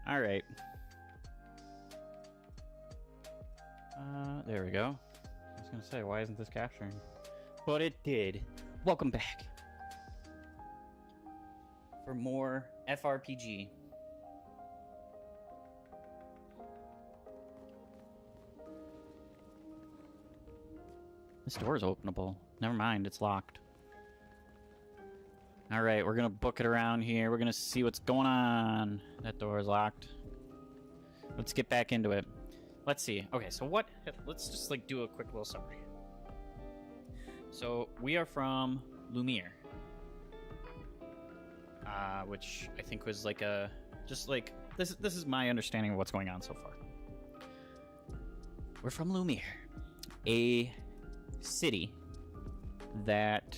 Alright. There we go. I was gonna say, why isn't this capturing? But it did. Welcome back. For more FRPG. This door is openable. Never mind, it's locked. Alright, we're gonna book it around here. We're gonna see what's going on. That door is locked. Let's get back into it. Let's see. Okay, so what... Let's just, like, do a quick little summary. So, we are from Lumiere. Which I think was, like, a... Just, like... This is my understanding of what's going on so far. We're from Lumiere. A city that...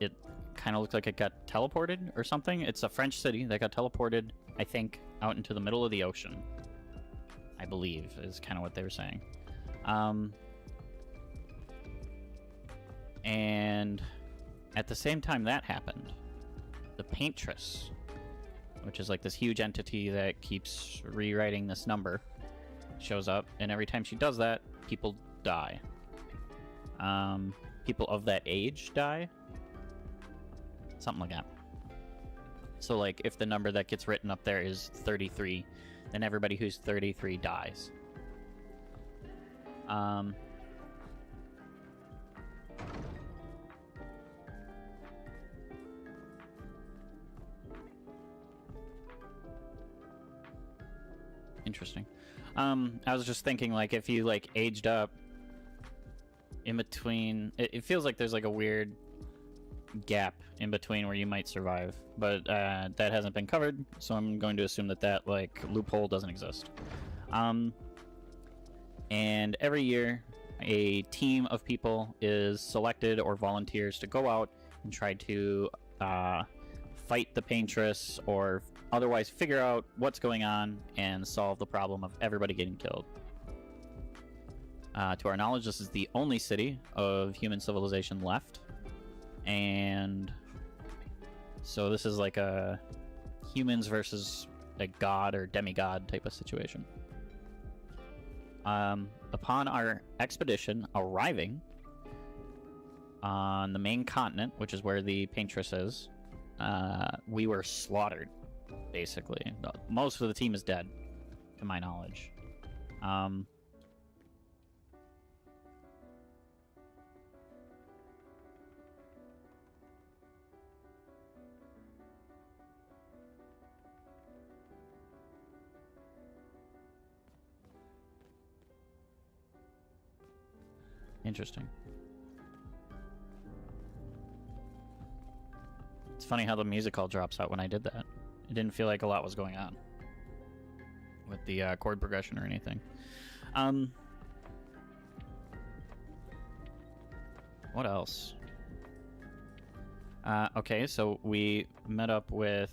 It kind of looked like it got teleported or something. It's a French city that got teleported, I think, out into the middle of the ocean. I believe, is kind of what they were saying. And at the same time that happened, the Paintress, which is like this huge entity that keeps rewriting this number, shows up, and every time she does that, people die. People of that age die. Something like that. So, like, if the number that gets written up there is 33, then everybody who's 33 dies. Interesting. I was just thinking, like, if you, like, aged up in between... It feels like there's, like, a weird gap in between where you might survive, but that hasn't been covered, so I'm going to assume that like loophole doesn't exist. And every year a team of people is selected or volunteers to go out and try to fight the Paintress or otherwise figure out what's going on and solve the problem of everybody getting killed. To our knowledge, this is the only city of human civilization left. And so this is like a humans versus a god or demigod type of situation. Upon our expedition arriving on the main continent, which is where the Paintress is, we were slaughtered, basically. Most of the team is dead, to my knowledge. Interesting. It's funny how the music all drops out when I did that. It didn't feel like a lot was going on with the chord progression or anything. What else? Okay, so we met up with...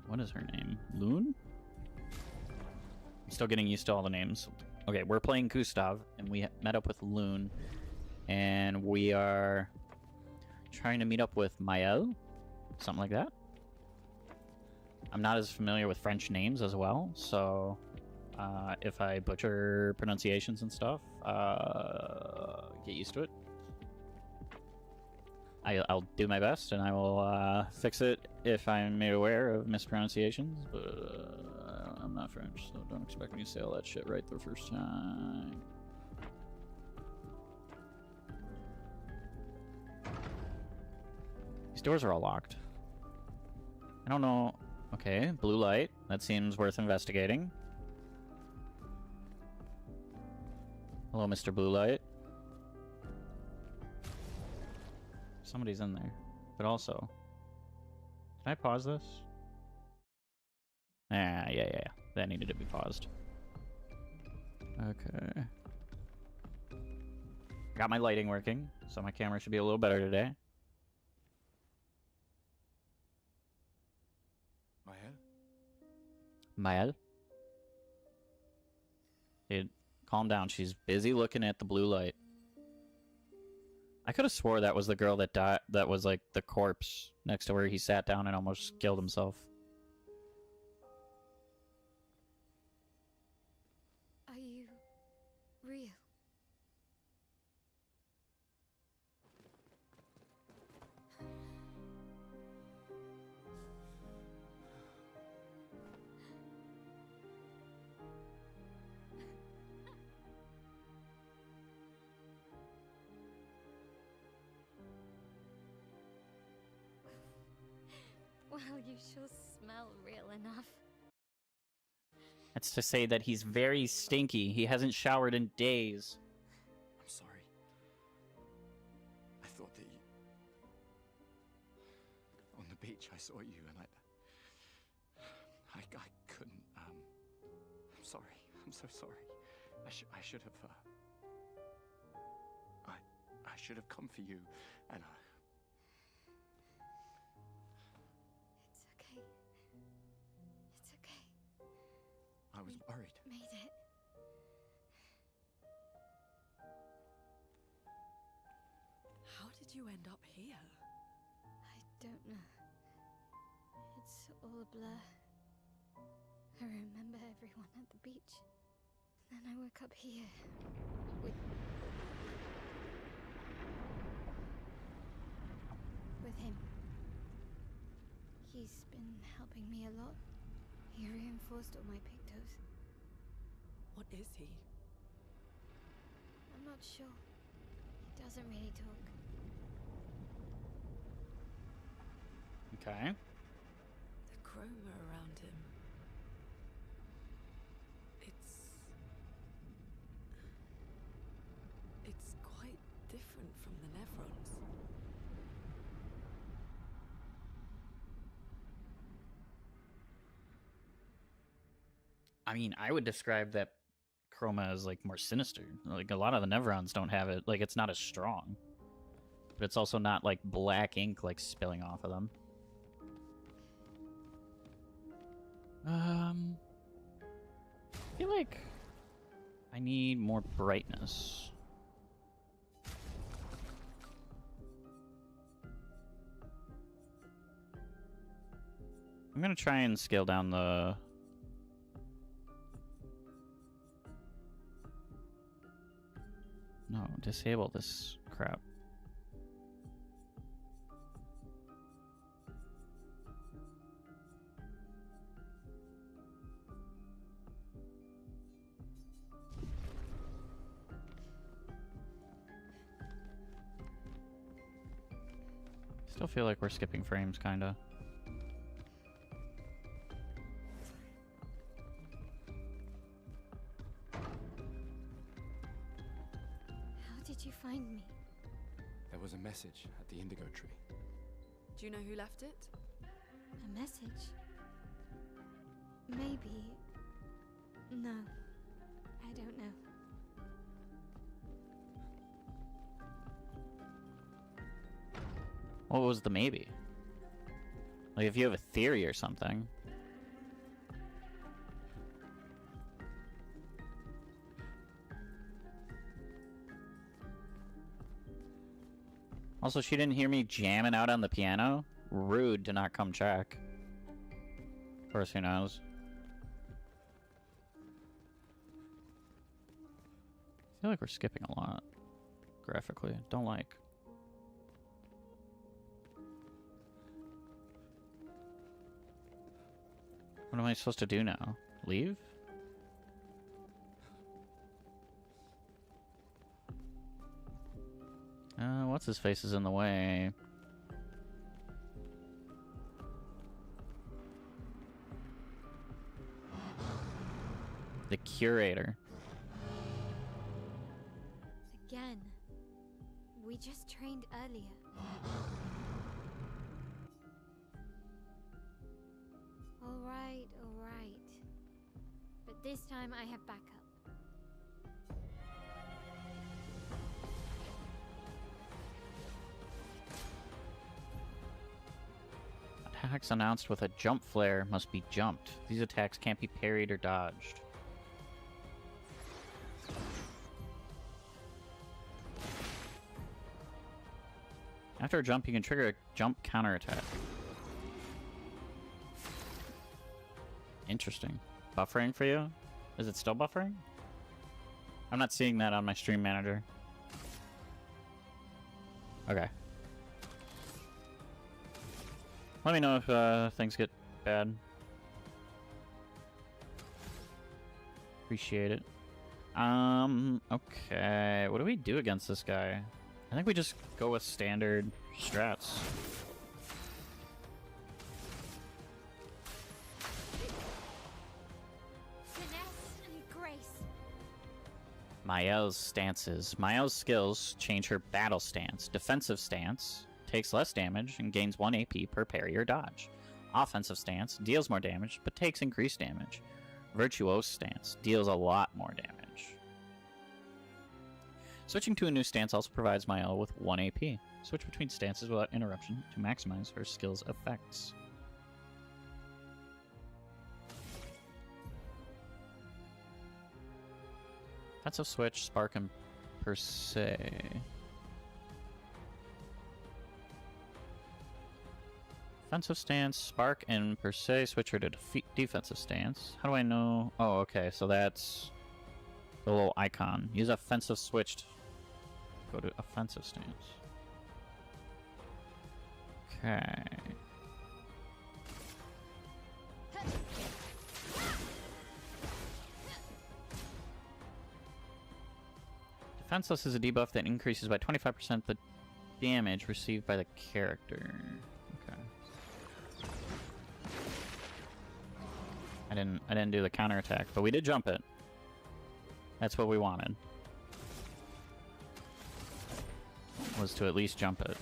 What is her name? Loon? I'm still getting used to all the names. Okay, we're playing Gustav, and we met up with Loon, and we are trying to meet up with Maël, something like that. I'm not as familiar with French names as well, so if I butcher pronunciations and stuff, get used to it. I'll do my best, and I will fix it if I'm made aware of mispronunciations, but I'm not French, so don't expect me to say all that shit right the first time. These doors are all locked. I don't know... Okay, blue light. That seems worth investigating. Hello, Mr. Blue Light. Somebody's in there. But also... Can I pause this? Yeah. That needed to be paused. Okay. Got my lighting working, so my camera should be a little better today. Maël? Dude, calm down. She's busy looking at the blue light. I could have swore that was the girl that died. That was like the corpse next to where he sat down and almost killed himself. Well, you sure smell real enough. That's to say that he's very stinky. He hasn't showered in days. I'm sorry. I thought that you... On the beach, I saw you and I couldn't, I'm sorry. I'm so sorry. I should have, I should have come for you, and It's okay. It's okay. I was worried. Made it. How did you end up here? I don't know. It's all a blur. I remember everyone at the beach. Then I woke up here. With him. He's been helping me a lot. He reinforced all my pictos. What is he? I'm not sure. He doesn't really talk. Okay. The chroma around him. It's quite different from the Nevrons. I mean, I would describe that chroma as like more sinister. Like a lot of the Nevrons don't have it. Like it's not as strong, but it's also not like black ink like spilling off of them. I feel like I need more brightness. I'm gonna try and scale down the... No, disable this crap. Still feel like we're skipping frames, kinda. How did you find me? There was a message at the indigo tree. Do you know who left it? A message? Maybe. No. I don't know. What was the maybe? Like, if you have a theory or something. Also, she didn't hear me jamming out on the piano? Rude to not come check. Of course, who knows? I feel like we're skipping a lot. Graphically. Don't like. What am I supposed to do now? Leave? What's his face is in the way. The curator. Again. We just trained earlier. Alright, alright. But this time I have backup. Attacks announced with a jump flare must be jumped. These attacks can't be parried or dodged. After a jump, you can trigger a jump counterattack. Interesting. Buffering for you? Is it still buffering? I'm not seeing that on my stream manager. Okay. Let me know if things get bad. Appreciate it. Okay. What do we do against this guy? I think we just go with standard strats. Mael's stances. Mael's skills change her battle stance. Defensive stance takes less damage and gains 1 AP per parry or dodge. Offensive stance deals more damage but takes increased damage. Virtuose stance deals a lot more damage. Switching to a new stance also provides Mael with 1 AP. Switch between stances without interruption to maximize her skill's effects. Offensive switch, spark, and per se. Offensive stance, spark, and per se switch her to defensive stance. How do I know? Oh, okay, so that's the little icon. Use offensive switch. Go to offensive stance. Okay. Defenseless is a debuff that increases by 25% the damage received by the character. Okay. I didn't do the counterattack, but we did jump it. That's what we wanted. Was to at least jump it.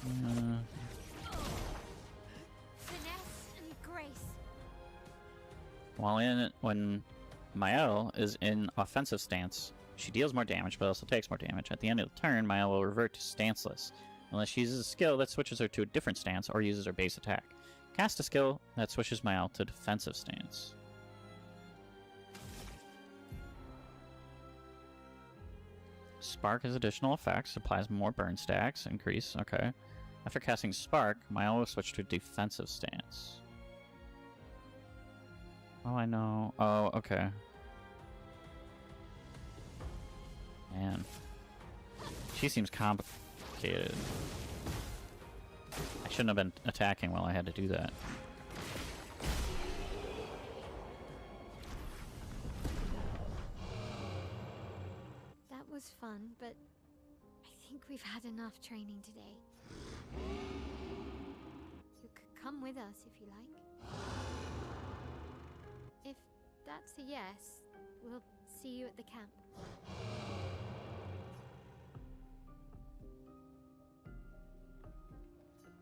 Finesse and grace. When Mael is in offensive stance, she deals more damage, but also takes more damage. At the end of the turn, Mael will revert to stanceless, unless she uses a skill that switches her to a different stance or uses her base attack. Cast a skill that switches Mael to defensive stance. Spark has additional effects, applies more burn stacks, increase, okay. After casting Spark, Mael will switch to defensive stance. Oh, I know. Oh, okay. Man. She seems complicated. I shouldn't have been attacking while I had to do that. That was fun, but I think we've had enough training today. You could come with us if you like. If that's a yes, we'll see you at the camp.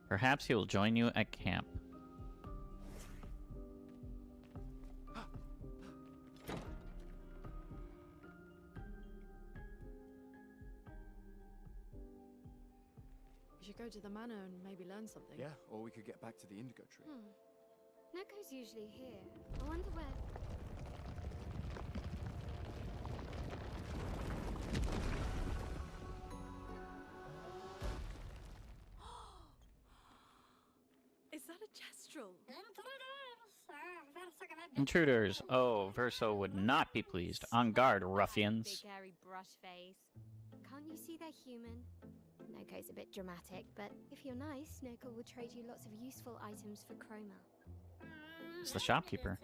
Perhaps he will join you at camp. We should go to the manor and maybe learn something. Yeah, or we could get back to the indigo tree. Noko's usually here. I wonder where... Is that a Jestrel? Intruders! Oh, Verso would not be pleased. On guard, ruffians. Big hairy brush face. Can't you see they're human? Noko's a bit dramatic, but if you're nice, Noko will trade you lots of useful items for chroma. It's the shopkeeper.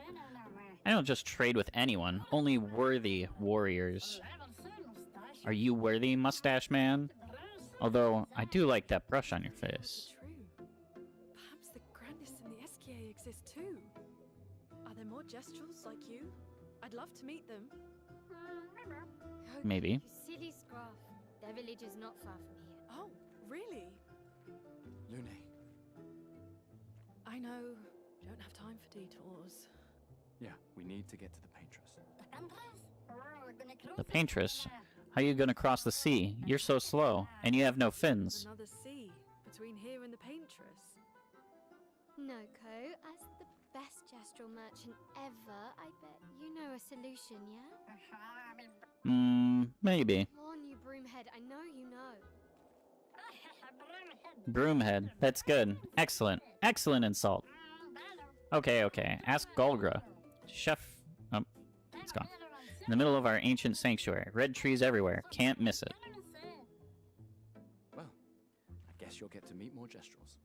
I don't just trade with anyone, only worthy warriors. Are you worthy, mustache man? Although, I do like that brush on your face. True. Perhaps the grandest in the SKA exist too. Are there more Jestrels like you? I'd love to meet them. Maybe. You silly scruff. Their village is not far from here. Oh, really? Lune. I know. Don't have time for detours. Yeah, we need to get to the paintress. The paintress? How you gonna cross the sea? You're so slow, and you have no fins. Another sea between here and the paintress. Noko, as the best Jestrel merchant ever, I bet you know a solution, yeah? Maybe. Come on, you broomhead, I know you know. Broomhead. That's good. Excellent. Excellent insult. Okay, okay. Ask Golgra. Chef... Oh, it's gone. In the middle of our ancient sanctuary. Red trees everywhere. Can't miss it. Well, I guess you'll get to meet more Jestrels.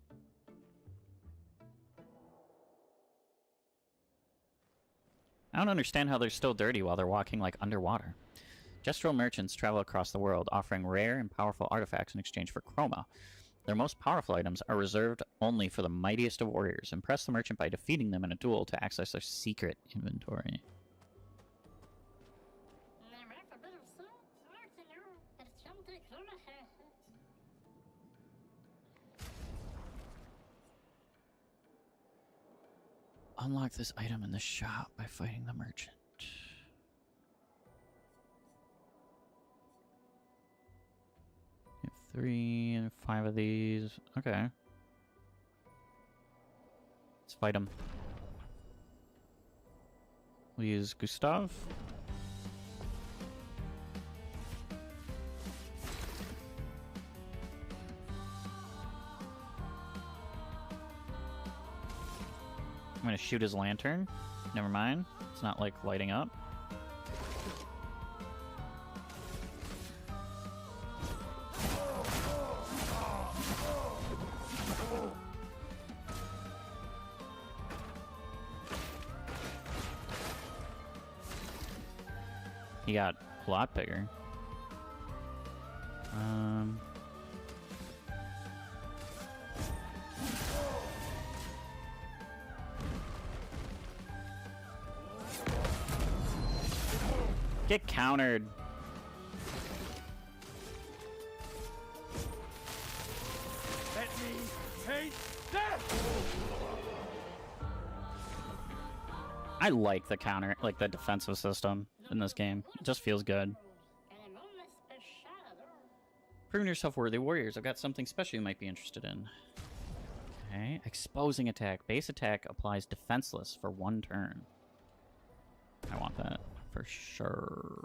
I don't understand how they're still dirty while they're walking like underwater. Jestrel merchants travel across the world, offering rare and powerful artifacts in exchange for chroma. Their most powerful items are reserved only for the mightiest of warriors. Impress the merchant by defeating them in a duel to access their secret inventory. Unlock this item in the shop by fighting the merchant. You have 3 and 5 of these. Okay. Let's fight him. We'll use Gustav. I'm gonna shoot his lantern. Never mind. It's not like lighting up. He got a lot bigger. Get countered. Let me taste death! I like the counter, like the defensive system in this game. It just feels good. Proving yourself worthy warriors. I've got something special you might be interested in. Okay. Exposing attack. Base attack applies defenseless for 1 turn. I want that for sure.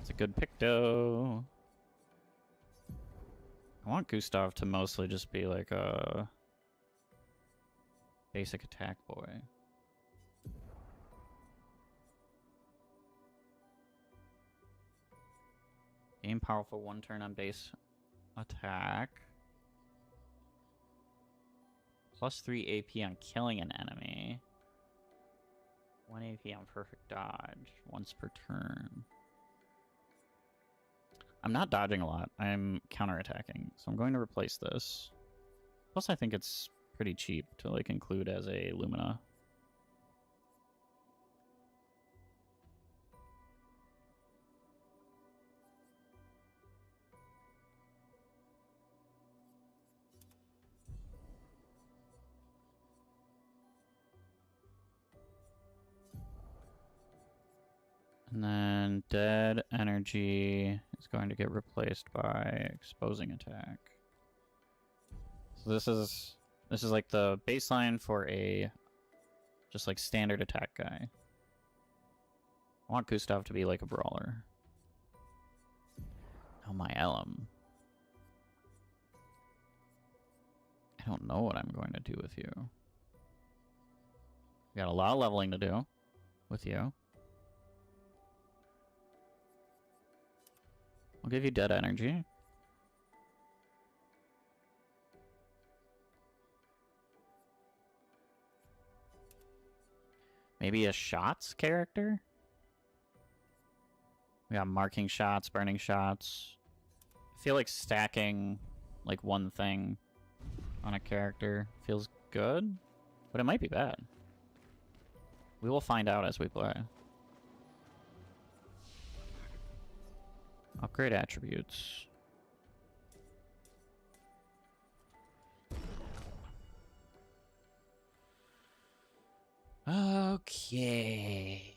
It's a good pick, though. I want Gustav to mostly just be like a basic attack boy. Gain powerful 1 turn on base attack. Plus 3 AP on killing an enemy. 1 AP on perfect dodge. Once per turn. I'm not dodging a lot. I'm counterattacking. So I'm going to replace this. Plus I think it's pretty cheap to like include as a Lumina. And then dead energy is going to get replaced by exposing attack. So this is like the baseline for a just like standard attack guy. I want Gustav to be like a brawler. Oh my Ellum. I don't know what I'm going to do with you. We got a lot of leveling to do with you. I'll give you dead energy. Maybe a shots character? We got marking shots, burning shots. I feel like stacking like one thing on a character feels good, but it might be bad. We will find out as we play. Upgrade attributes. Okay.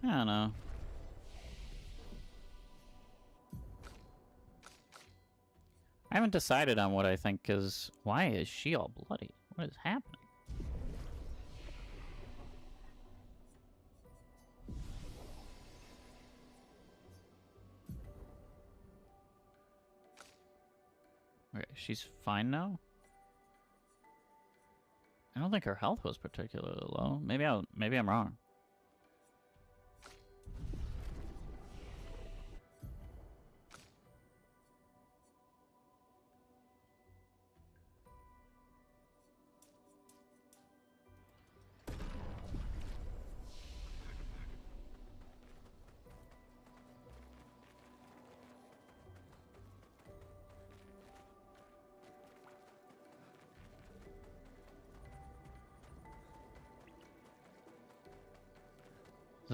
I don't know. I haven't decided on what I think is... Why is she all bloody? What is happening? Okay, she's fine now? I don't think her health was particularly low. Maybe I'm wrong.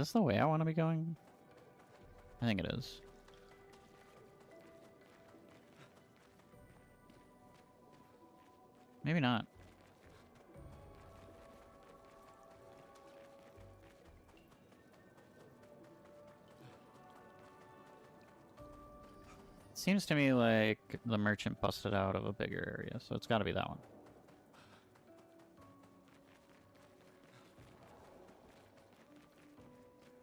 this the way I want to be going? I think it is. Maybe not. Seems to me like the merchant busted out of a bigger area, so it's got to be that one.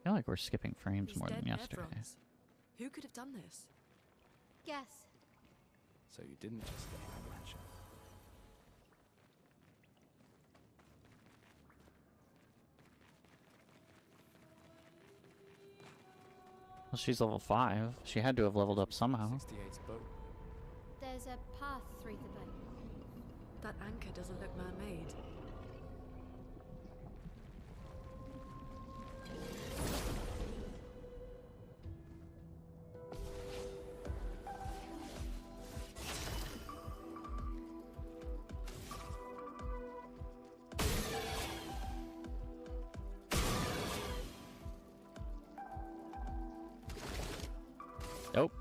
I feel like we're skipping frames These more than dead yesterday. nevrons. Who could have done this? Guess. So you didn't just get my mansion. Well, she's level 5. She had to have leveled up somehow. 68's boat. There's a path through the boat. That anchor doesn't look man-made. Nope.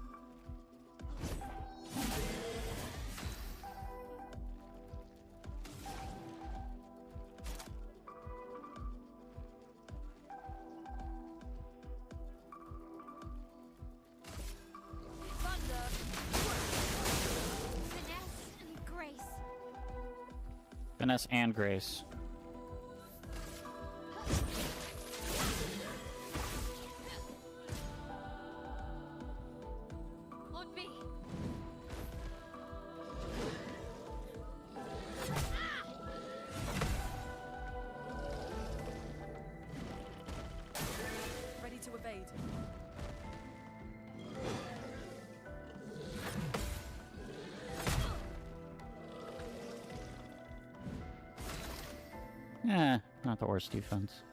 Finesse and grace. Finesse and grace. On me. Ready to evade. Not the worst defense.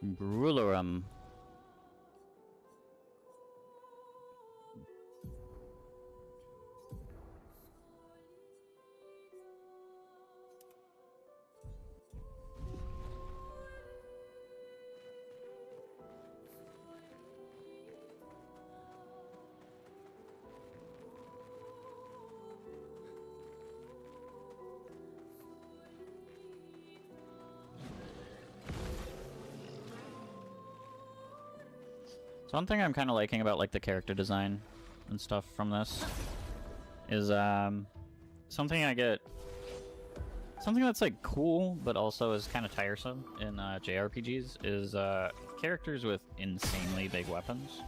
Brularum. So one thing I'm kind of liking about like the character design and stuff from this is something that's like cool but also is kind of tiresome in JRPGs is characters with insanely big weapons.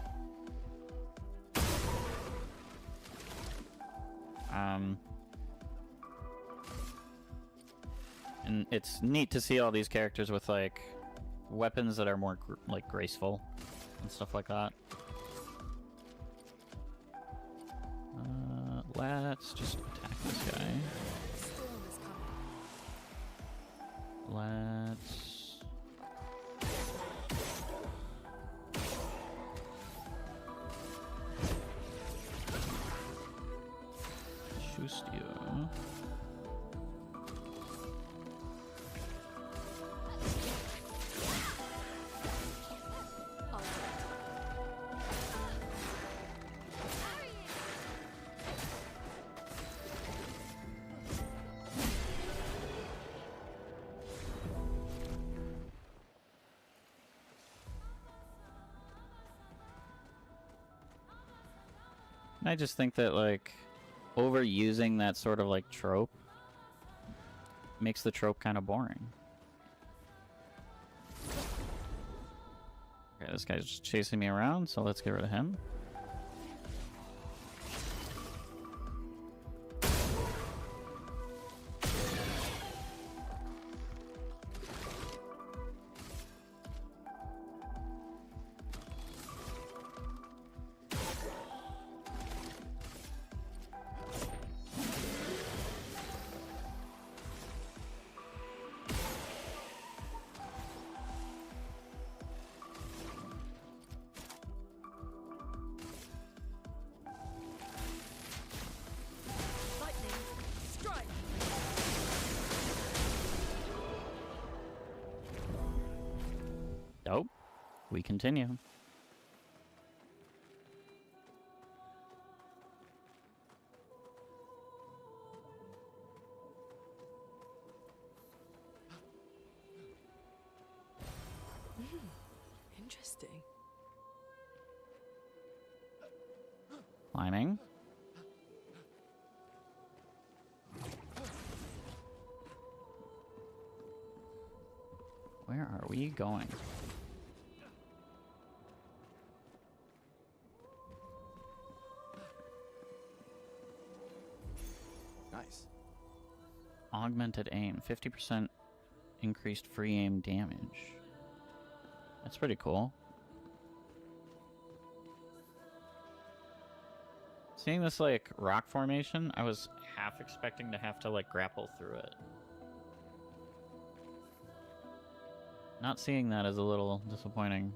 And it's neat to see all these characters with like weapons that are more like graceful and stuff like that. Let's just attack this guy. Storm is coming. Let's... Shoot you. And I just think that, like, overusing that sort of, like, trope makes the trope kind of boring. Okay, this guy's just chasing me around, so let's get rid of him. Dope. We continue. Interesting. Climbing. Where are we going? Nice. Augmented aim. 50% increased free aim damage. That's pretty cool. Seeing this, like, rock formation, I was half expecting to have to, like, grapple through it. Not seeing that is a little disappointing.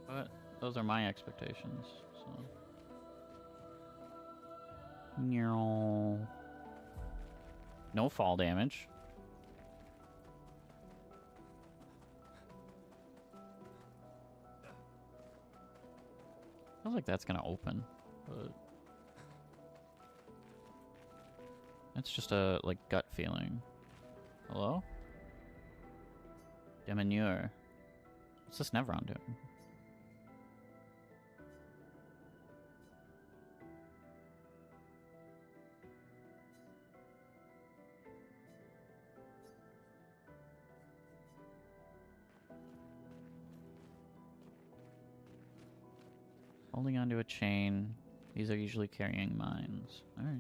But those are my expectations, so... No fall damage. Feels like that's gonna open, but it's just a like gut feeling. Hello? Demonure. What's this Nevron doing? Holding onto a chain. These are usually carrying mines. Alright.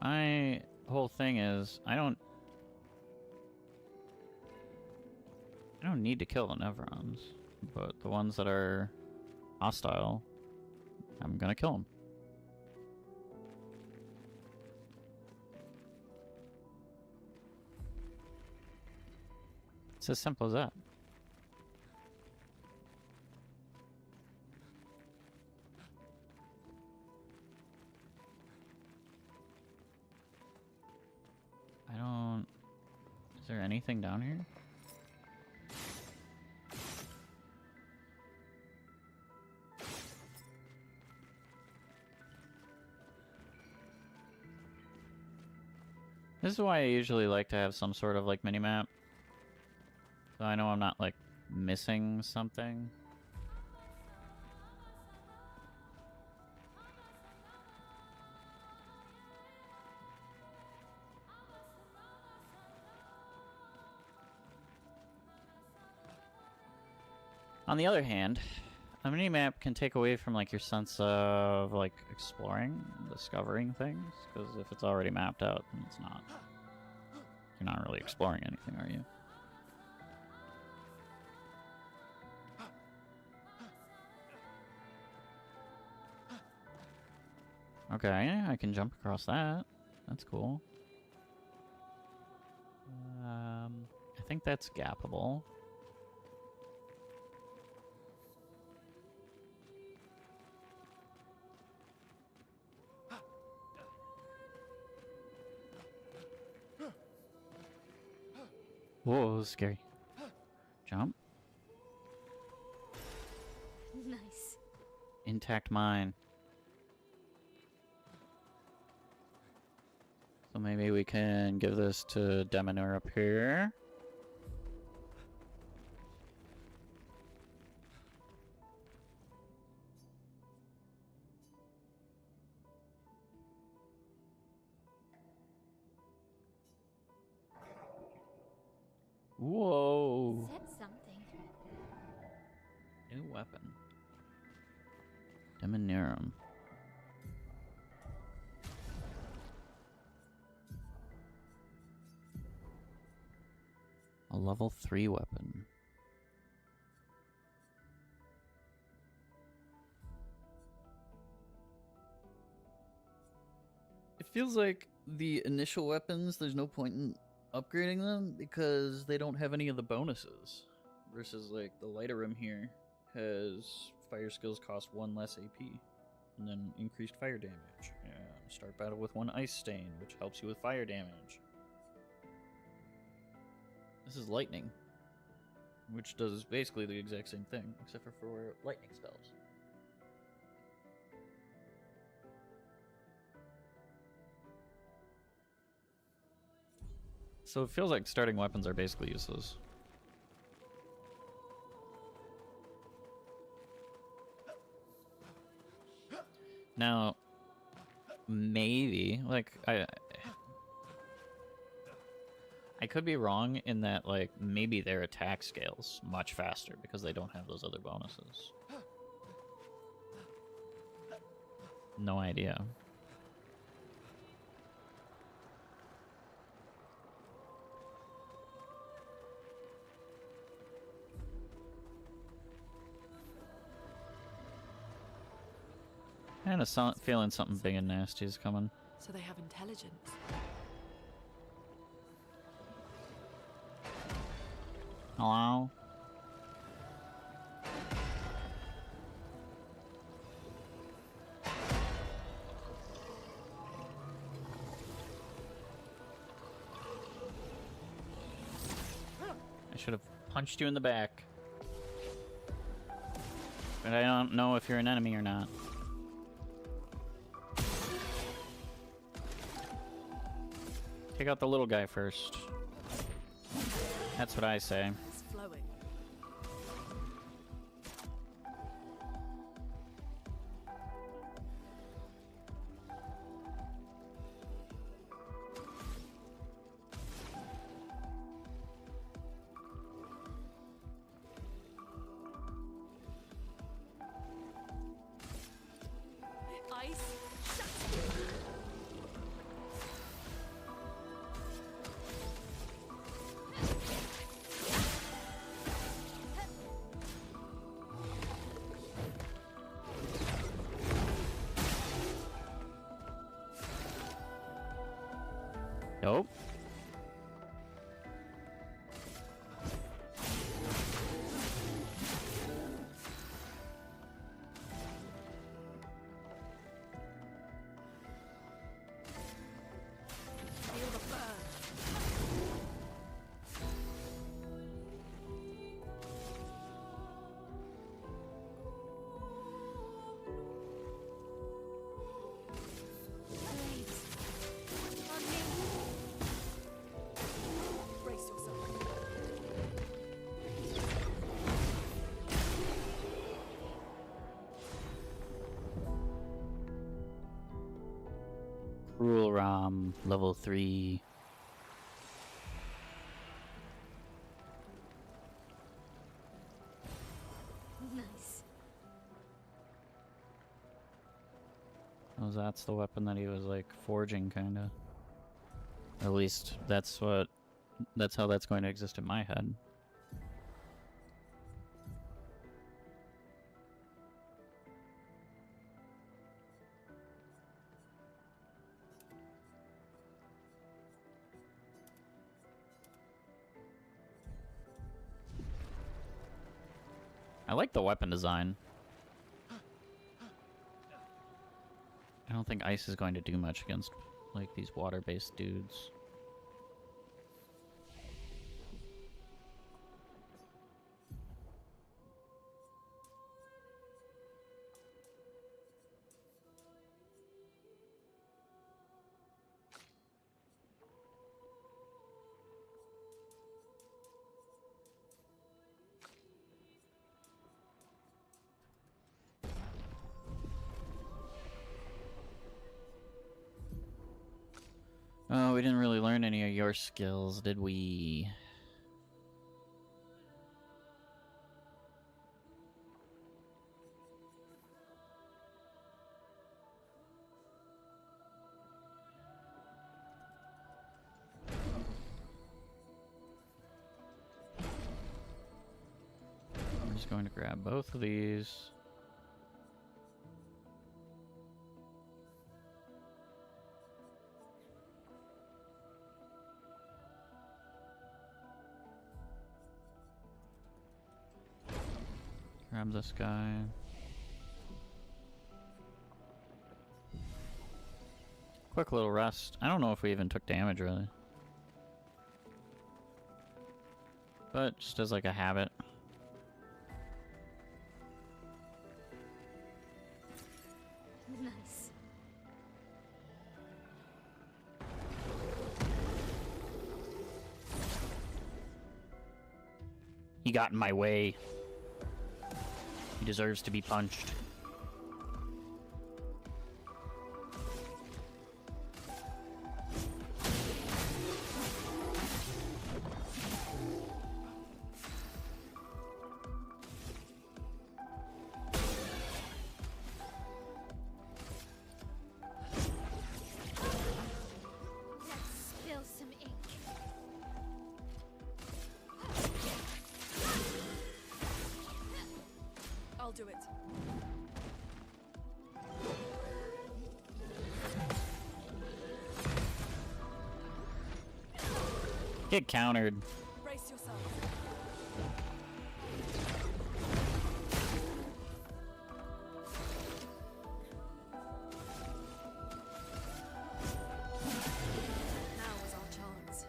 My whole thing is I don't need to kill the Nevrons, but the ones that are hostile, I'm gonna kill them. It's as simple as that. Is there anything down here? This is why I usually like to have some sort of like mini-map. So I know I'm not like missing something. On the other hand, a mini-map can take away from like your sense of like exploring, discovering things, because if it's already mapped out, then it's not. You're not really exploring anything, are you? Okay, I can jump across that. That's cool. I think that's gappable. Whoa, that was scary. Jump. Nice. Intact mine. So maybe we can give this to Demonure up here. Whoa. Said something. New weapon. Demonurum. A level 3 weapon. It feels like the initial weapons, there's no point in upgrading them because they don't have any of the bonuses. Versus like the lighter room here has fire skills cost 1 less AP, and then increased fire damage. Start battle with 1 ice stain, which helps you with fire damage. This is lightning, which does basically the exact same thing, except for lightning spells. So it feels like starting weapons are basically useless. Now, maybe, like, I could be wrong in that, like, maybe their attack scales much faster because they don't have those other bonuses. No idea. Kind of feeling something big and nasty is coming. So they have intelligence. Hello? I should have punched you in the back. But I don't know if you're an enemy or not. Take out the little guy first. That's what I say. It's flowing. Ice. Nope. Feel the burn. Blades. On me. Brace yourself. Cruel Ram, level 3. Nice. Oh, that's the weapon that he was like forging, kinda. At least that's how that's going to exist in my head. I like the weapon design. I don't think ice is going to do much against like these water-based dudes. Oh, we didn't really learn any of your skills, did we? I'm just going to grab both of these. Grab this guy. Quick little rest. I don't know if we even took damage, really. But just as like a habit. Nice. He got in my way. He deserves to be punched. Let's spill some ink. I'll do it. Get countered. Brace yourself. Now is our chance.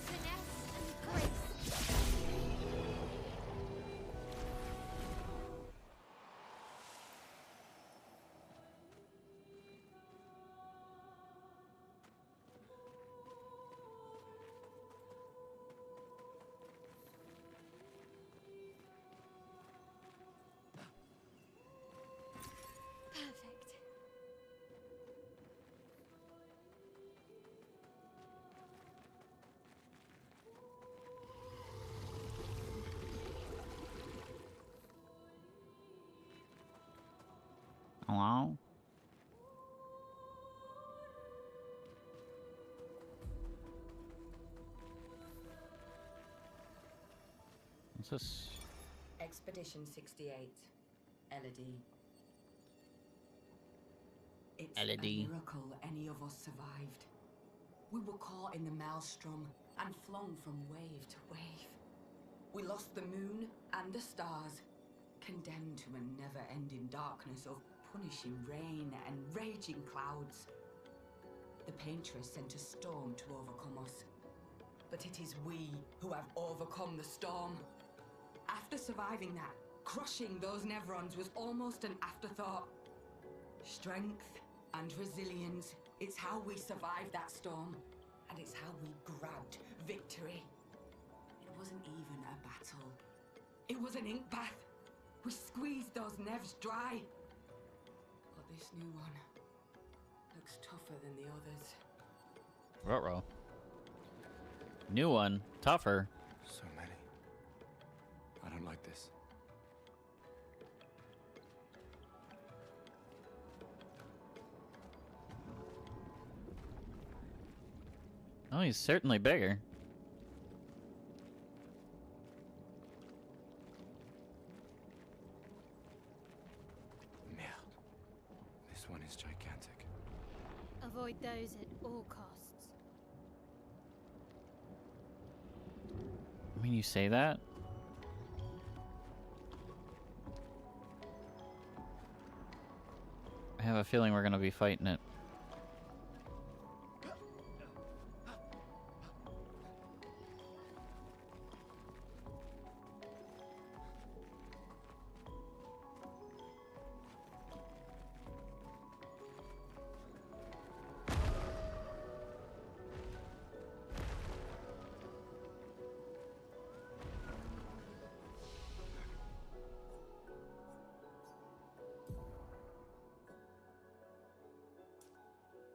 Finesse and grace. Perfect. Hello? What's this? Expedition 68. Elodie. It's Elodie. a miracle any of us survived. We were caught in the maelstrom and flung from wave to wave. We lost the moon and the stars, condemned to a never-ending darkness of punishing rain and raging clouds. The Paintress sent a storm to overcome us. But it is we who have overcome the storm. After surviving that, crushing those Nevrons was almost an afterthought. Strength and resilience, it's how we survived that storm, and it's how we grabbed victory. It wasn't even a battle. It was an ink bath. We squeezed those Nevs dry. But this new one looks tougher than the others. Ruh-roh. New one. Tougher. So many. I don't like this. Oh, he's certainly bigger. Merde. This one is gigantic. Avoid those at all costs. I mean, you say that? I have a feeling we're gonna be fighting it.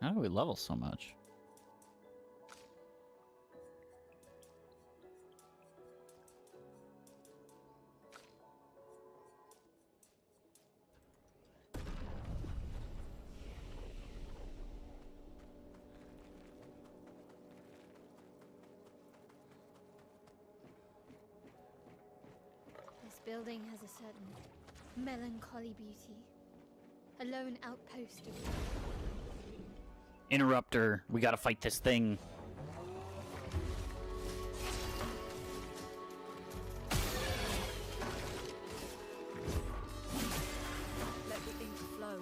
How do we level so much? This building has a certain Melancholy beauty. A lone outpost of... Interrupter. We gotta fight this thing. Let the ink flow.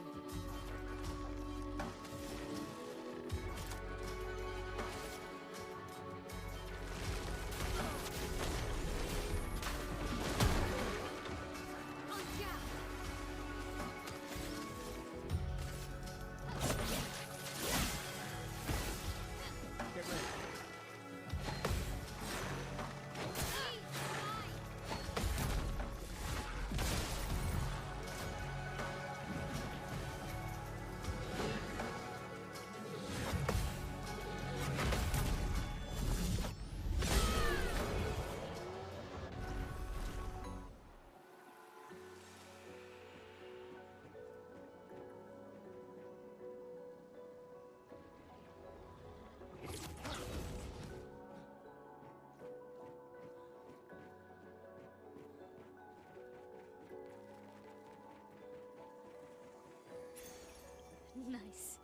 Nice.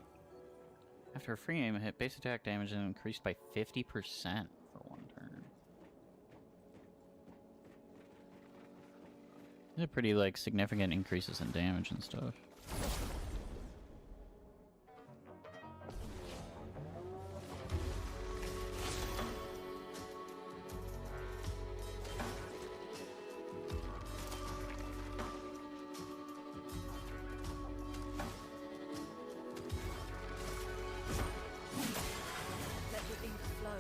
After a free aim hit, base attack damage is increased by 50% for one turn. These are pretty, like, significant increases in damage and stuff. Let the ink flow.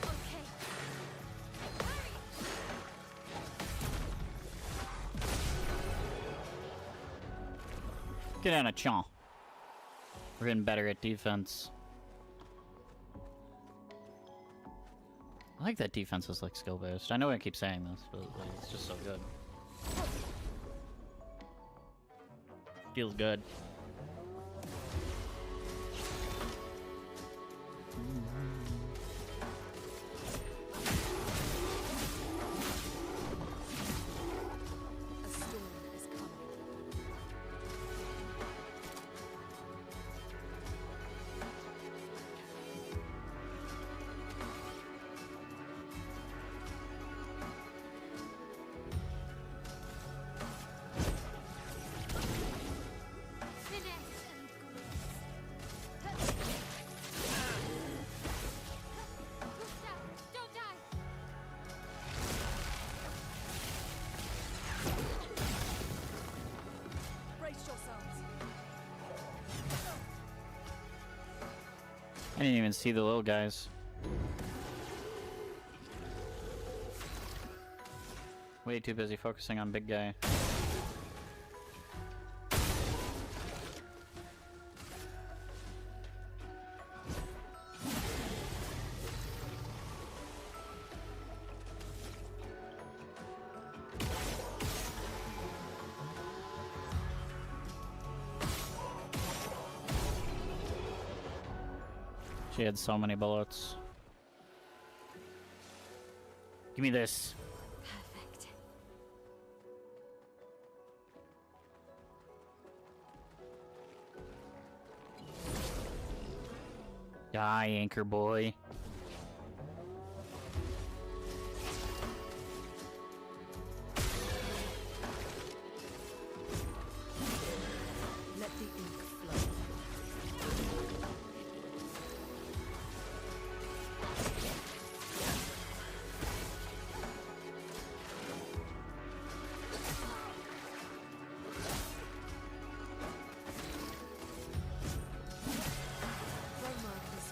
Okay. Get on a chomp. We're getting better at defense. I like that defense is like skill based. I know I keep saying this, but like, it's just so good. Feels good. A storm is coming. Finesse and grace. Gustav, don't die! Brace yourselves. I didn't even see the little guys. Way too busy focusing on big guy. She had so many bullets. Give me this. Perfect. Die, anchor boy. Let the ink flow. Roma is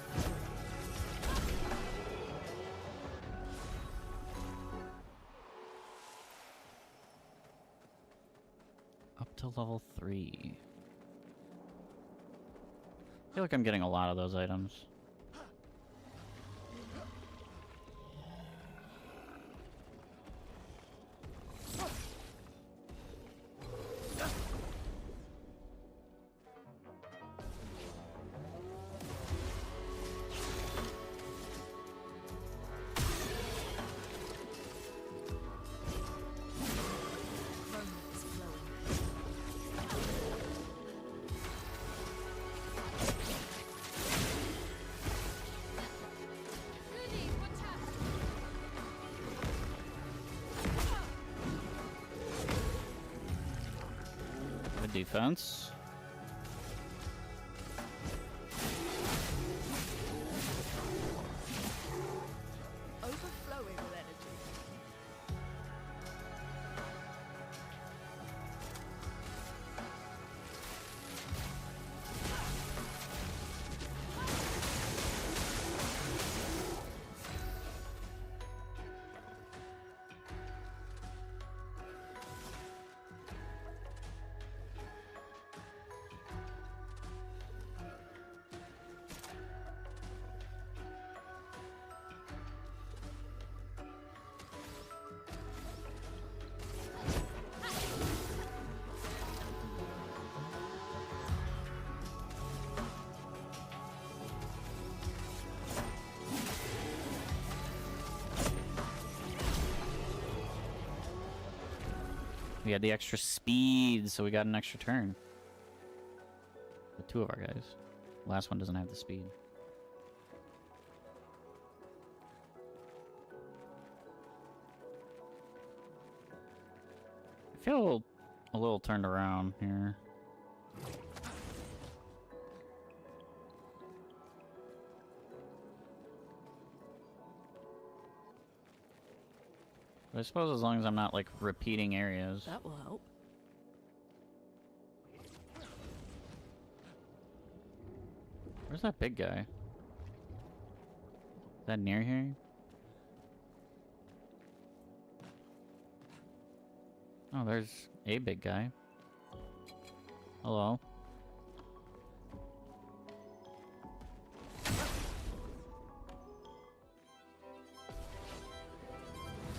Up to level 3. I feel like I'm getting a lot of those items. Good defense. Overflowing with energy. We had the extra speed, so we got an extra turn. The two of our guys. The last one doesn't have the speed. I feel a little turned around here. But I suppose as long as I'm not, like, repeating areas. That will help. Where's that big guy? Is that near here? Oh, there's a big guy. Hello.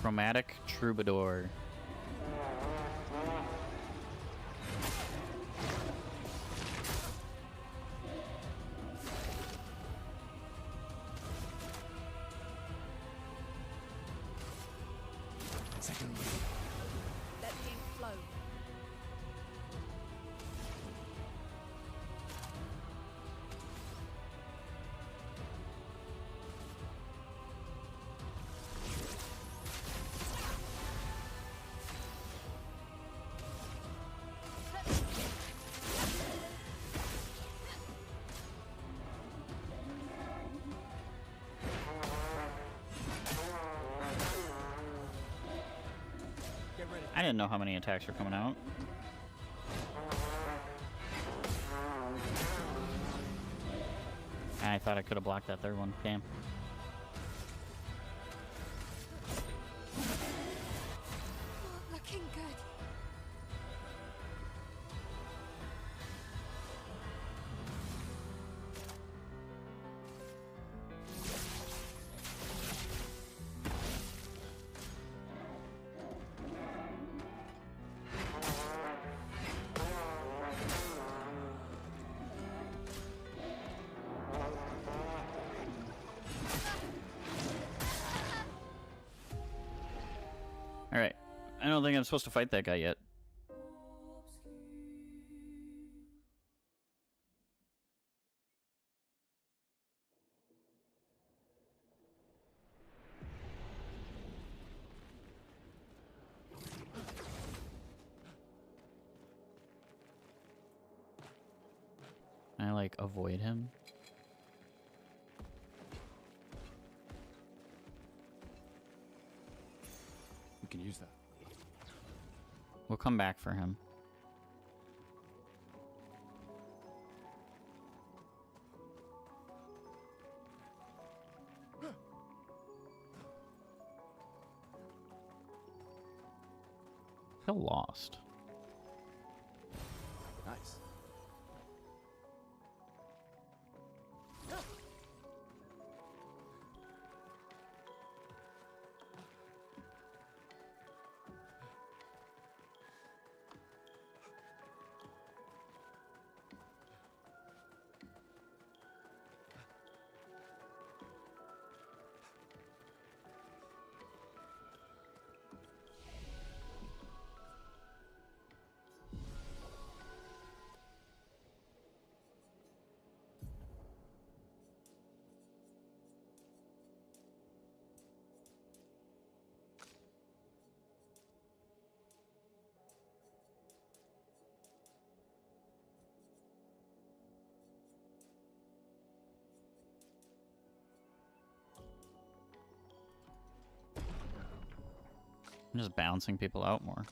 Chromatic Troubadour. Second. Let the ink flow. I didn't know how many attacks were coming out. I thought I could have blocked that third one. Damn. Looking good. Alright. I don't think I'm supposed to fight that guy yet. Can I, like, avoid him? We can use that. We'll come back for him. I feel lost. Nice. I'm just bouncing people out more.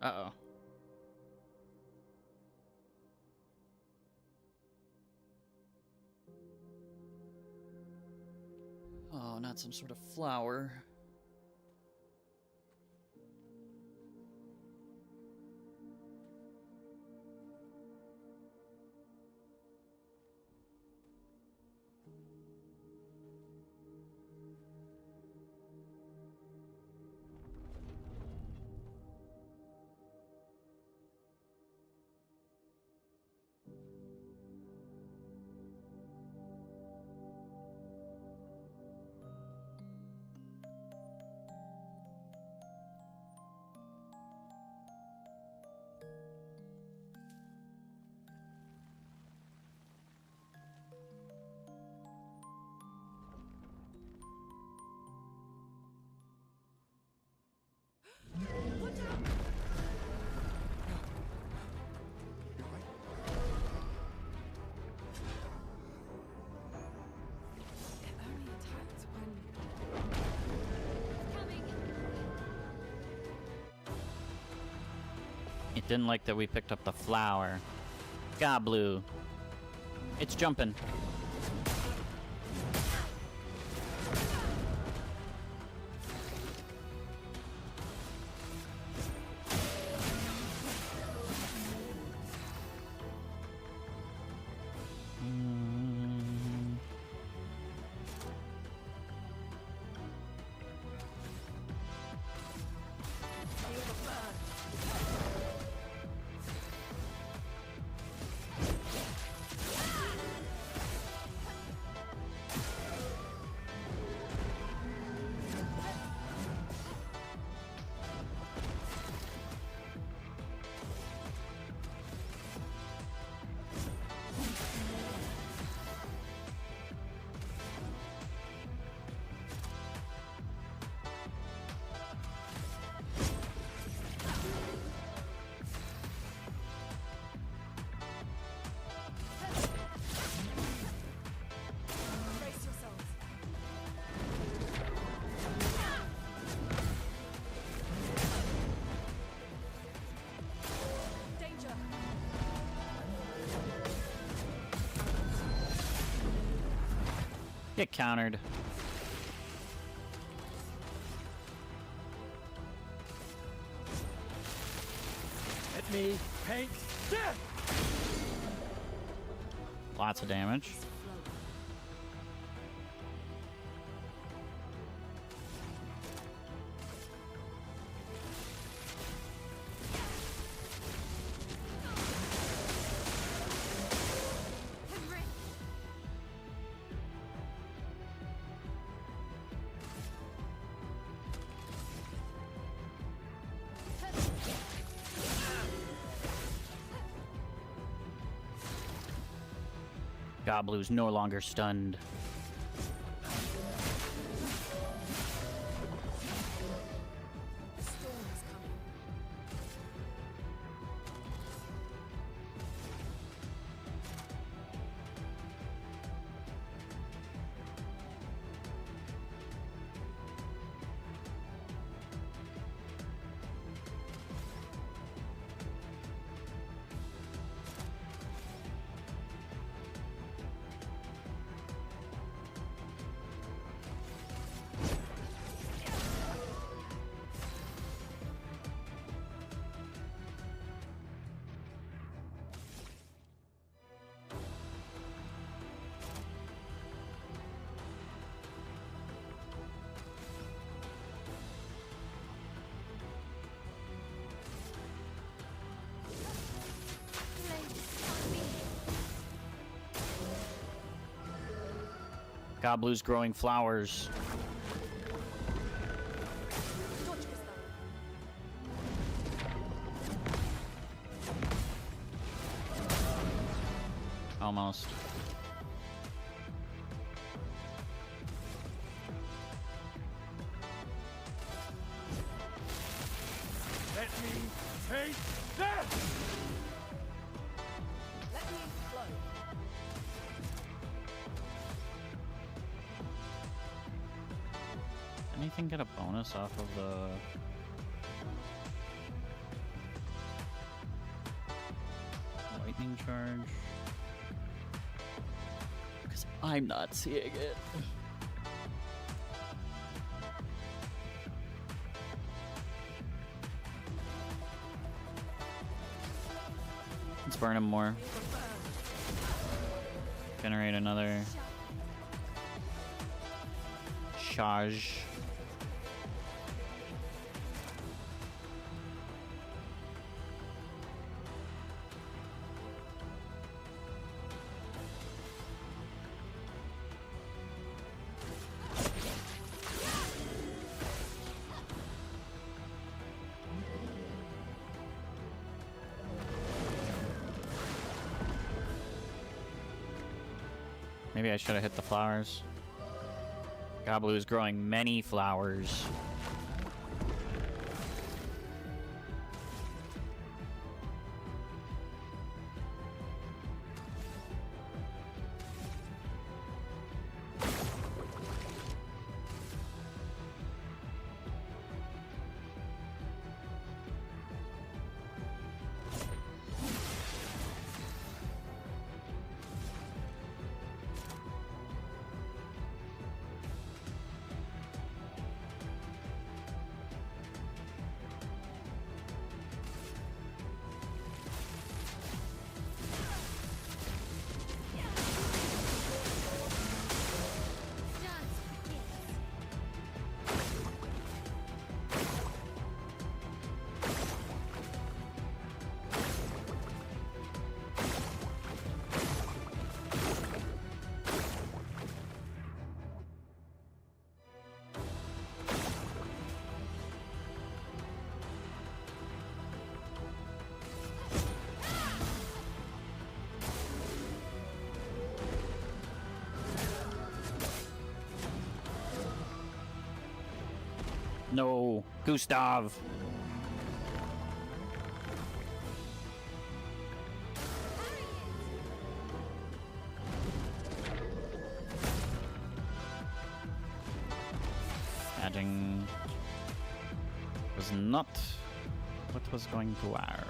Uh-oh. Oh, not some sort of flower. You're right. It only attacks when... Coming. It didn't like that we picked up the flower. Goblu. It's jumping. Brace yourselves. Danger. Get countered. Let me paint death! Lots of damage. Goblu's no longer stunned. The storm is coming. Goblu's growing flowers. Dodge Gustav. Almost. me taste this! Let me flow. Anything get a bonus off of the... lightning charge? Because I'm not seeing it. Let's burn him more. Generate another charge. Maybe I should have hit the flowers. Gobbloo is growing many flowers. No, Gustav. Adding was not what was going to work.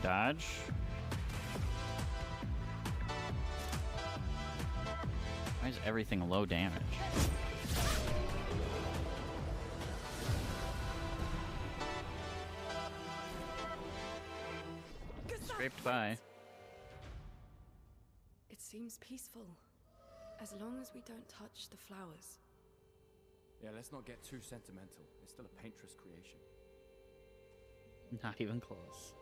Dodge. Why is everything low damage? Scraped by. It seems peaceful. As long as we don't touch the flowers. Yeah, let's not get too sentimental. It's still a painter's creation. Not even close.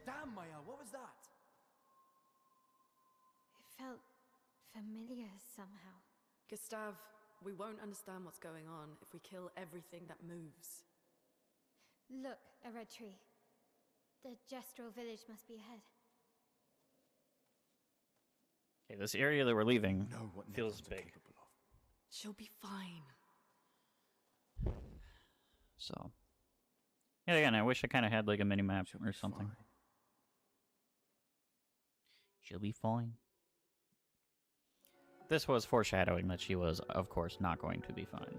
Damn, Maya, what was that? It felt familiar somehow. Gustav, we won't understand what's going on if we kill everything that moves. Look, a red tree. The Gestural village must be ahead. Okay, this area that we're leaving Know what feels Netherlands are big. capable of. She'll be fine. So, yeah, again, I wish I kind of had like a mini map She'll or be something. fine. She'll be fine. This was foreshadowing that she was, of course, not going to be fine.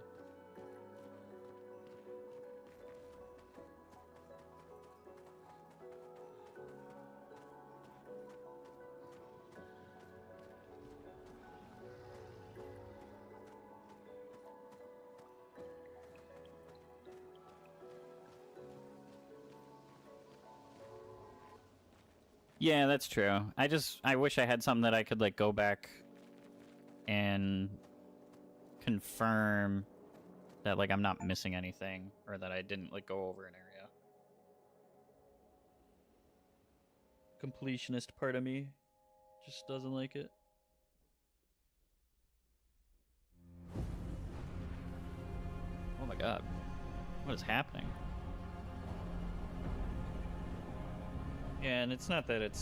Yeah, that's true. I wish I had something that I could like go back and confirm that like I'm not missing anything or that I didn't like go over an area. Completionist part of me just doesn't like it. Oh my god. What is happening? Yeah, and it's not that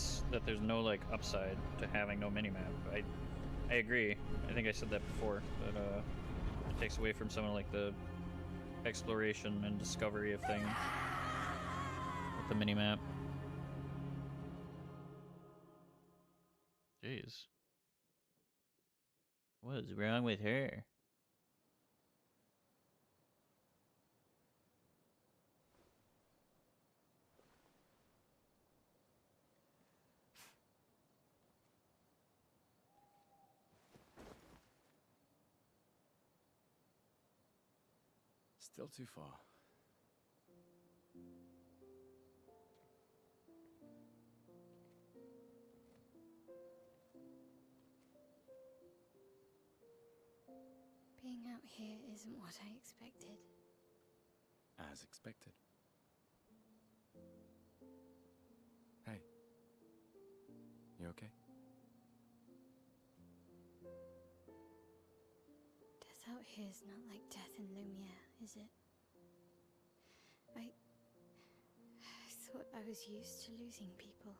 there's no like upside to having no minimap. I agree. I think I said that before, but it takes away from some of like the exploration and discovery of things with the minimap. Jeez. What is wrong with her? Still too far. Being out here isn't what I expected. As expected. Hey. You okay? Death out here's not like death in Lumiere, is it? I thought I was used to losing people.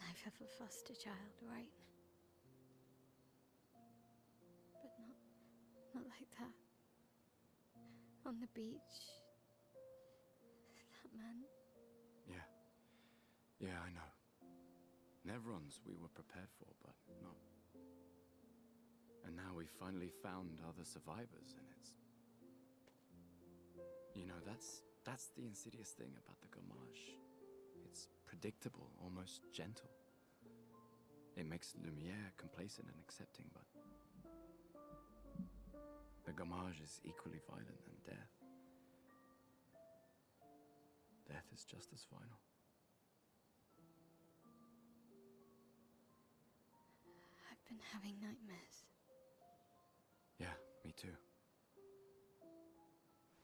I've have a foster child, right? But not like that. On the beach. That man. Yeah. Yeah, I know. Nevrons we were prepared for, but not. And now we've finally found other survivors, and it's... You know, that's the insidious thing about the Gommage. It's predictable, almost gentle. It makes Lumiere complacent and accepting, but... the Gommage is equally violent than death. Death is just as final. I've been having nightmares. Yeah, me too.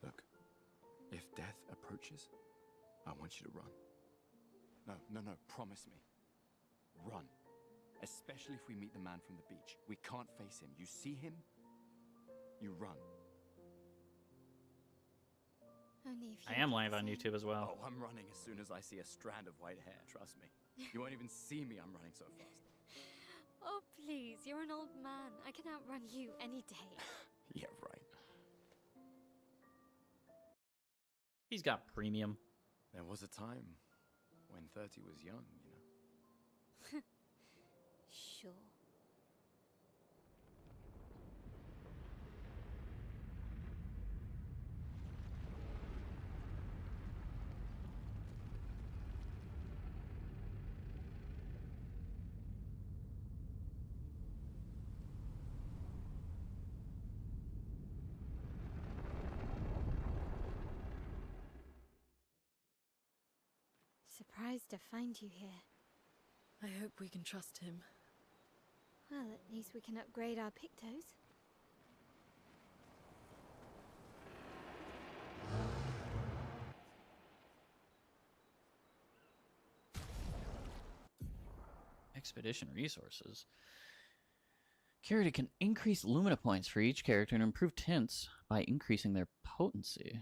Look, if death approaches, I want you to run. No, promise me. Run. Especially if we meet the man from the beach. We can't face him. You see him, you run. Only if I am live on YouTube as well. Oh, I'm running as soon as I see a strand of white hair, trust me. You won't even see me, I'm running so fast. Oh, please, you're an old man. I can outrun you any day. Yeah, right. He's got premium. There was a time when 30 was young, you know. Sure. Surprised to find you here. I hope we can trust him. Well, at least we can upgrade our Pictos. Expedition resources. Character can increase Lumina points for each character and improve tints by increasing their potency.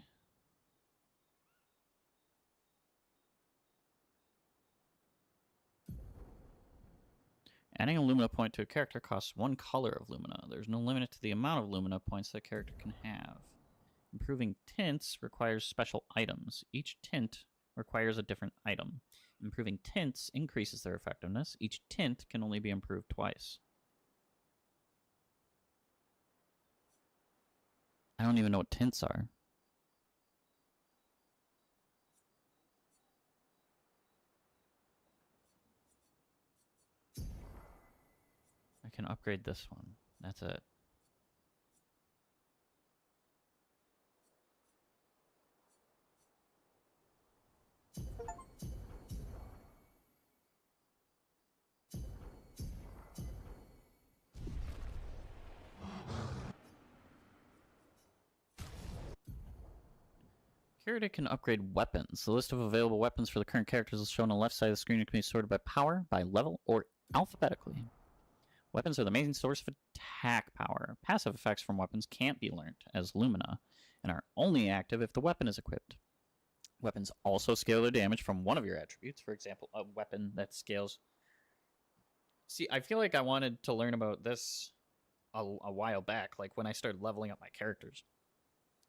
Adding a Lumina point to a character costs 1 color of Lumina. There's no limit to the amount of Lumina points that a character can have. Improving tints requires special items. Each tint requires a different item. Improving tints increases their effectiveness. Each tint can only be improved twice. I don't even know what tints are. I can upgrade this one. That's it. Character can upgrade weapons. The list of available weapons for the current characters is shown on the left side of the screen and can be sorted by power, by level, or alphabetically. Weapons are the main source of attack power. Passive effects from weapons can't be learned as Lumina, and are only active if the weapon is equipped. Weapons also scale their damage from one of your attributes. For example, a weapon that scales... See, I feel like I wanted to learn about this a while back, like when I started leveling up my characters.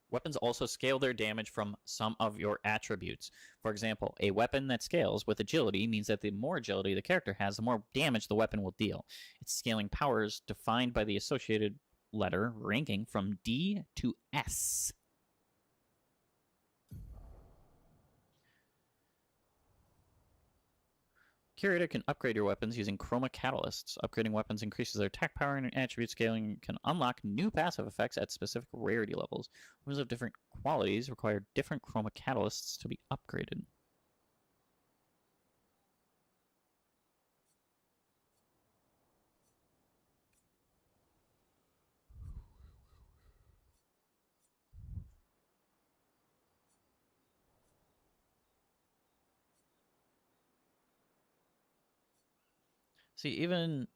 Weapons also scale their damage from some of your attributes. For example, a weapon that scales with agility means that the more agility the character has, the more damage the weapon will deal. Its scaling power is defined by the associated letter ranking from D to S. Curator can upgrade your weapons using chroma catalysts. Upgrading weapons increases their attack power, and attribute scaling can unlock new passive effects at specific rarity levels. Weapons of different qualities require different chroma catalysts to be upgraded. See, even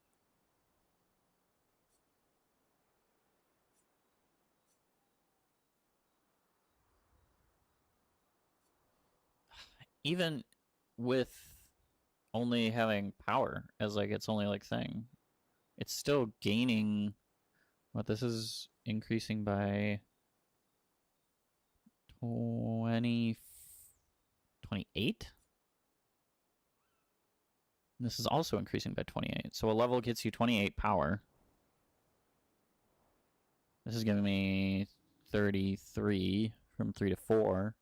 with only having power as like its only like thing, it's still gaining. What, this is increasing by 28? This is also increasing by 28. So a level gets you 28 power. This is giving me 33 from 3 to 4.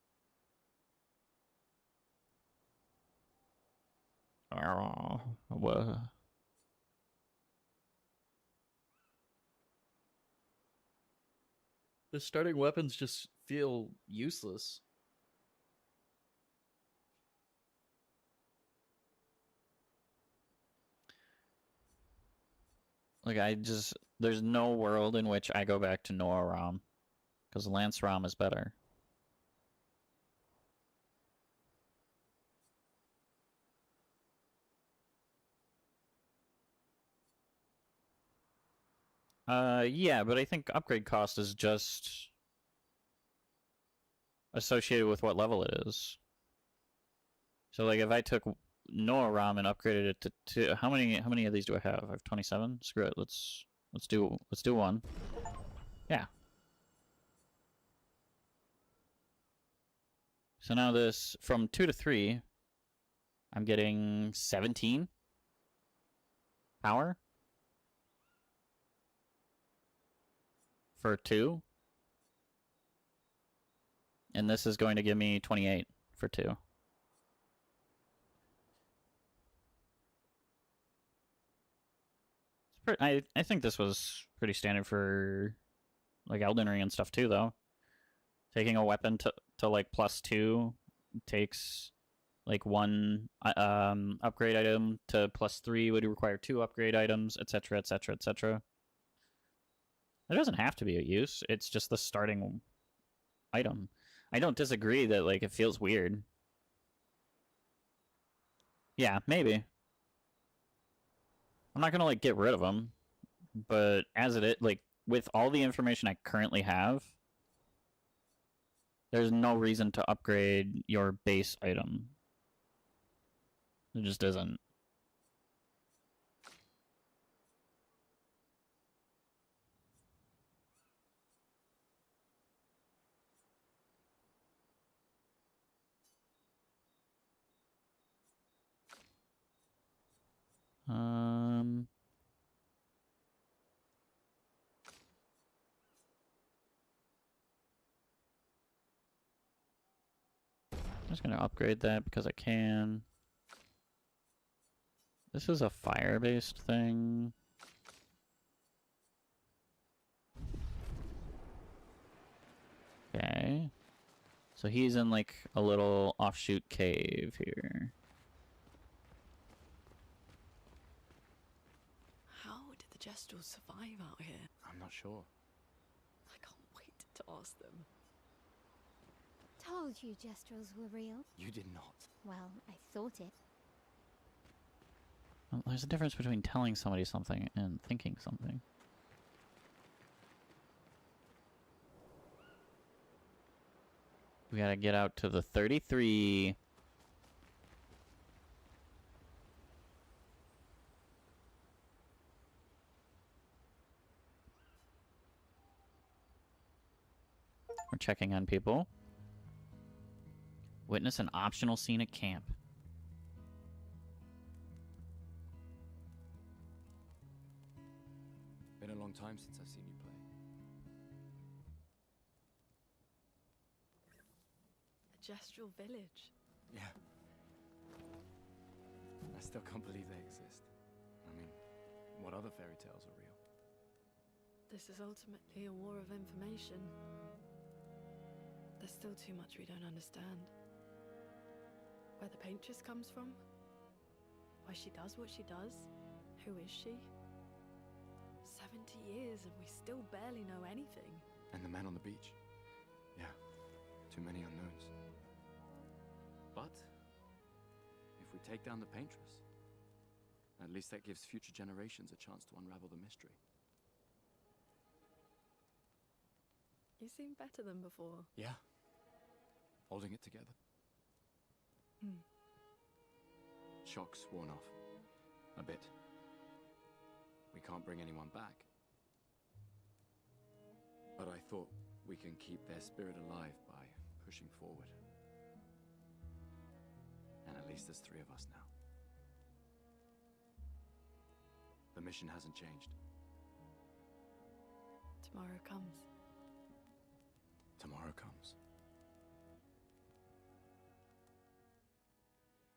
What? The starting weapons just feel useless. Like, there's no world in which I go back to Noah Ram, because Lance Ram is better. Yeah, but I think upgrade cost is just associated with what level it is. So, like, if I took Noah Ram and upgraded it to how many of these do I have? I have 27. Screw it. Let's do one. Yeah. So now this from 2 to 3, I'm getting 17 power for 2. And this is going to give me 28 for 2. I think this was pretty standard for like Elden Ring and stuff too, though. Taking a weapon to like +2 takes like 1 upgrade item to +3 would require 2 upgrade items, etc., etc., etc. It doesn't have to be a use. It's just the starting item. I don't disagree that like it feels weird. Yeah, maybe. I'm not gonna like get rid of them, but as it is, like with all the information I currently have, there's no reason to upgrade your base item. It just isn't. I'm just gonna upgrade that because I can. This is a fire-based thing. Okay. So he's in like a little offshoot cave here. How did the Gestrels survive out here? I'm not sure. I can't wait to ask them. Told you Gestrels were real. You did not. Well, I thought it. Well, there's a difference between telling somebody something and thinking something. We gotta get out to the 33. We're checking on people. Witness an optional scene at camp. Been a long time since I've seen you play. A Gestral village. Yeah. I still can't believe they exist. I mean, what other fairy tales are real? This is ultimately a war of information. There's still too much we don't understand. Where the paintress comes from? Why she does what she does? Who is she? 70 years and we still barely know anything. And the man on the beach. Yeah, too many unknowns. But if we take down the paintress, at least that gives future generations a chance to unravel the mystery. You seem better than before. Yeah. Holding it together. Shock's worn off. A bit. We can't bring anyone back. But I thought we can keep their spirit alive by pushing forward. And at least there's 3 of us now. The mission hasn't changed. Tomorrow comes. Tomorrow comes.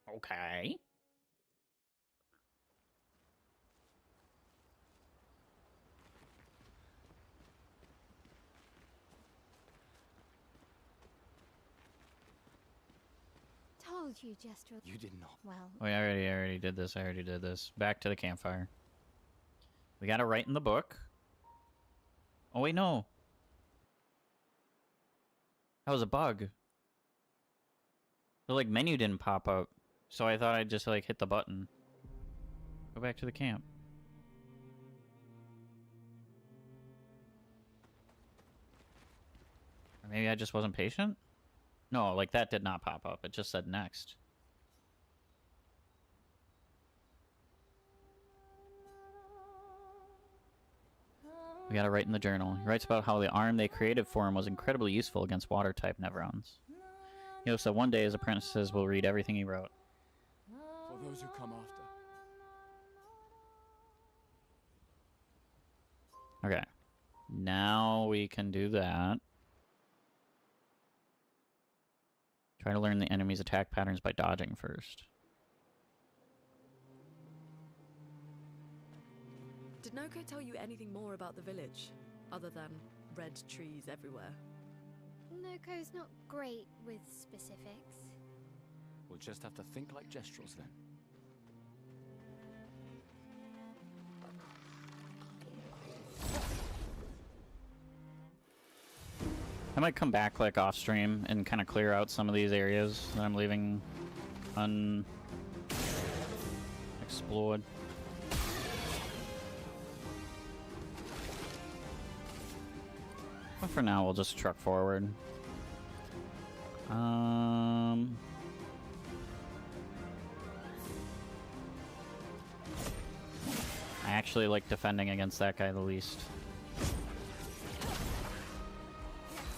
Okay. Told you Gestral. You did not. Well, Oh, I already did this. I already did this. Back to the campfire. We gotta write in the book. Oh, wait, no. That was a bug. The, like, menu didn't pop up. So I thought I'd just, like, hit the button. Go back to the camp. Or maybe I just wasn't patient? No, like, that did not pop up. It just said next. We gotta write in the journal. He writes about how the arm they created for him was incredibly useful against water-type Neverons. He hopes that one day his apprentices will read everything he wrote. For those who come after. Okay. Now we can do that. Try to learn the enemy's attack patterns by dodging first. Did Noko tell you anything more about the village, other than red trees everywhere? Noko's not great with specifics. We'll just have to think like Gestrels then. I might come back like off stream and kind of clear out some of these areas that I'm leaving unexplored. But for now, we'll just truck forward. I actually like defending against that guy the least.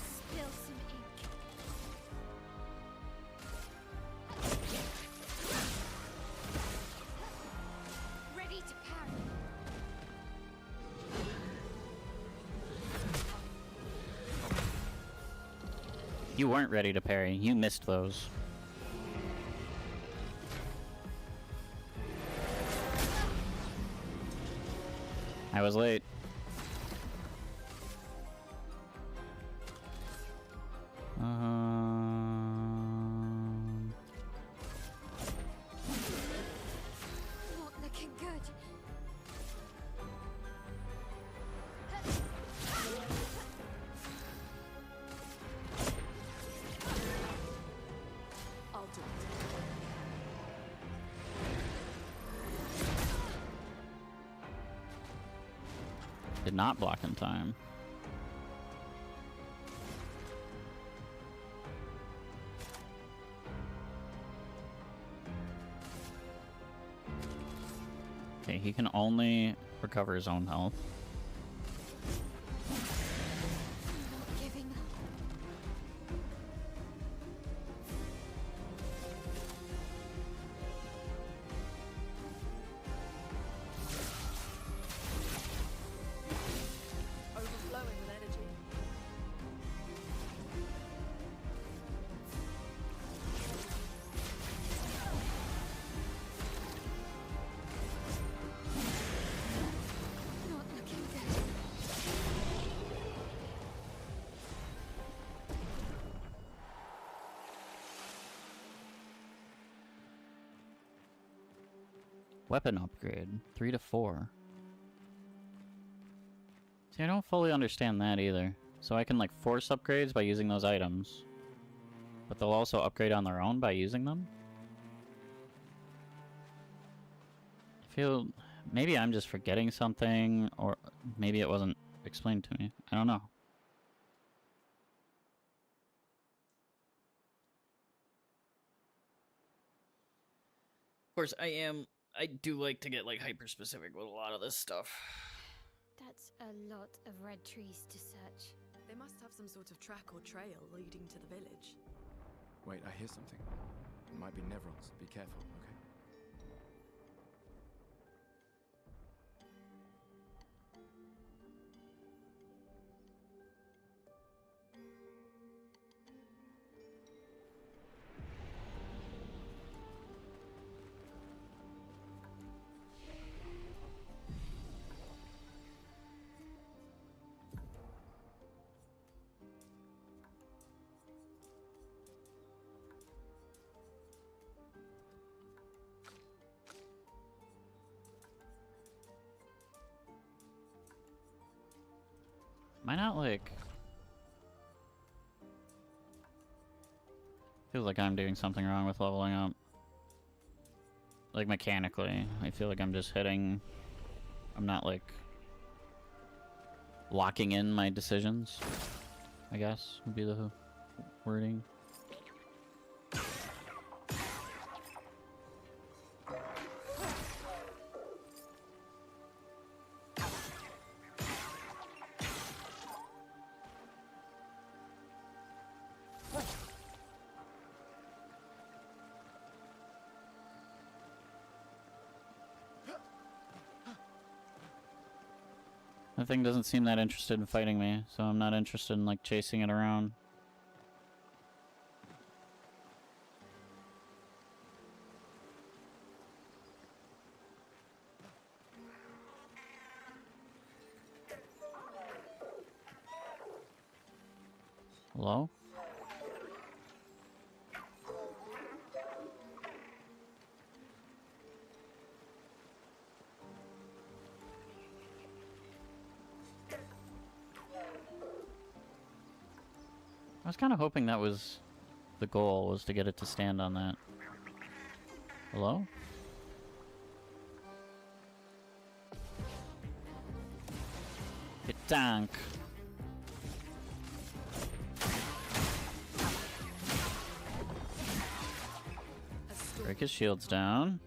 Spill some ink. Ready to parry. You weren't ready to parry. You missed those. I was late. Not looking good. Did not block in time. Okay, he can only recover his own health. I'm not giving up. Overflowing with energy. Not looking good. Weapon upgrade, 3 to 4. See, I don't fully understand that either. So I can like force upgrades by using those items. But they'll also upgrade on their own by using them? I feel maybe I'm just forgetting something, or maybe it wasn't explained to me. I don't know. Of course, I do like to get like hyper specific with a lot of this stuff. That's a lot of red trees to search. They must have some sort of track or trail leading to the village. Wait, I hear something. It might be Nevrons. Be careful, okay? Am I not like... Feels like I'm doing something wrong with leveling up. Like mechanically. I feel like I'm just hitting... I'm not like... locking in my decisions, I guess, would be the wording. The thing doesn't seem that interested in fighting me, so I'm not interested in like chasing it around. Hello? I was kind of hoping that was the goal, was to get it to stand on that. Hello? Hit tank. Break his shields down.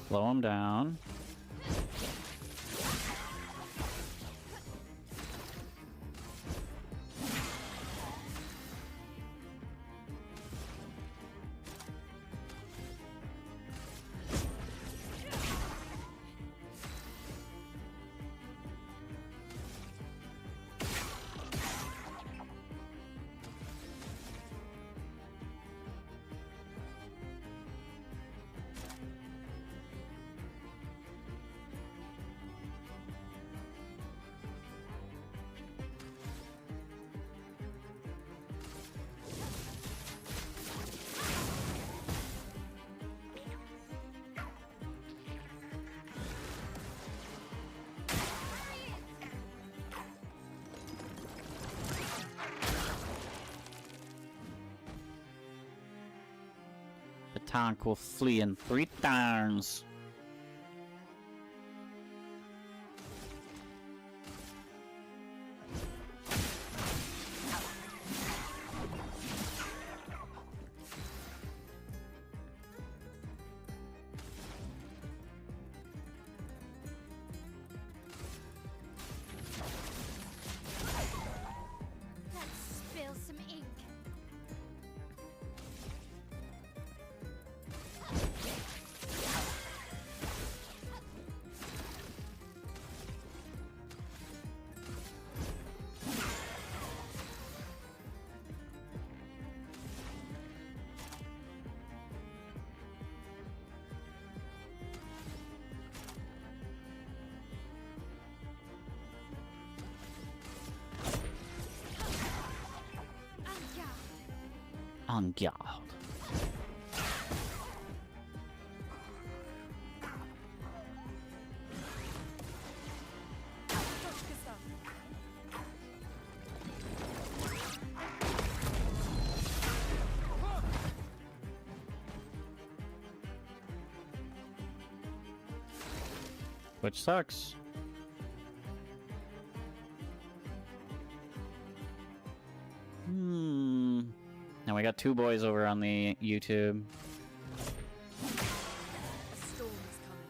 Slow him down. Tank will flee in 3 turns. Let's spill some ink. On guard. Which sucks. Now we got 2 boys over on the YouTube. A storm is coming.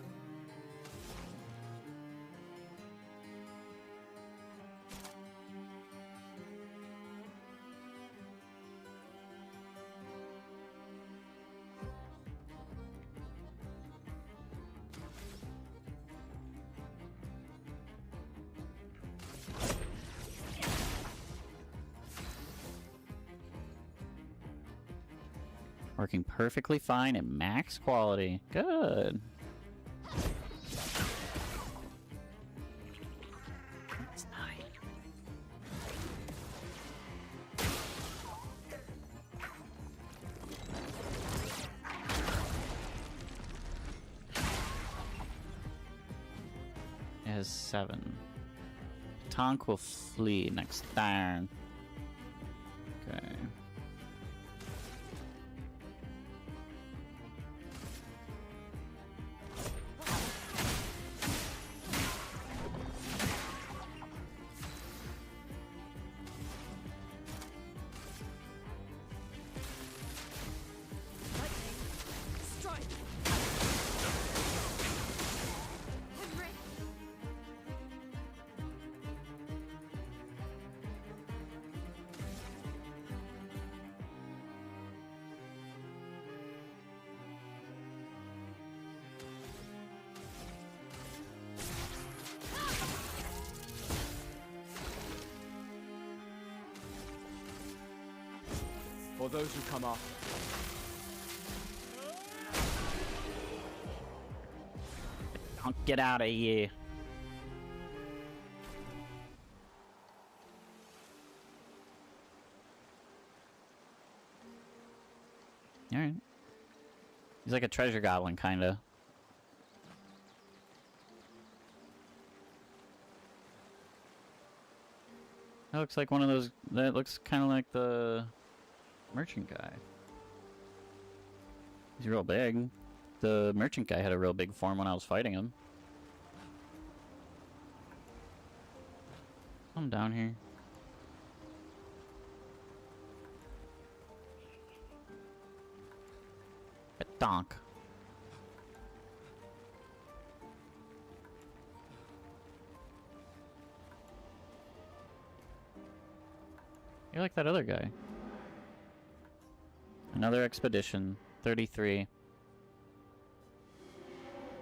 Working perfectly fine at max quality. Good. That's nice. It has 7. Tonk will flee next turn. Okay. Lightning. Strike. Henry! For those who come after. Tonk, get out of here. Alright. He's like a treasure goblin, kinda. That looks like one of those. That looks kind of like the merchant guy. He's real big. The merchant guy had a real big form when I was fighting him. Come down here. A donk. You're like that other guy. Another expedition. 33.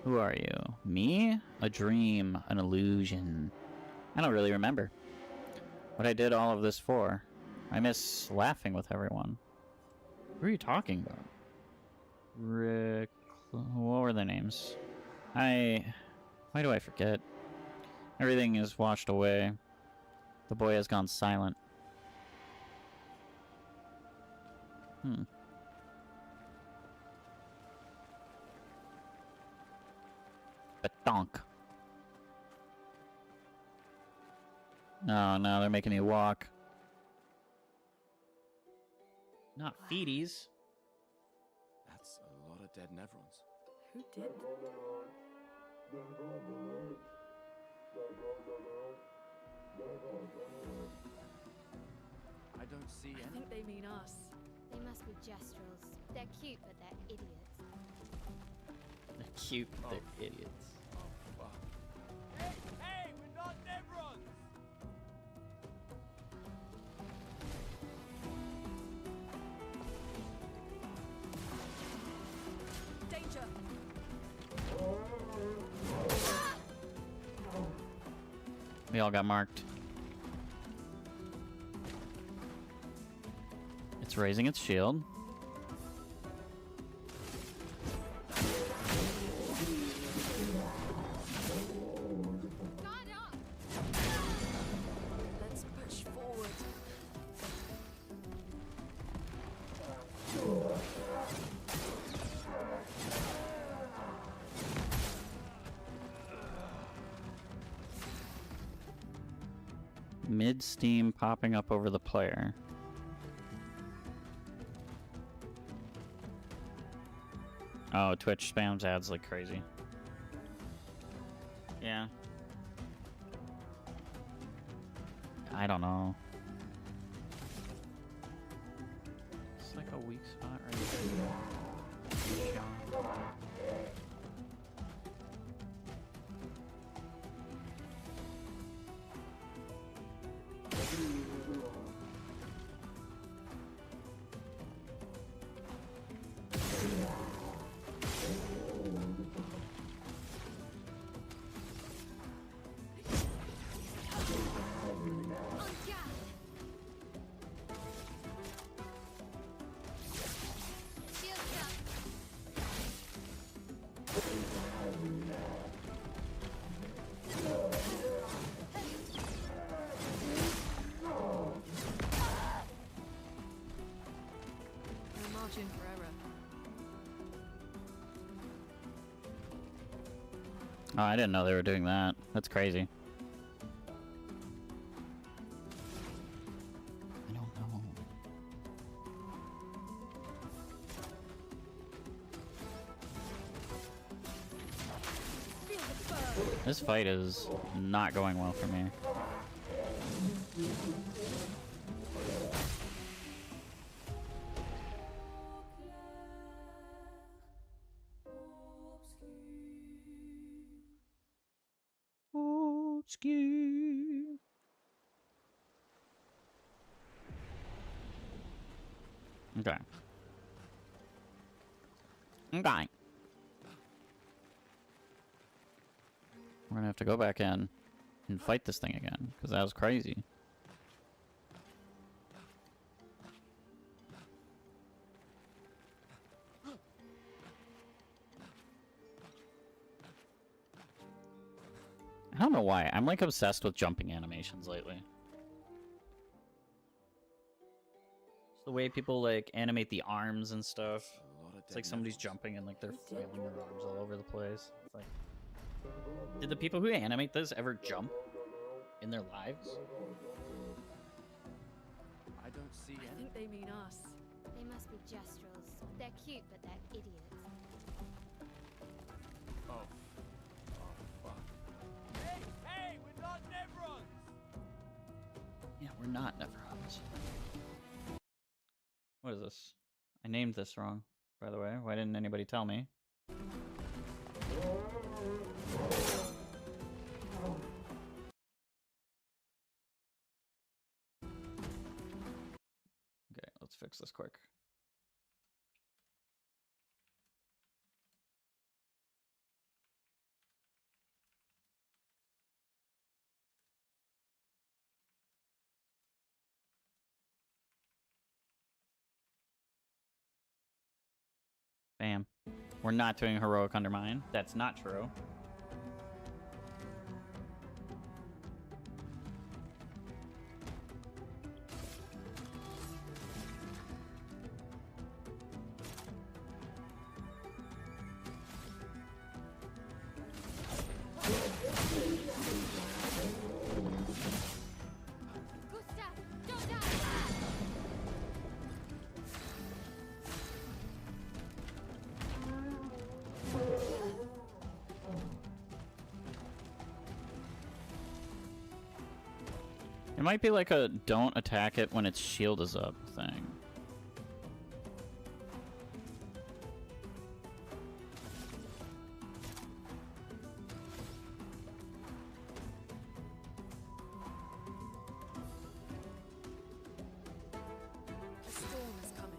Who are you? Me? A dream. An illusion. I don't really remember what I did all of this for. I miss laughing with everyone. Who are you talking about? Rick... What were their names? Why do I forget? Everything is washed away. The boy has gone silent. A donk. Oh no, they're making me walk. Not feeties. That's a lot dead Nevrons. Who did? I don't see I any. think they mean us. They must be Jestrels. They're cute, but they're idiots. They're cute, but they're idiots. Oh, fuck. Hey, we're not Nevrons! Danger! We all got marked. It's raising its shield. Guard up! Let's push forward. Mid steam popping up over the player. Oh, Twitch spams ads like crazy. Yeah. I don't know. It's like a weak spot right there. No margin for error. Oh, I didn't know they were doing that. That's crazy. I don't know. Feel the burn. This fight is not going well for me. Obscure. Okay. Okay. We're gonna have to go back in and fight this thing again, because that was crazy. I don't know why. I'm like obsessed with jumping animations lately. It's the way people like animate the arms and stuff. A lot of It's dead like somebody's Nevrons. jumping and like they're flailing their arms all over the place. It's like, did the people who animate this ever jump in their lives? I don't see I any. think they mean us. They must be Jestrels. They're cute, but they're idiots. Oh. Oh, fuck. Hey, we're not Nevrons! Yeah, we're not Nevrons. What is this? I named this wrong, by the way. Why didn't anybody tell me? Okay, let's fix this quick. Bam. We're not doing heroic undermine. That's not true. Gustav, don't die! It might be like a don't attack it when its shield is up thing. A storm is coming.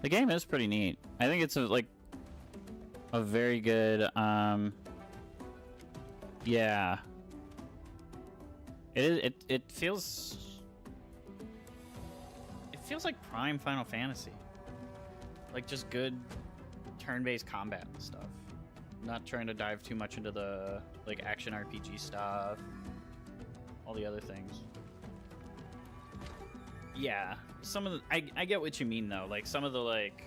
The game is pretty neat. I think it's like a very good yeah. It feels like prime Final Fantasy. Like just good turn-based combat and stuff. Not trying to dive too much into the like action RPG stuff. All the other things. Yeah, some of the I get what you mean though. Like some of the like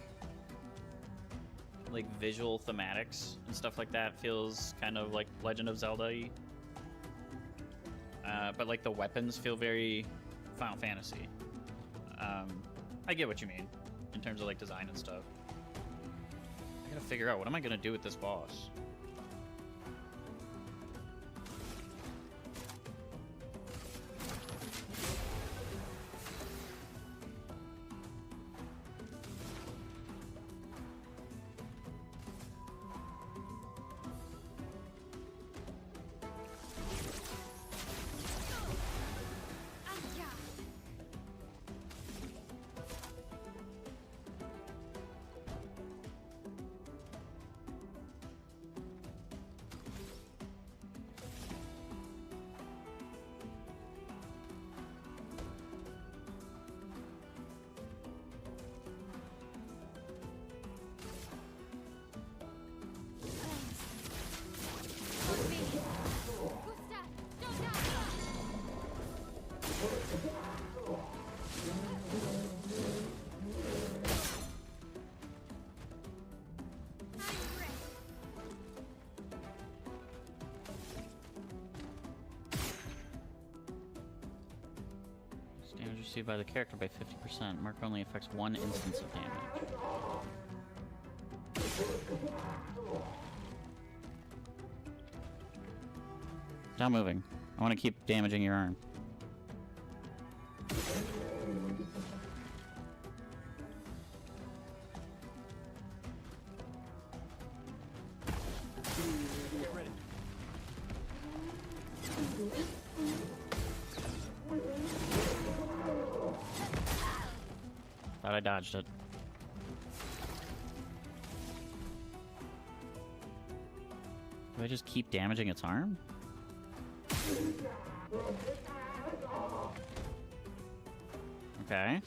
visual thematics and stuff like that feels kind of like Legend of Zelda-y. But like the weapons feel very Final Fantasy. I get what you mean in terms of like design and stuff. I gotta figure out what am I gonna do with this boss. Damage received by the character by 50%. Mark only affects one instance of damage. Stop moving. I want to keep damaging your arm. Get ready. Thought I dodged it. Do I just keep damaging its arm? Okay.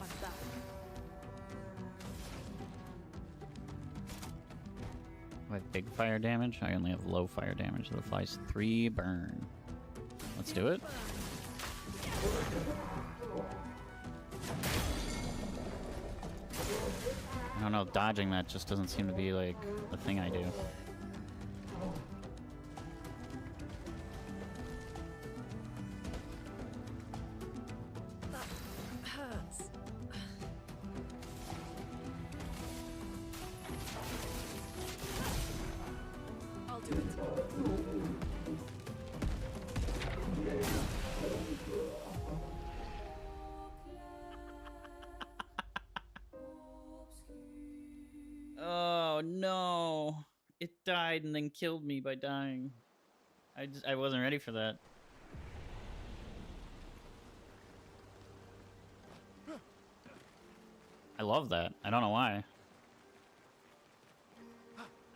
I'm back. I have big fire damage. I only have low fire damage. So it applies 3 burn. Let's do it. don't know, dodging that just doesn't seem to be like the thing I do. That hurts. I'll do it. Oh no! It died and then killed me by dying. I wasn't ready for that. I love that. I don't know why.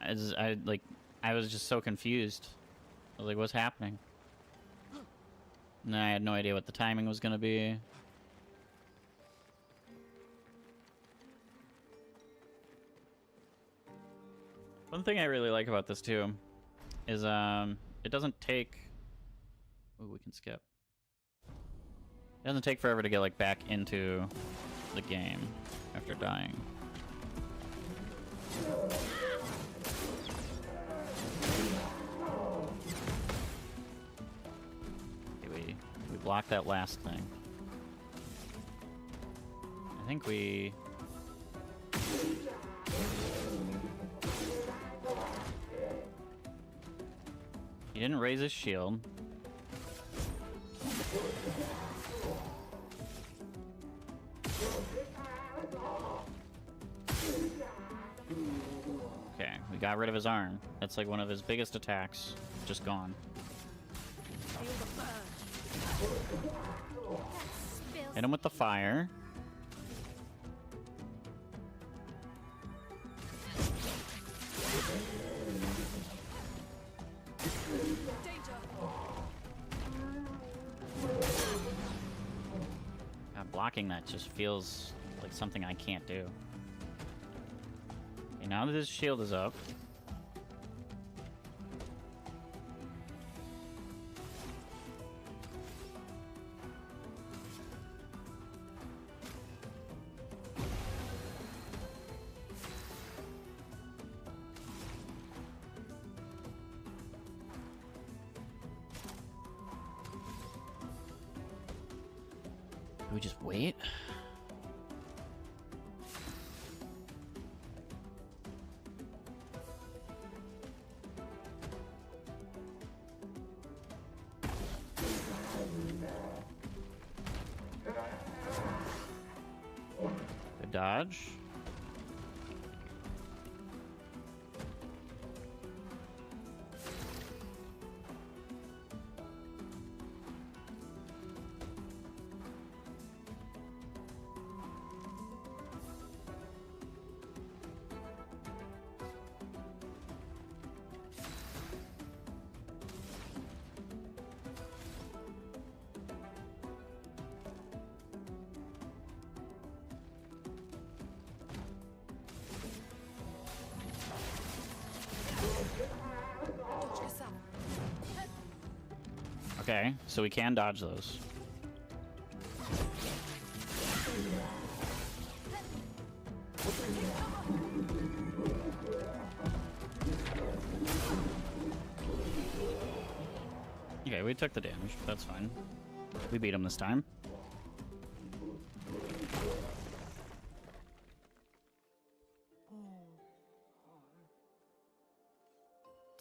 I was just so confused. I was like, what's happening? And I had no idea what the timing was gonna be. One thing I really like about this too is it doesn't take. Ooh, we can skip. It doesn't take forever to get like back into the game after dying. Okay, we blocked that last thing. I think we. He didn't raise his shield. Okay, we got rid of his arm. That's like one of his biggest attacks. Just gone. Hit him with the fire. God, blocking that just feels like something I can't do. Okay, now that his shield is up. Do we just wait? Good dodge. Okay, so we can dodge those. Okay, we took the damage. That's fine. We beat him this time.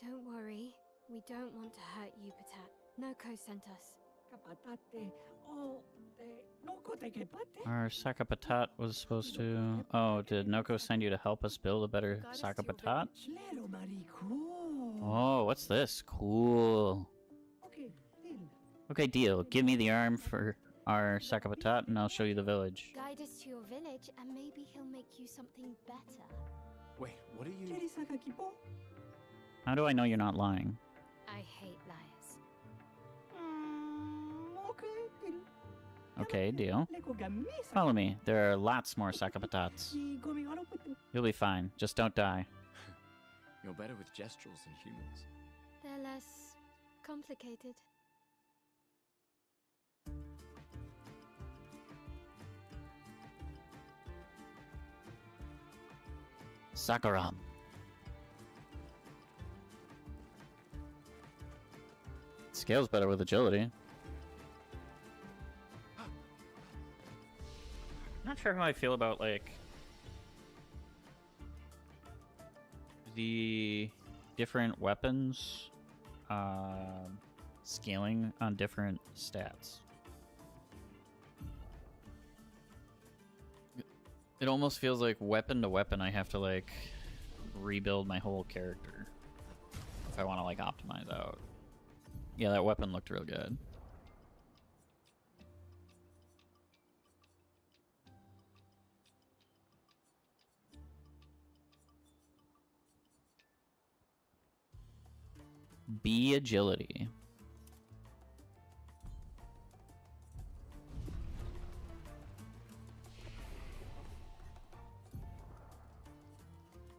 Don't worry. We don't want to hurt you, Patat. Noko sent us. Our Sakapatat was supposed to... Oh, did Noko send you to help us build a better Sakapatat? Oh, what's this? Cool. Okay, deal. Give me the arm for our Sakapatat and I'll show you the village. Guide us to your village and maybe he'll make you something better. Wait, what are you... How do I know you're not lying? I hate liars. Okay, deal. Follow me. There are lots more Sakapatats. You'll be fine. Just don't die. You're better with gestural than humans. They're less complicated. Sakura. Scales better with agility. Not sure how I feel about like the different weapons scaling on different stats. It almost feels like weapon to weapon I have to like rebuild my whole character if I want to like optimize out. Yeah, that weapon looked real good. B agility.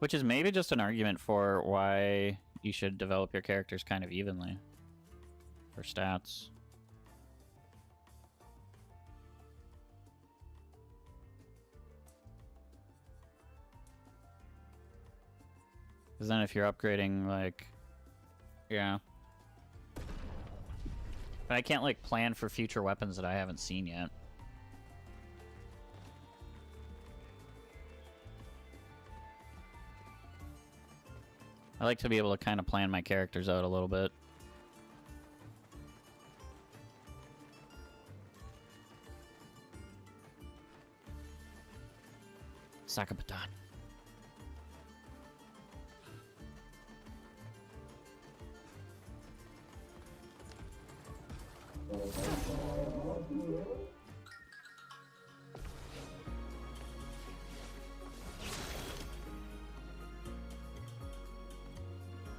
Which is maybe just an argument for why you should develop your characters kind of evenly for stats. Because then if you're upgrading, like, yeah. But I can't, like, plan for future weapons that I haven't seen yet. I like to be able to kind of plan my characters out a little bit. Sakapatan.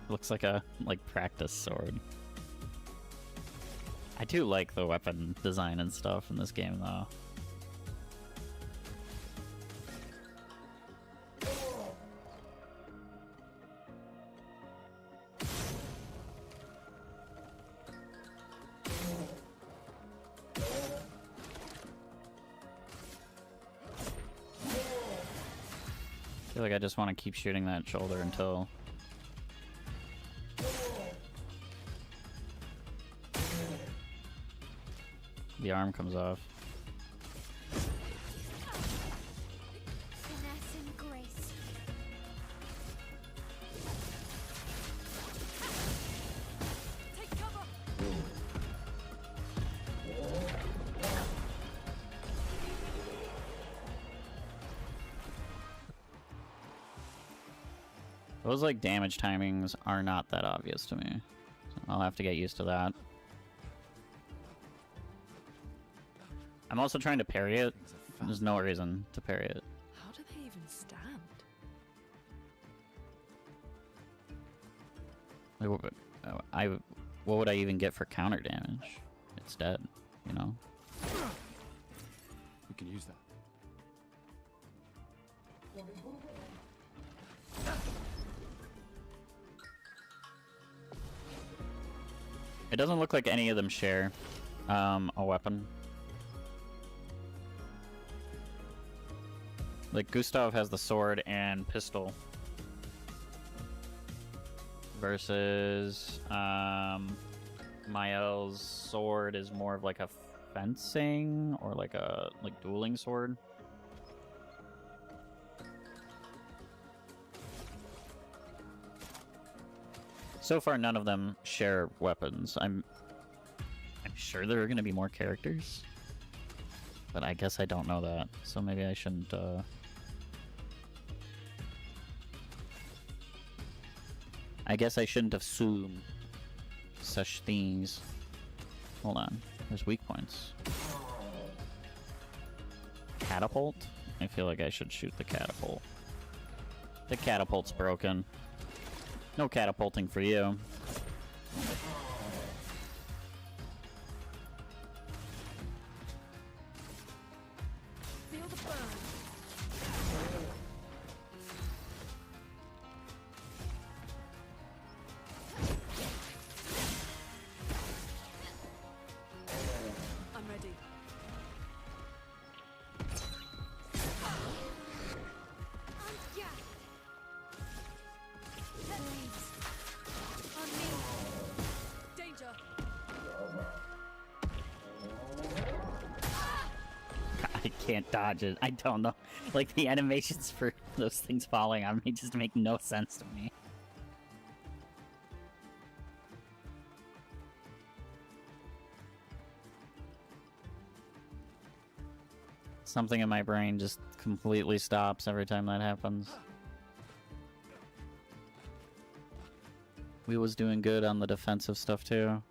Looks like a practice sword. I do like the weapon design and stuff in this game though. I feel like I just want to keep shooting that shoulder until the arm comes off. Finesse and grace. Take cover! Those like damage timings are not that obvious to me. So I'll have to get used to that. I'm also trying to parry it. There's no reason to parry it. How do they even stand? Like, what would I even get for counter damage? It's dead, you know? We can use that. It doesn't look like any of them share a weapon. Like, Gustav has the sword and pistol. Versus, Mael's sword is more of like a fencing or like a dueling sword. So far, none of them share weapons. I'm sure there are going to be more characters, but I guess I don't know that. So maybe I shouldn't. I guess I shouldn't assume such things. Hold on. There's weak points. Catapult? I feel like I should shoot the catapult. The catapult's broken. No catapulting for you. Feel the burn. I'm ready. I can't dodge it. I don't know. Like, the animations for those things falling on me just make no sense to me. Something in my brain just completely stops every time that happens. We was doing good on the defensive stuff too.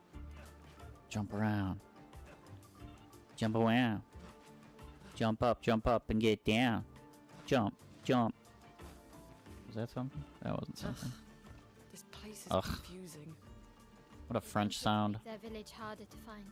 Jump around. Jump around. Jump up and get down. Jump, jump. Was that something? That wasn't something. This place is Ugh. confusing. What a French sound. Their village harder to find.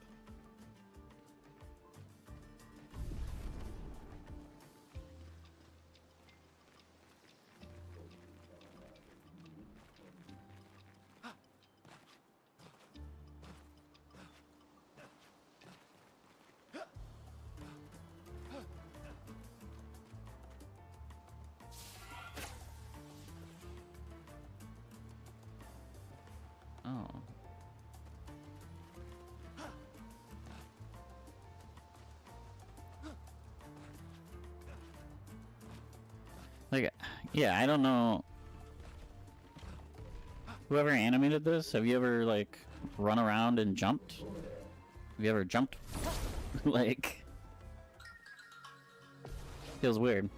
Oh. Like, yeah, I don't know. Whoever animated this, have you ever, like, run around and jumped? Have you ever jumped? Like... Feels weird.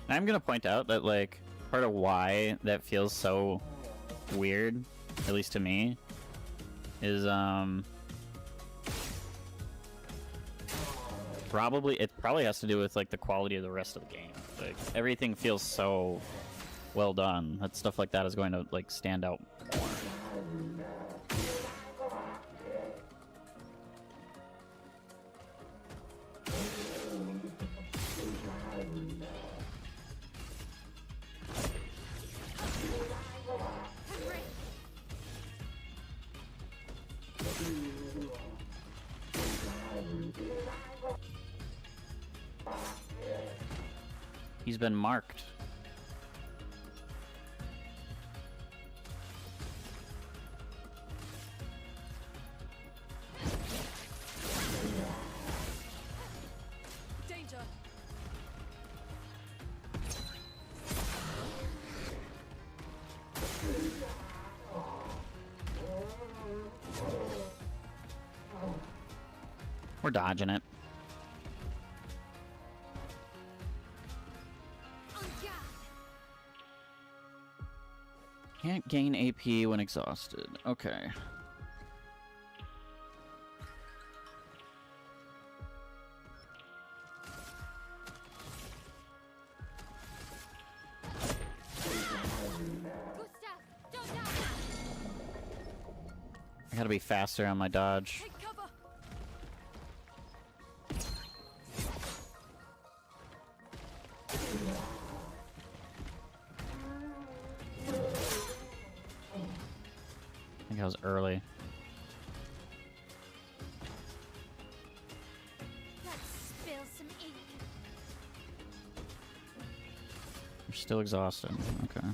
And I'm gonna point out that, like, part of why that feels so weird, at least to me, is, it probably has to do with, like, the quality of the rest of the game. Like, everything feels so well done that stuff like that is going to, like, stand out more. He's been marked. Danger! We're dodging it. Can't gain AP when exhausted. Okay. I gotta be faster on my dodge. Take cover! I think I was early. Let's spill some ink. You're still exhausted. Okay.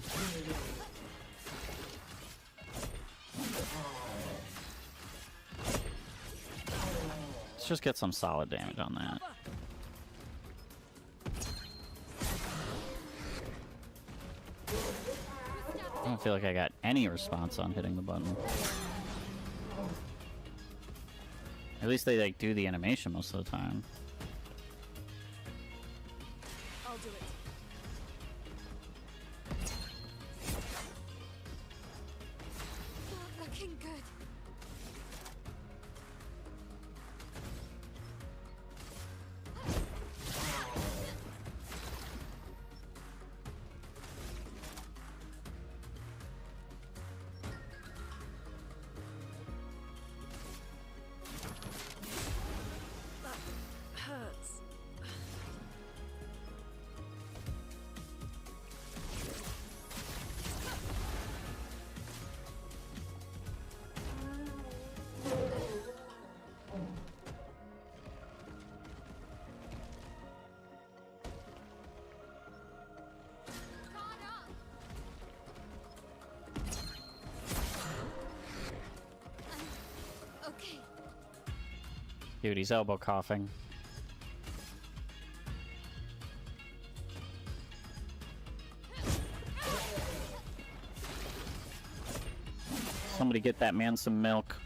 Let's just get some solid damage on that. I don't feel like I got any response on hitting the button. At least they, like, do the animation most of the time. I'll do it. Not looking good. Dude, he's elbow coughing. Somebody get that man some milk.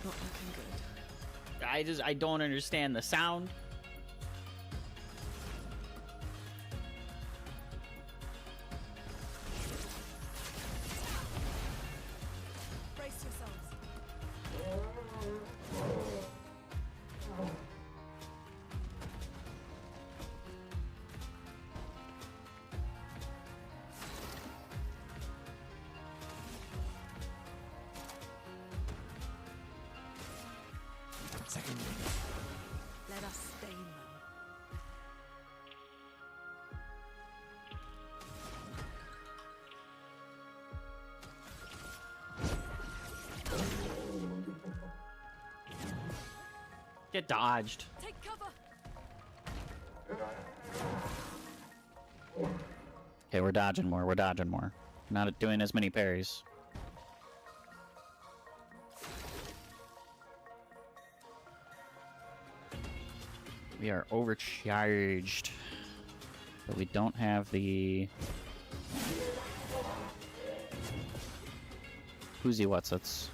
Not looking good. I don't understand the sound. Brace yourselves. Second. Let us stain them. Get dodged. Take cover. Okay, we're dodging more. We're dodging more. Not doing as many parries. We are overcharged. But we don't have the... Who's he what's it's?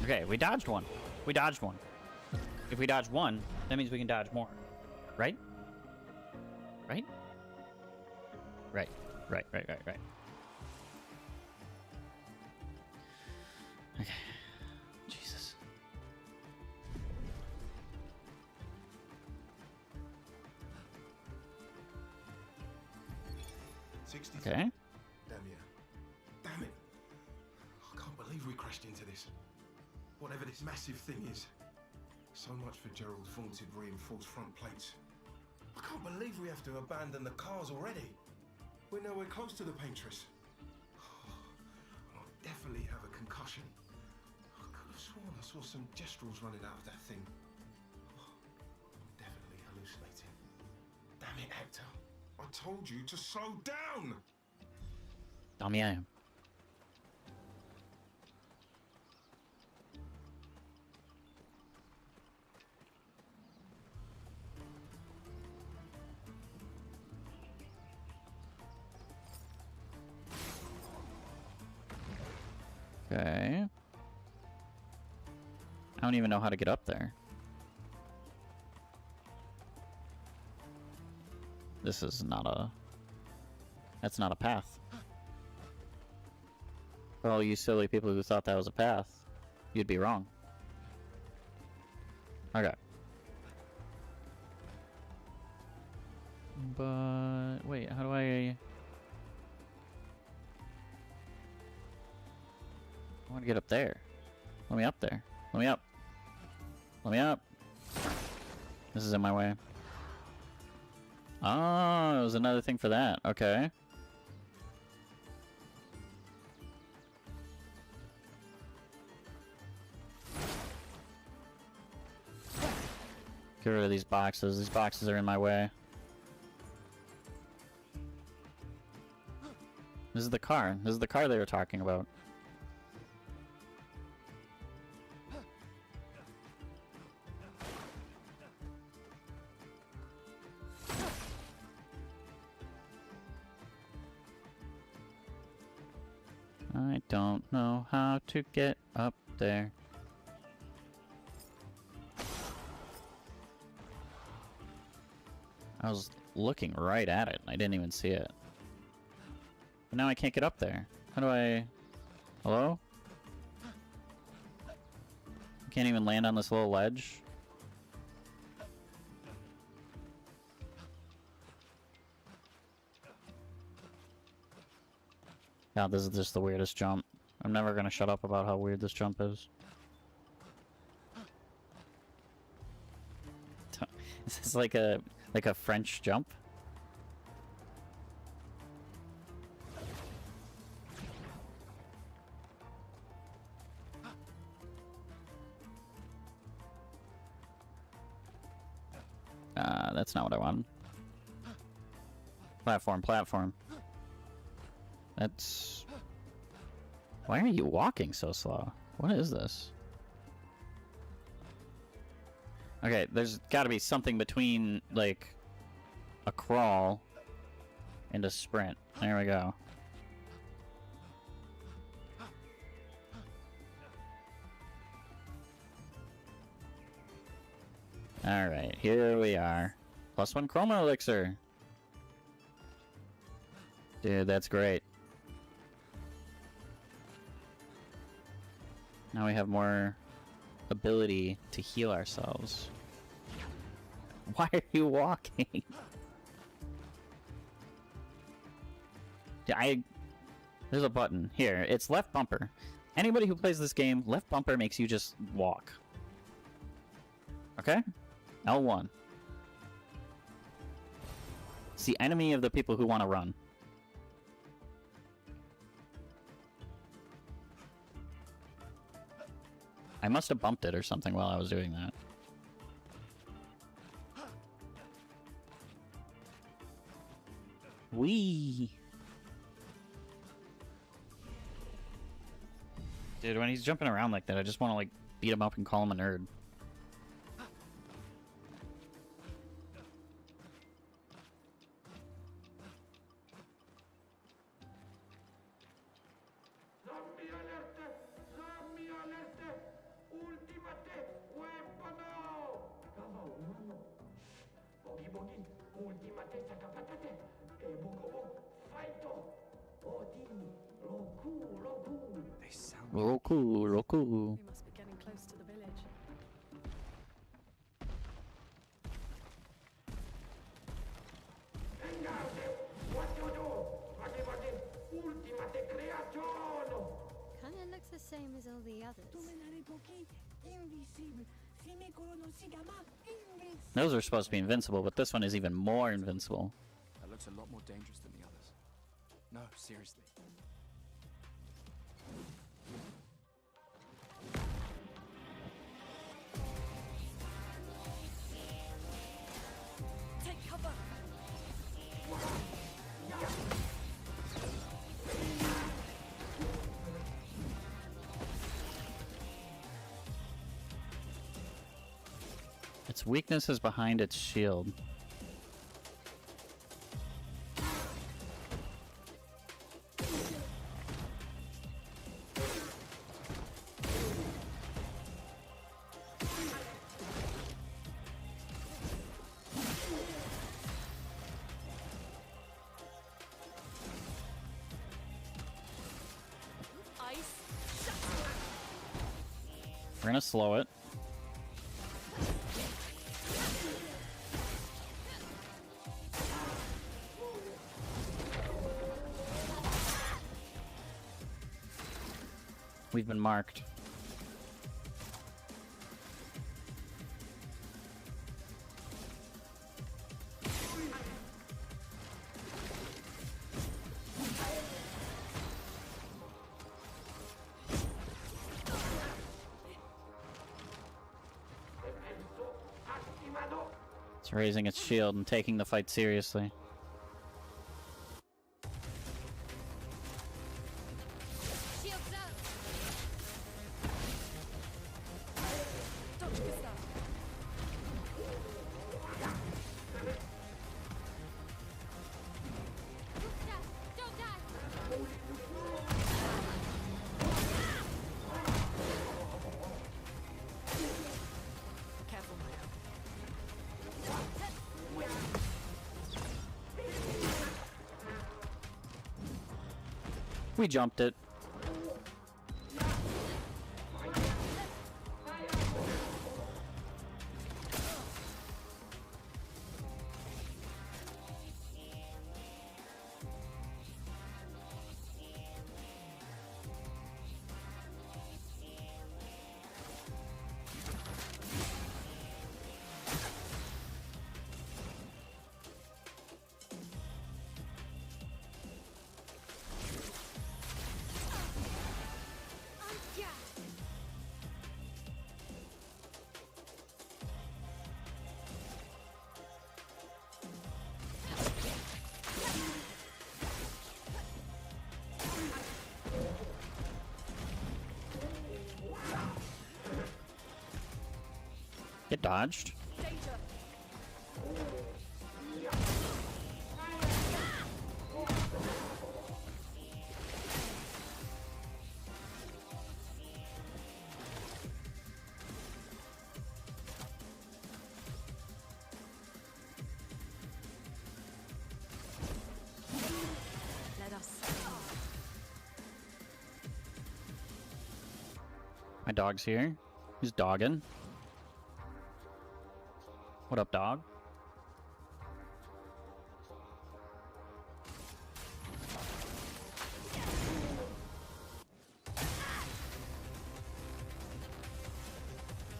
Okay, we dodged one. We dodged one. If we dodge one, that means we can dodge more. Right? Right? Right. Right. Okay. Jesus. Okay. Damn yeah. Damn it. I can't believe we crashed into this. Whatever this massive thing is. So much for Gerald's vaunted reinforced front plates. I can't believe we have to abandon the cars already. We're nowhere close to the paintress. I'll definitely have a concussion. I could have sworn I saw some gestrels running out of that thing. I'm definitely hallucinating. Damn it, Hector. I told you to slow down! Dummy I am. Okay. I don't even know how to get up there. This is not a... That's not a path. For all you silly people who thought that was a path, you'd be wrong. Okay. But... Wait, how do I want to get up there. Let me up there. Let me up. Let me up. This is in my way. Oh, it was another thing for that. Okay. Get rid of these boxes. These boxes are in my way. This is the car. This is the car they were talking about. I don't know how to get up there. I was looking right at it. I didn't even see it. But now I can't get up there. How do I... Hello? I can't even land on this little ledge. God, this is just the weirdest jump. I'm never gonna shut up about how weird this jump is. Is this like a French jump? That's not what I wanted. Platform, platform. That's... Why are you walking so slow? What is this? Okay, there's gotta be something between, like, a crawl and a sprint. There we go. Alright, here we are. +1 chroma elixir. Dude, that's great. Now we have more ability to heal ourselves. Why are you walking? Yeah, there's a button here. It's left bumper. Anybody who plays this game, left bumper makes you just walk. Okay? L1. It's the enemy of the people who want to run. I must have bumped it or something while I was doing that. Whee! Dude, when he's jumping around like that, I just want to, like, beat him up and call him a nerd. They sound Roku, Roku. We must be getting close to the village. Kinda looks the same as all the others. Those are supposed to be invincible, but this one is even more invincible. That looks a lot more dangerous than the others. No, seriously. Take cover! Its weakness is behind its shield. Ice! We're gonna slow it. We've been marked. It's raising its shield and taking the fight seriously. Shields up! Dr. Gustav! Gustav, don't die! Careful, Maya. We jumped it. Get dodged. Danger! Let us. My dog's here. He's dogging. What up, dog?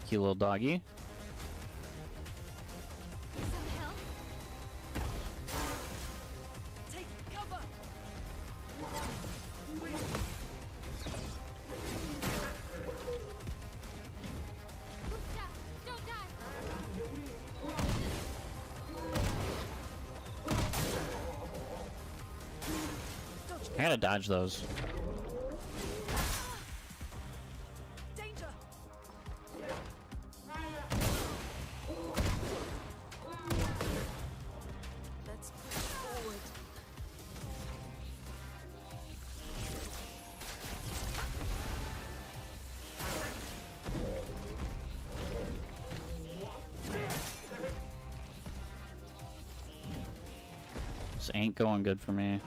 Cute little doggy. Some help? Take cover! Gustav, don't die! I gotta dodge those. Danger! Let's push forward. This ain't going good for me.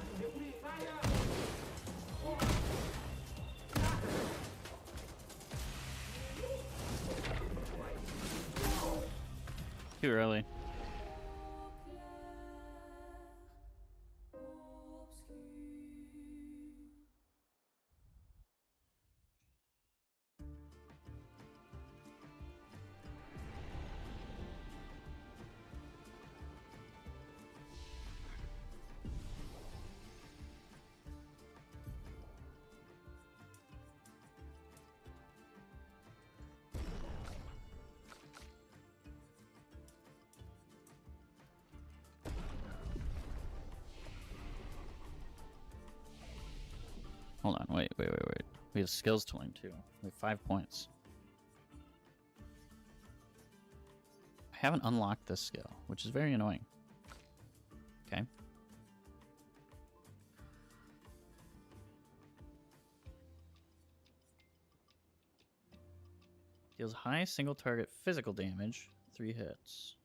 Too early. Hold on, wait. We have skills to learn too. We have 5 points. I haven't unlocked this skill, which is very annoying. Okay. Deals high single target physical damage, 3 hits.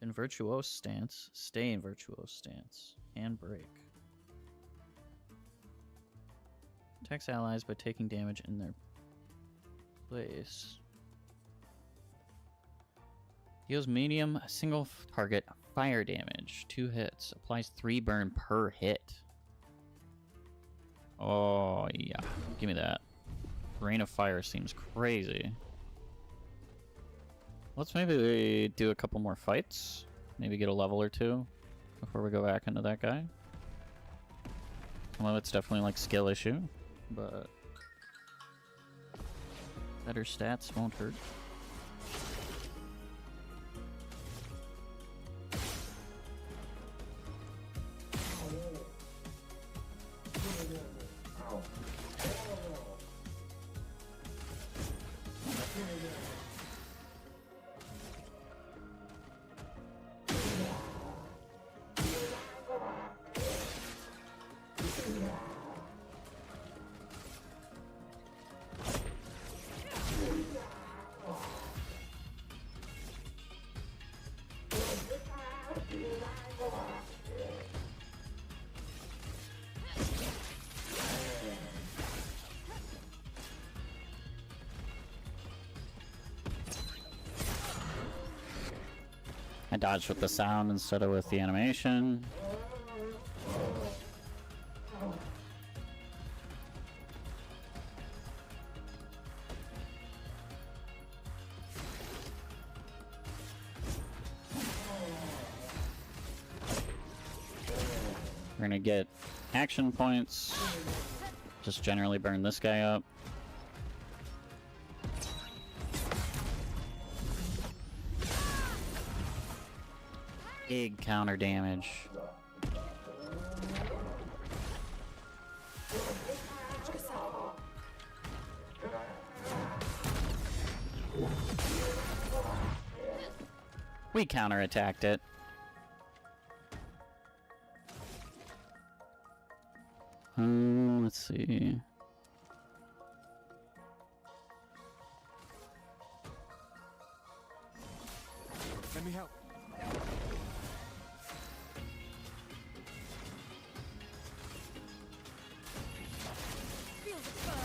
In virtuose stance, stay in virtuose stance, and break. Attacks allies by taking damage in their place. Deals medium single target fire damage, 2 hits. Applies 3 burn per hit. Oh yeah, give me that. Rain of Fire seems crazy. Let's maybe do a couple more fights. Maybe get a level or 2 before we go back into that guy. Some of it's definitely like skill issue, but better stats won't hurt. I dodged with the sound instead of with the animation. We're gonna get action points. Just generally burn this guy up. Big counter damage. We counterattacked it. Let's see. Let me help. Feel the burn.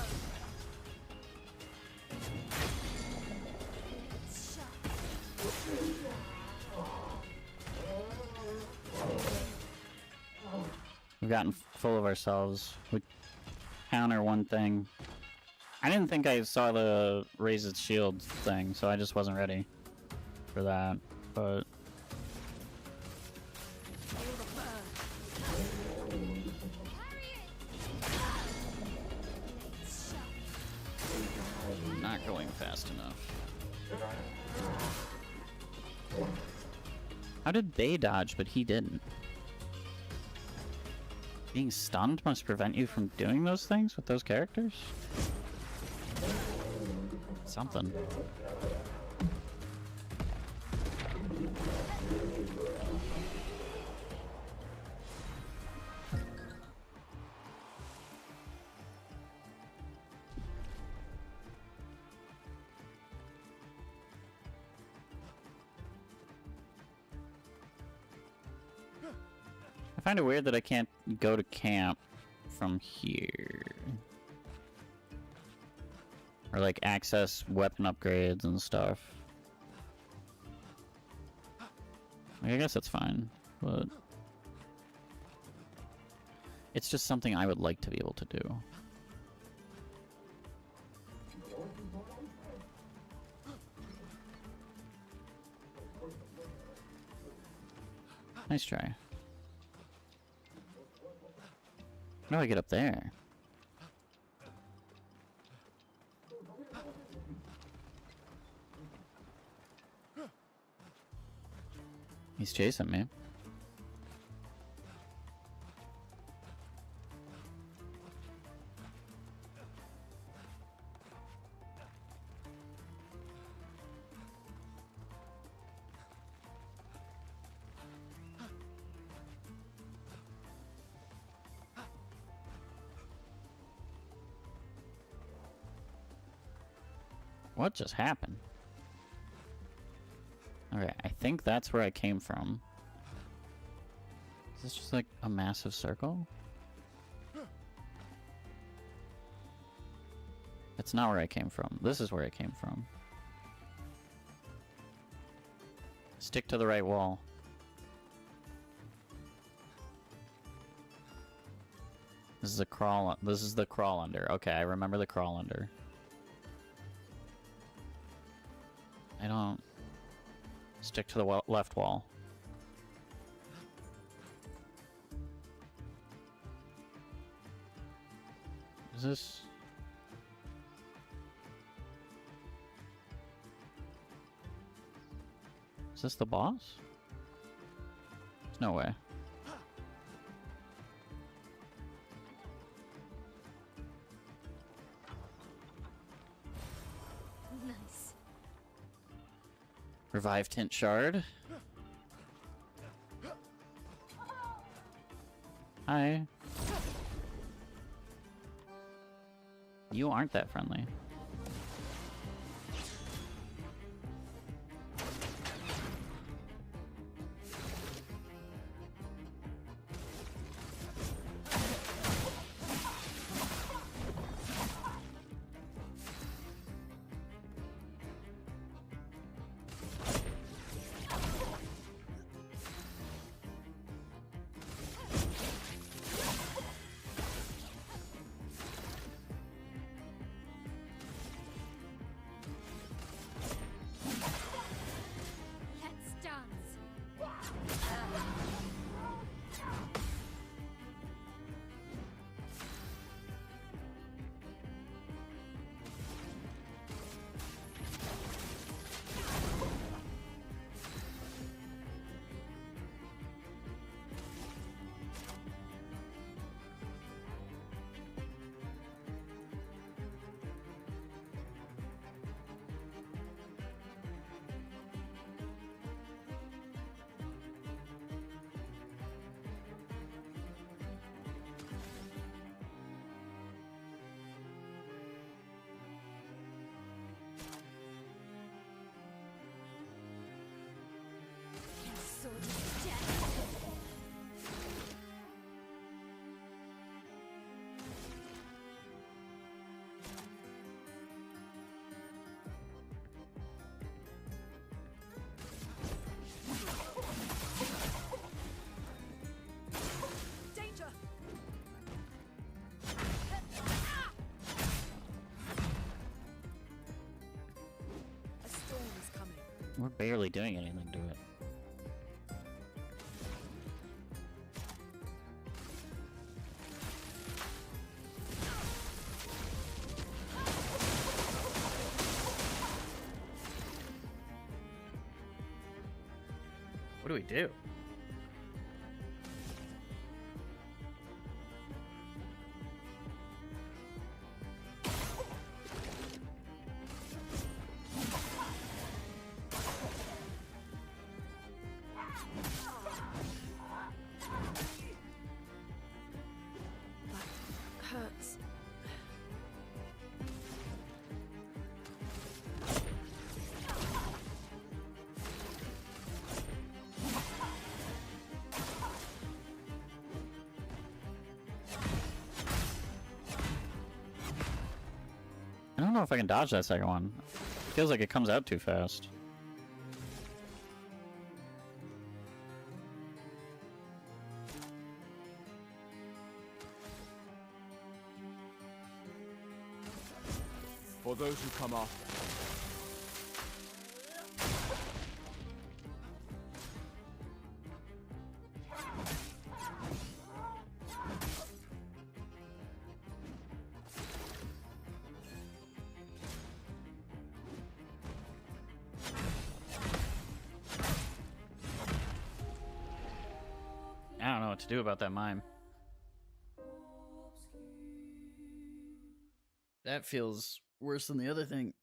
We've gotten full of ourselves. We counter one thing. I didn't think I saw the raise its shield thing, so I just wasn't ready for that. But not going fast enough. How did they dodge, but he didn't? Being stunned must prevent you from doing those things with those characters? Something. I find it weird that I can't go to camp from here. Or like access weapon upgrades and stuff. Like, I guess that's fine, but it's just something I would like to be able to do. Nice try. How do I get up there? He's chasing me. What just happened? Okay, I think that's where I came from. Is this just like a massive circle? It's not where I came from. This is where I came from. Stick to the right wall. This is a crawl. This is the crawl under. Okay, I remember the crawl under. I don't... Stick to the left wall. Is this... Is this the boss? There's no way. Nice. Revive Tint Shard. Hi. You aren't that friendly. We're barely doing anything to it. What do we do? That hurts. I don't know if I can dodge that second one. Feels like it comes out too fast. For those who come after. I don't know what to do about that mime. That feels worse than the other thing.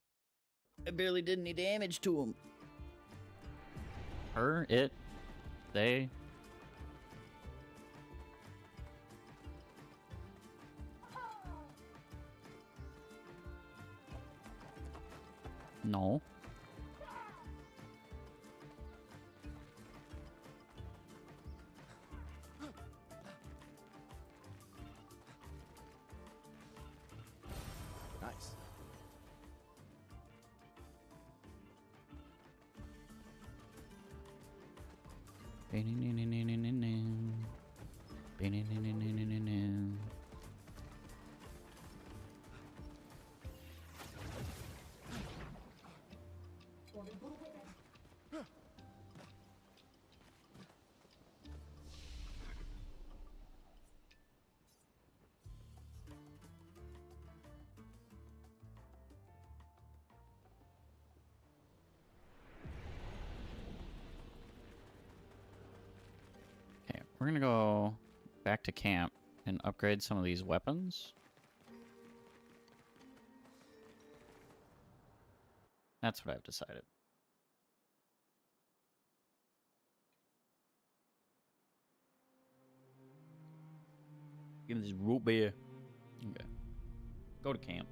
I barely did any damage to him. Her, it, they. No. Nice. Okay, we're gonna go back to camp and upgrade some of these weapons. That's what I've decided. Give me this root beer. Okay. Go to camp.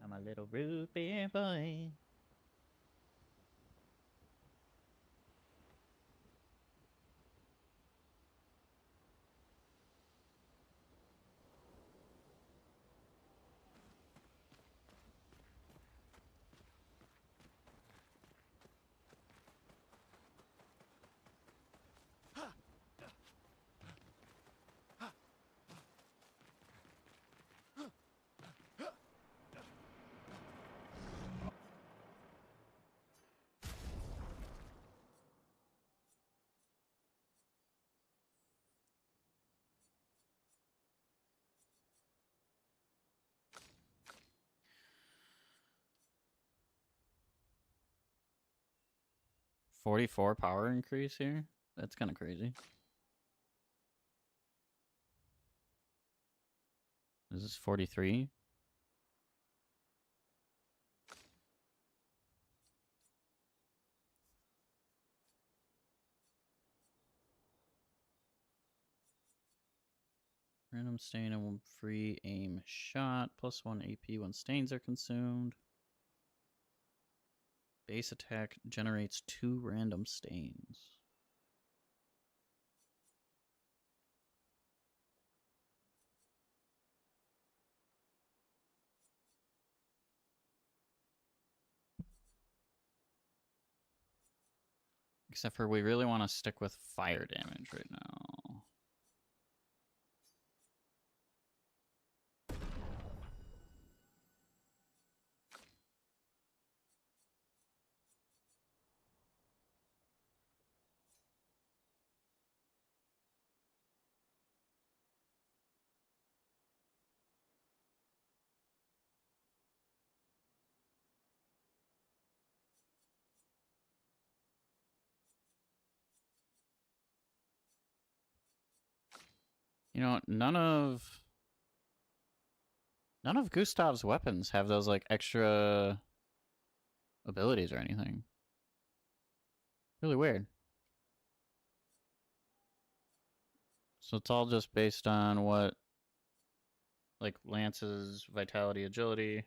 I'm a little root beer boy. $44 power increase here? That's kind of crazy. Is this 43? Random stain and free aim shot. +1 AP when stains are consumed. Base attack generates 2 random stains. Except for we really want to stick with fire damage right now. You know, none of Gustav's weapons have those like extra abilities or anything. Really weird. So it's all just based on what, like Lance's vitality, agility.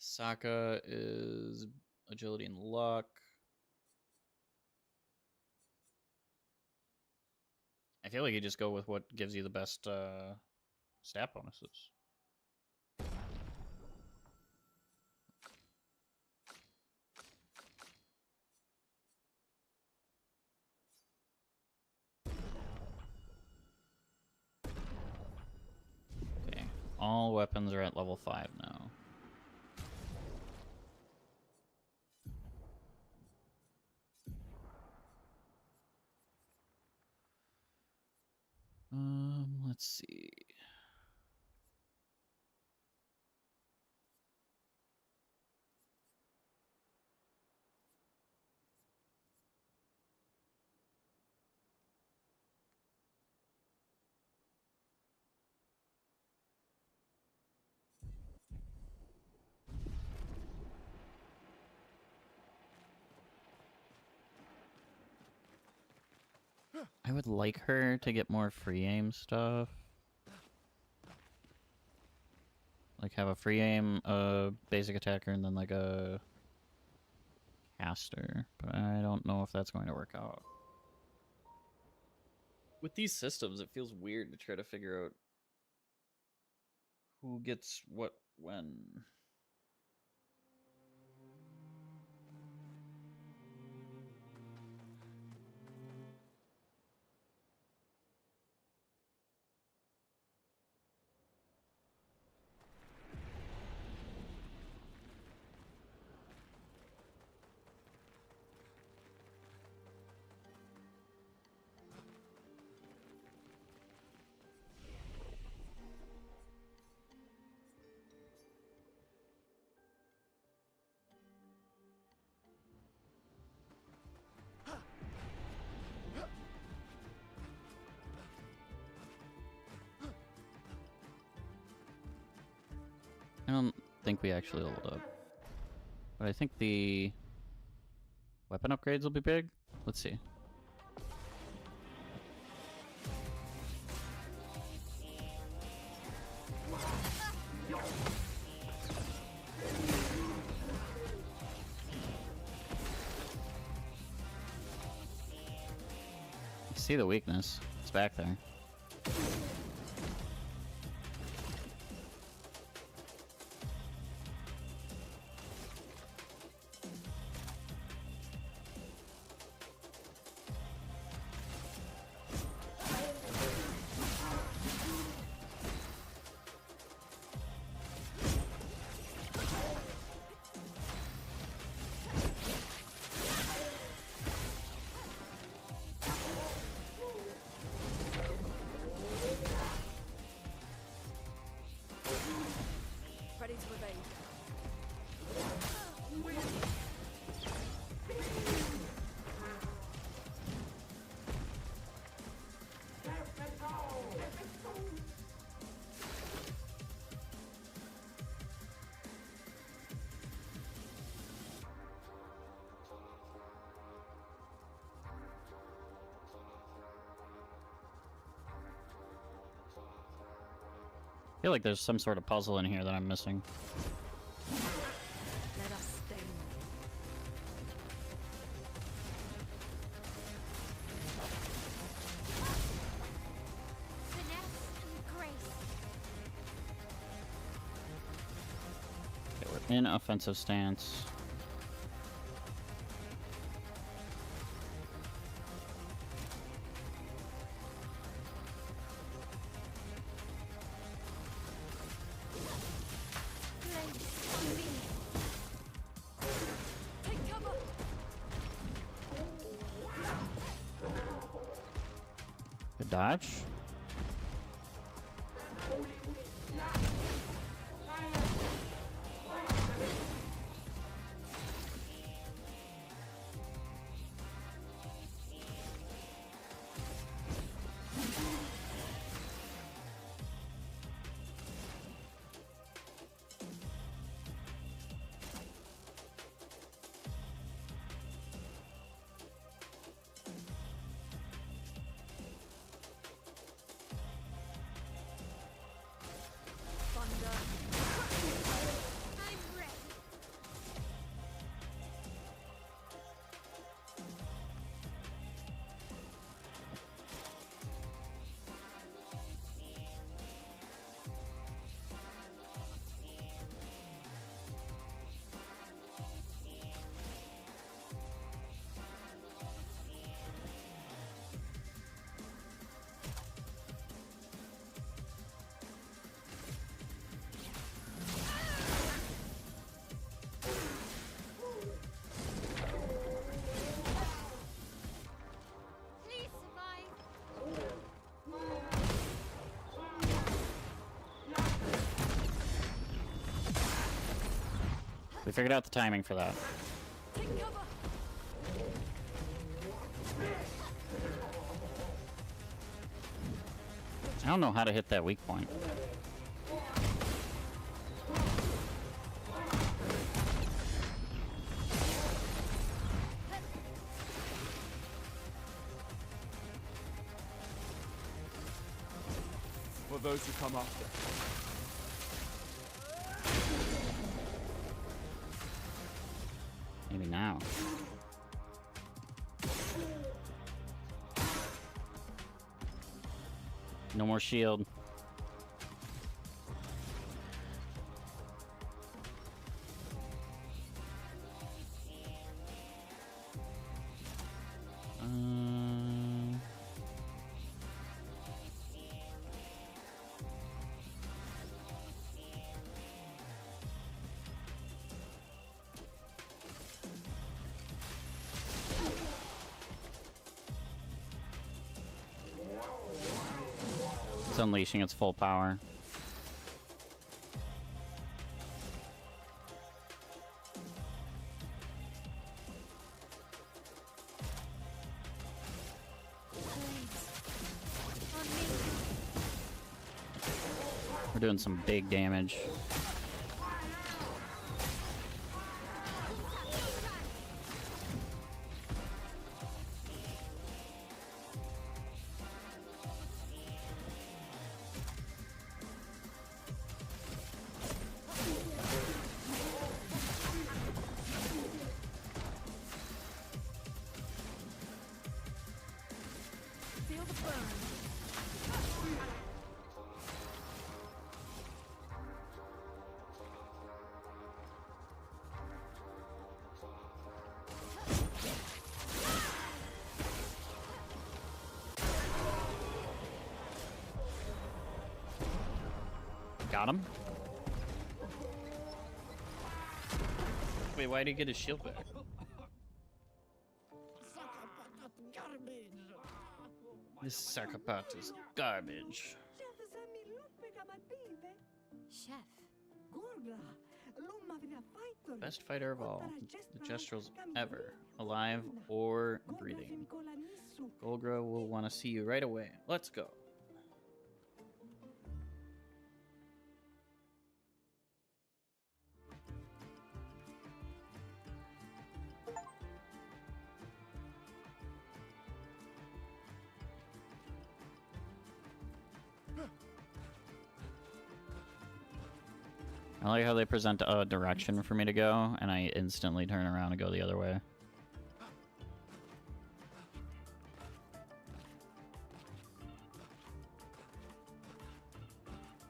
Sokka is agility and luck. I feel like you just go with what gives you the best stat bonuses. Okay, all weapons are at level 5 now. Let's see. I would like her to get more free aim stuff. Like have a free aim, basic attacker, and then like a caster. But I don't know if that's going to work out. With these systems, it feels weird to try to figure out who gets what when. I don't think we actually leveled up. But I think the weapon upgrades will be big. Let's see. See the weakness. It's back there. Ready to evade. I feel like there's some sort of puzzle in here that I'm missing. Let us stay. Finesse and grace. Okay, we're in offensive stance. Take cover. Good dodge. We figured out the timing for that. Take cover. I don't know how to hit that weak point. For those who come after. Maybe now. No more shield. It's unleashing its full power. We're doing some big damage. Feel the burn. Got him. Wait, why did he get his shield back? This psychopath is garbage. Chef. Best fighter of all. The Jestrals ever. Alive or breathing. Golgra will want to see you right away. Let's go. I like how they present a direction for me to go, and I instantly turn around and go the other way.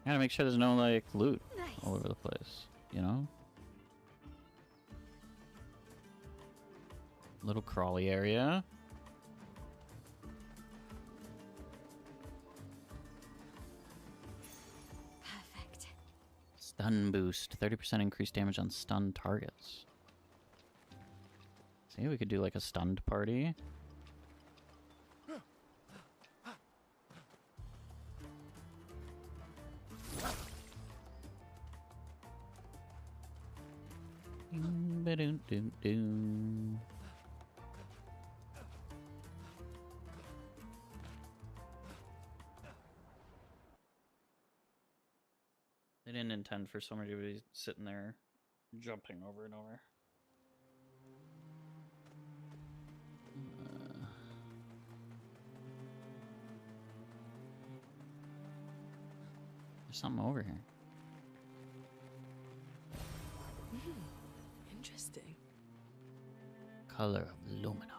Gotta make sure there's no, like, loot all over the place, you know? Little crawly area. Perfect. Stun boost. 30% increased damage on stunned targets. See, we could do like a stunned party. Ba-dum-dum-dum. They didn't intend for somebody to be sitting there jumping over and over. There's something over here. Interesting. Color of Lumina.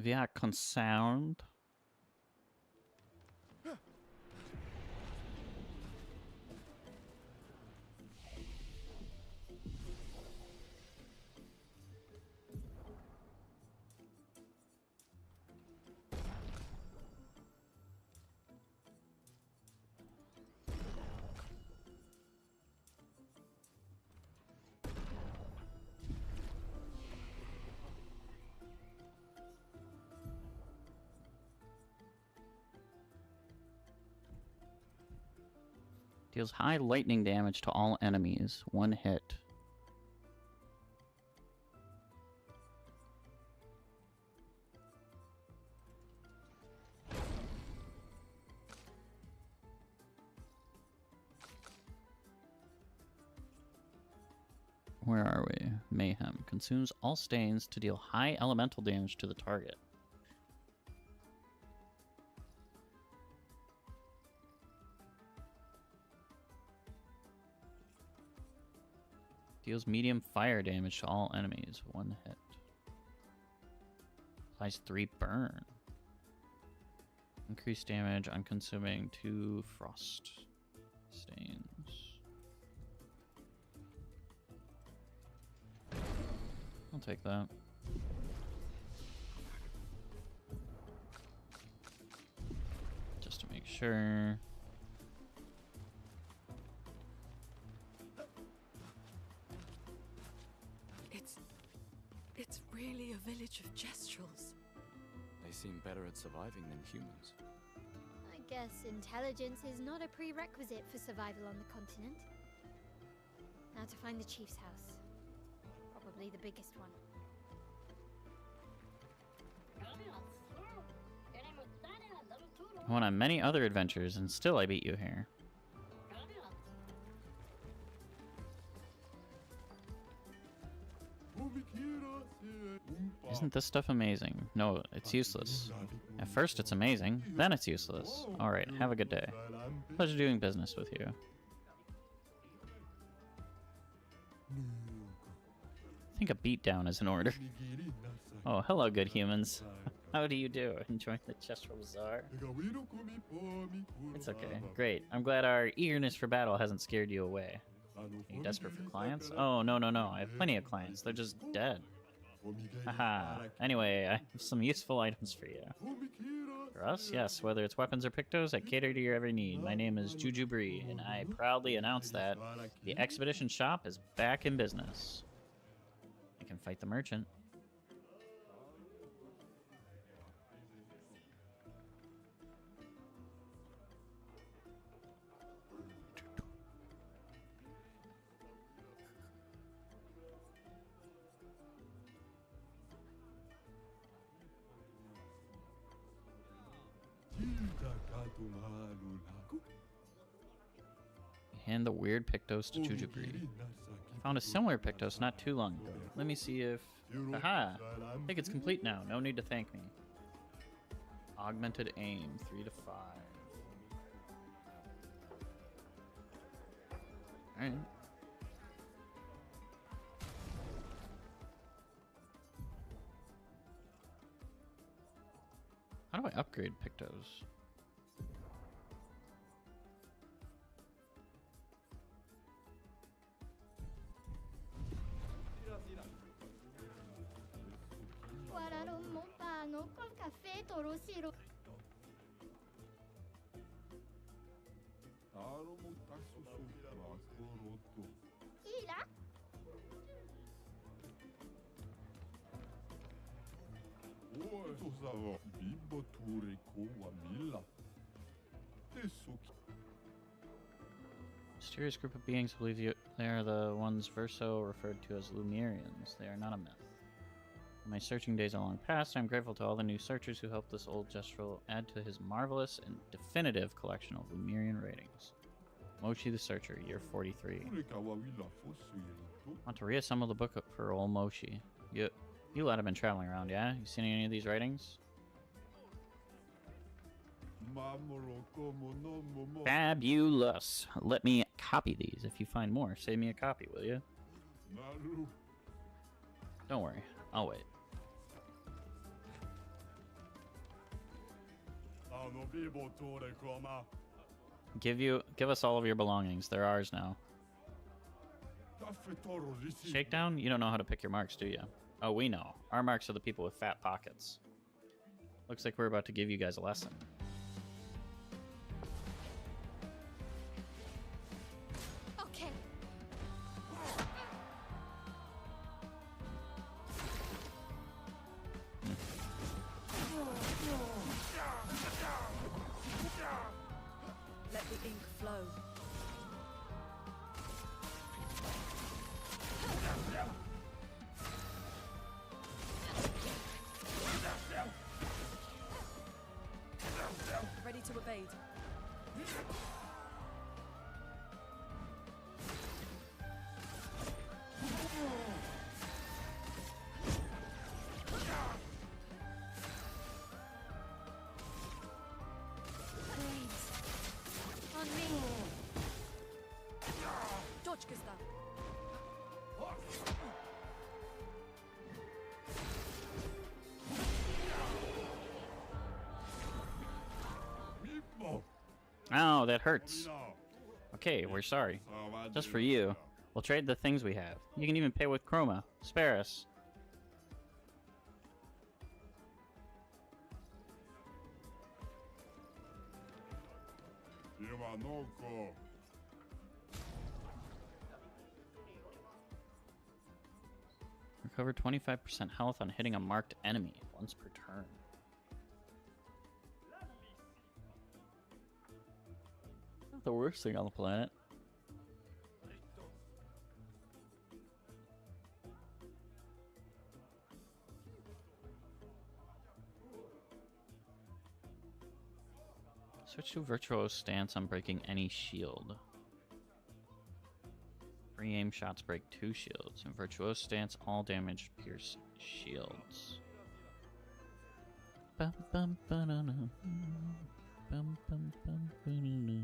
We are concerned. Deals high lightning damage to all enemies. 1 hit. Where are we? Mayhem. Consumes all stains to deal high elemental damage to the target. Deals medium fire damage to all enemies. 1 hit. Applies 3 burn. Increased damage on consuming 2 frost stains. I'll take that. Just to make sure. It's really a village of Jestrels. They seem better at surviving than humans. I guess intelligence is not a prerequisite for survival on the continent. Now to find the chief's house. Probably the biggest one. I went on many other adventures, and still I beat you here. Isn't this stuff amazing? No, it's useless. At first it's amazing, then it's useless. Alright, have a good day. Pleasure doing business with you. I think a beatdown is in order. Oh, hello, good humans. How do you do? Enjoying the Chestral Bazaar? It's okay. Great. I'm glad our eagerness for battle hasn't scared you away. Are you desperate for clients? Oh, no, no, no. I have plenty of clients. They're just dead. Haha. Anyway, I have some useful items for you. For us? Yes. Whether it's weapons or pictos, I cater to your every need. My name is Juju Bree, and I proudly announce that the Expedition shop is back in business. I can fight the merchant. Hand the weird Pictos to Jujubri. I found a similar Pictos not too long ago. Let me see if... Aha! I think it's complete now. No need to thank me. Augmented aim, 3 to 5. Alright. How do I upgrade Pictos? Mysterious group of beings believe they are the ones Verso referred to as Lumerians. They are not a myth. In my searching days are long past, I am grateful to all the new searchers who helped this old Jestrel add to his marvelous and definitive collection of Lumerian writings. Moshi the Searcher, year 43. Want to reassemble the book for old Moshi. You lot have been traveling around, yeah? You seen any of these writings? Fabulous. Let me copy these. If you find more, save me a copy, will you? Don't worry. I'll wait. Give us all of your belongings. They're ours now. Shakedown? You don't know how to pick your marks, do you? Oh, we know. Our marks are the people with fat pockets. Looks like we're about to give you guys a lesson. Okay. Let the ink flow. fade. Waves. On me. Точка sta. Ow, that hurts. Okay, we're sorry. Just for you. We'll trade the things we have. You can even pay with Chroma. Spare us. Recover 25% health on hitting a marked enemy once per turn. Not the worst thing on the planet. Switch to Virtuoso Stance on breaking any shield. Free aim shots break 2 shields. And Virtuoso Stance, all damage pierce shields. Bum, bum, ba-da-da. Bum, bum, bum, ba-da-da.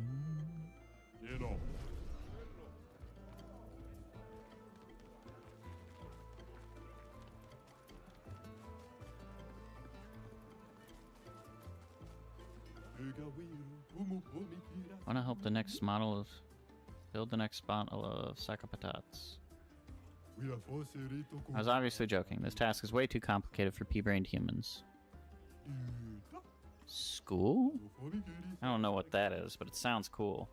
Want to help the next model of build the next model of psychopaths. I was obviously joking. This task is way too complicated for pea-brained humans. School? I don't know what that is, but it sounds cool.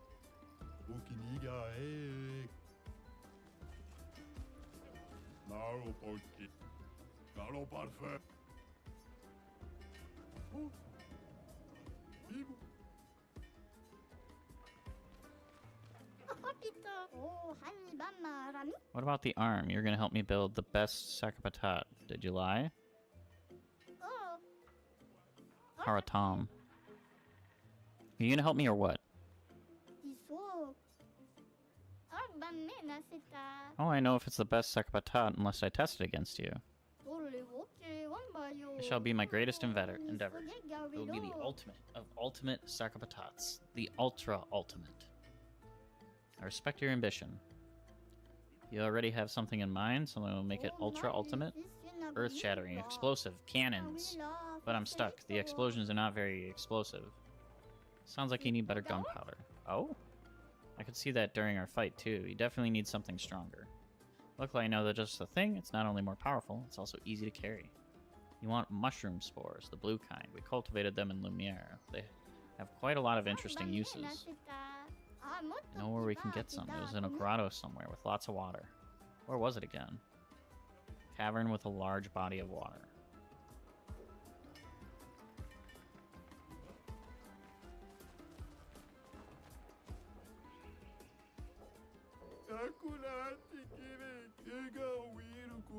What about the arm? You're gonna help me build the best psychopath. Did you lie? Haratam. Are you gonna help me or what? Oh, I know if it's the best psychopath unless I test it against you. It shall be my greatest endeavor. It will be the ultimate of ultimate psychopaths. The ultra ultimate. I respect your ambition. You already have something in mind, something that will make it ultra ultimate? Earth-shattering, explosive, cannons. But I'm stuck. The explosions are not very explosive. Sounds like you need better gunpowder. Oh? I could see that during our fight, too. You definitely need something stronger. Luckily, I know that just the thing, it's not only more powerful, it's also easy to carry. You want mushroom spores, the blue kind. We cultivated them in Lumiere. They have quite a lot of interesting uses. I know where we can get some. It was in a grotto somewhere with lots of water. Where was it again? Cavern with a large body of water.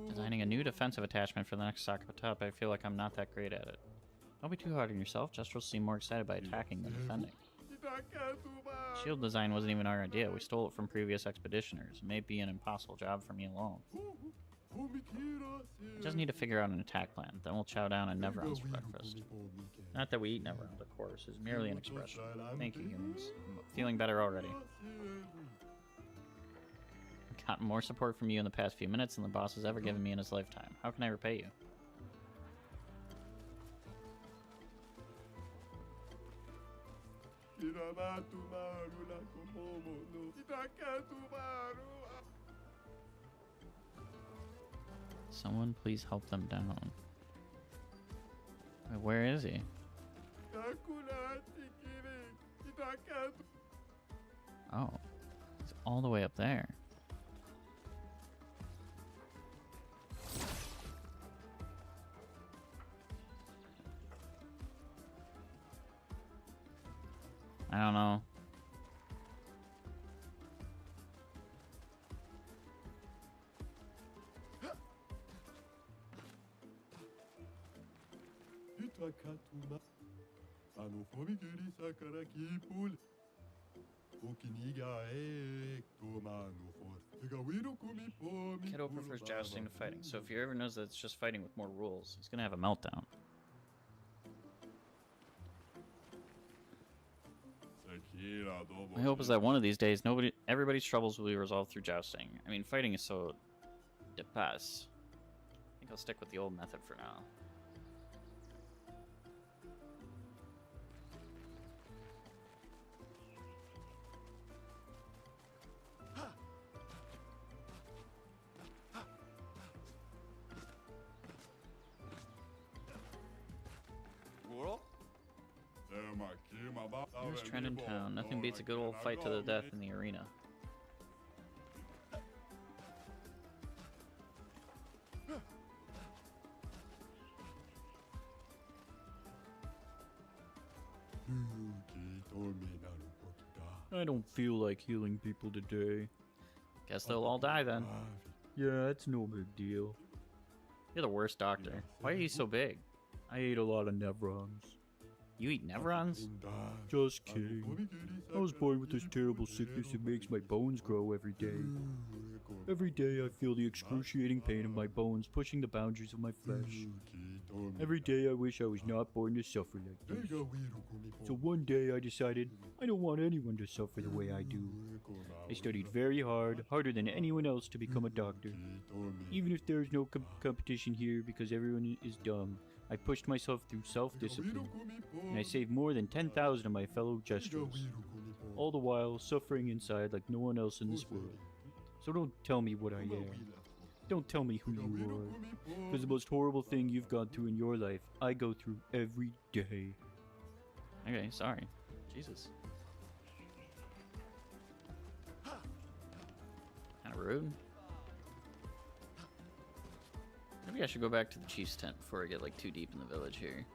Designing a new defensive attachment for the next Sakapatap, I feel like I'm not that great at it. Don't be too hard on yourself, Jestrel seemed more excited by attacking than defending. Shield design wasn't even our idea, we stole it from previous expeditioners. It may be an impossible job for me alone. I just need to figure out an attack plan, then we'll chow down on Neverons for breakfast. Not that we eat Neverons, of course, it's merely an expression. Thank you, humans. I'm feeling better already. I've gotten more support from you in the past few minutes than the boss has ever given me in his lifetime. How can I repay you? Someone please help them down. Wait, where is he? Oh, he's all the way up there. I don't know. Kiddo prefers jousting to fighting, so if he ever knows that it's just fighting with more rules, he's gonna have a meltdown. My hope is that one of these days, everybody's troubles will be resolved through jousting. I mean, fighting is so de passe. I think I'll stick with the old method for now. Here's trend in town. Nothing beats a good old fight to the death in the arena. I don't feel like healing people today. Guess they'll all die then. Yeah, it's no big deal. You're the worst doctor. Why are you so big? I ate a lot of Nevrons. You eat Nevrons? Just kidding. I was born with this terrible sickness that makes my bones grow every day. Every day I feel the excruciating pain of my bones pushing the boundaries of my flesh. Every day I wish I was not born to suffer like this. So one day I decided I don't want anyone to suffer the way I do. I studied very hard, harder than anyone else, to become a doctor. Even if there is no competition here because everyone is dumb, I pushed myself through self-discipline, and I saved more than 10,000 of my fellow jesters, all the while suffering inside like no one else in this world. So don't tell me what I am. Don't tell me who you are, because the most horrible thing you've gone through in your life, I go through every day. Okay, sorry. Jesus. Kinda rude. Maybe I should go back to the chief's tent before I get like too deep in the village here.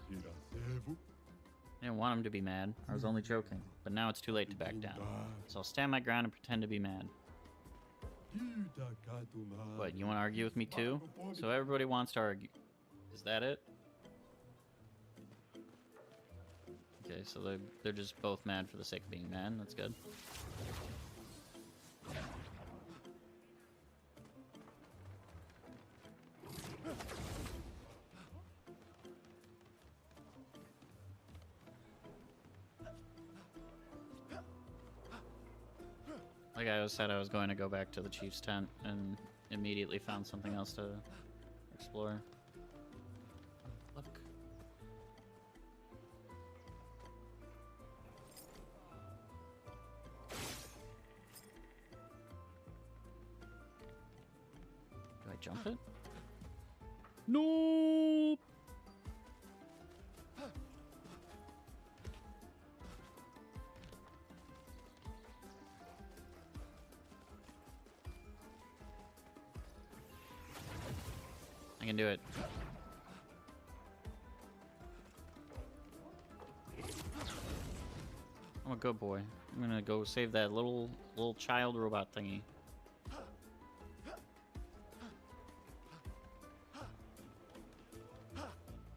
I didn't want him to be mad. I was only joking. But now it's too late to back down. So I'll stand my ground and pretend to be mad. What, you want to argue with me too? So everybody wants to argue. Is that it? Okay, so they're just both mad for the sake of being mad. That's good. Like I said, I was going to go back to the chief's tent and immediately found something else to explore. Look. Do I jump it? No. I can do it. I'm a good boy. I'm gonna go save that little child robot thingy.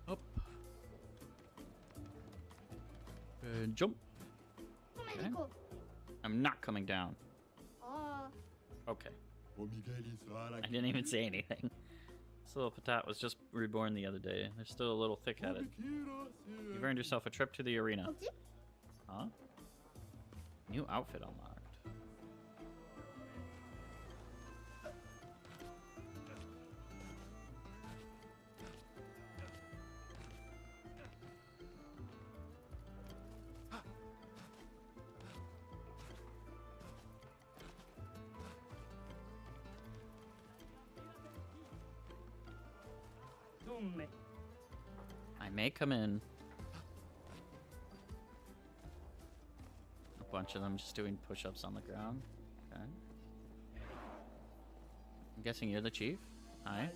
Up. And jump. Okay. I'm not coming down. Okay. I didn't even say anything. This little patat was just reborn the other day. They're still a little thick-headed. You've earned yourself a trip to the arena. Huh? New outfit unlocked. I may come in. A bunch of them just doing push-ups on the ground. Okay. I'm guessing you're the chief? Hi.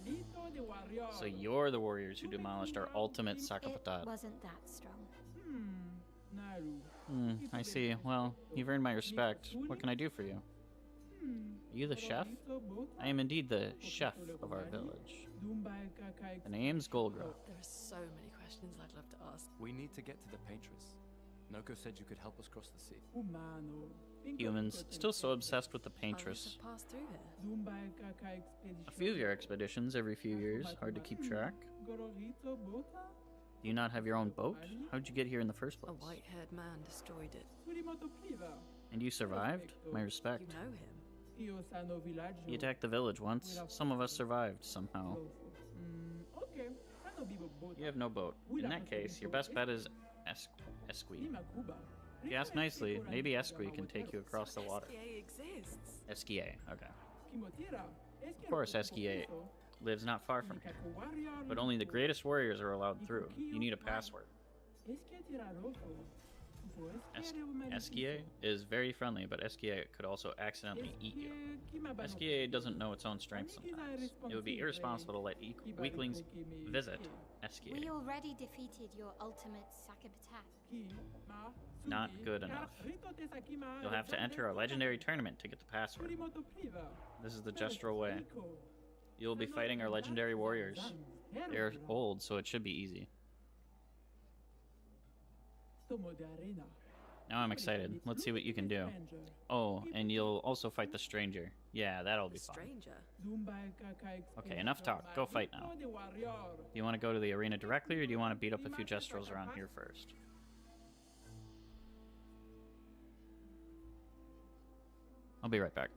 So you're the warriors who demolished our ultimate Sakapatat. It wasn't that strong. I see. Well, you've earned my respect. What can I do for you? Are you the chef? I am indeed the chef of our village. The name's Golgra. There are so many questions I'd love to ask. We need to get to the paintress. Noko said you could help us cross the sea. Humans, still so obsessed with the Others paintress. have passed through here. A few of your expeditions every few years, hard to keep track. Do you not have your own boat? How'd you get here in the first A place? white-haired man destroyed it. And you survived? My respect. You know him. He attacked the village once. Some of us survived, somehow. You have no boat. In that case, your best bet is Esqui. If you ask nicely, maybe Esqui can take you across the water. SPA exists. Esquie, okay. Of course, Esquie lives not far from here. But only the greatest warriors are allowed through. You need a password. Esquie is very friendly, but Esquie could also accidentally eat you. Esquie doesn't know its own strength sometimes. It would be irresponsible to let weaklings visit Esquie. We already defeated your ultimate sack-up attack. Not good enough. You'll have to enter our legendary tournament to get the password. This is the Gestural way. You'll be fighting our legendary warriors. They're old, so it should be easy. Now I'm excited. Let's see what you can do. Oh, and you'll also fight the stranger. Yeah, that'll be The fun. stranger. Okay, enough talk. Go fight now. Do you want to go to the arena directly, or do you want to beat up a few Gestrals around here first? I'll be right back.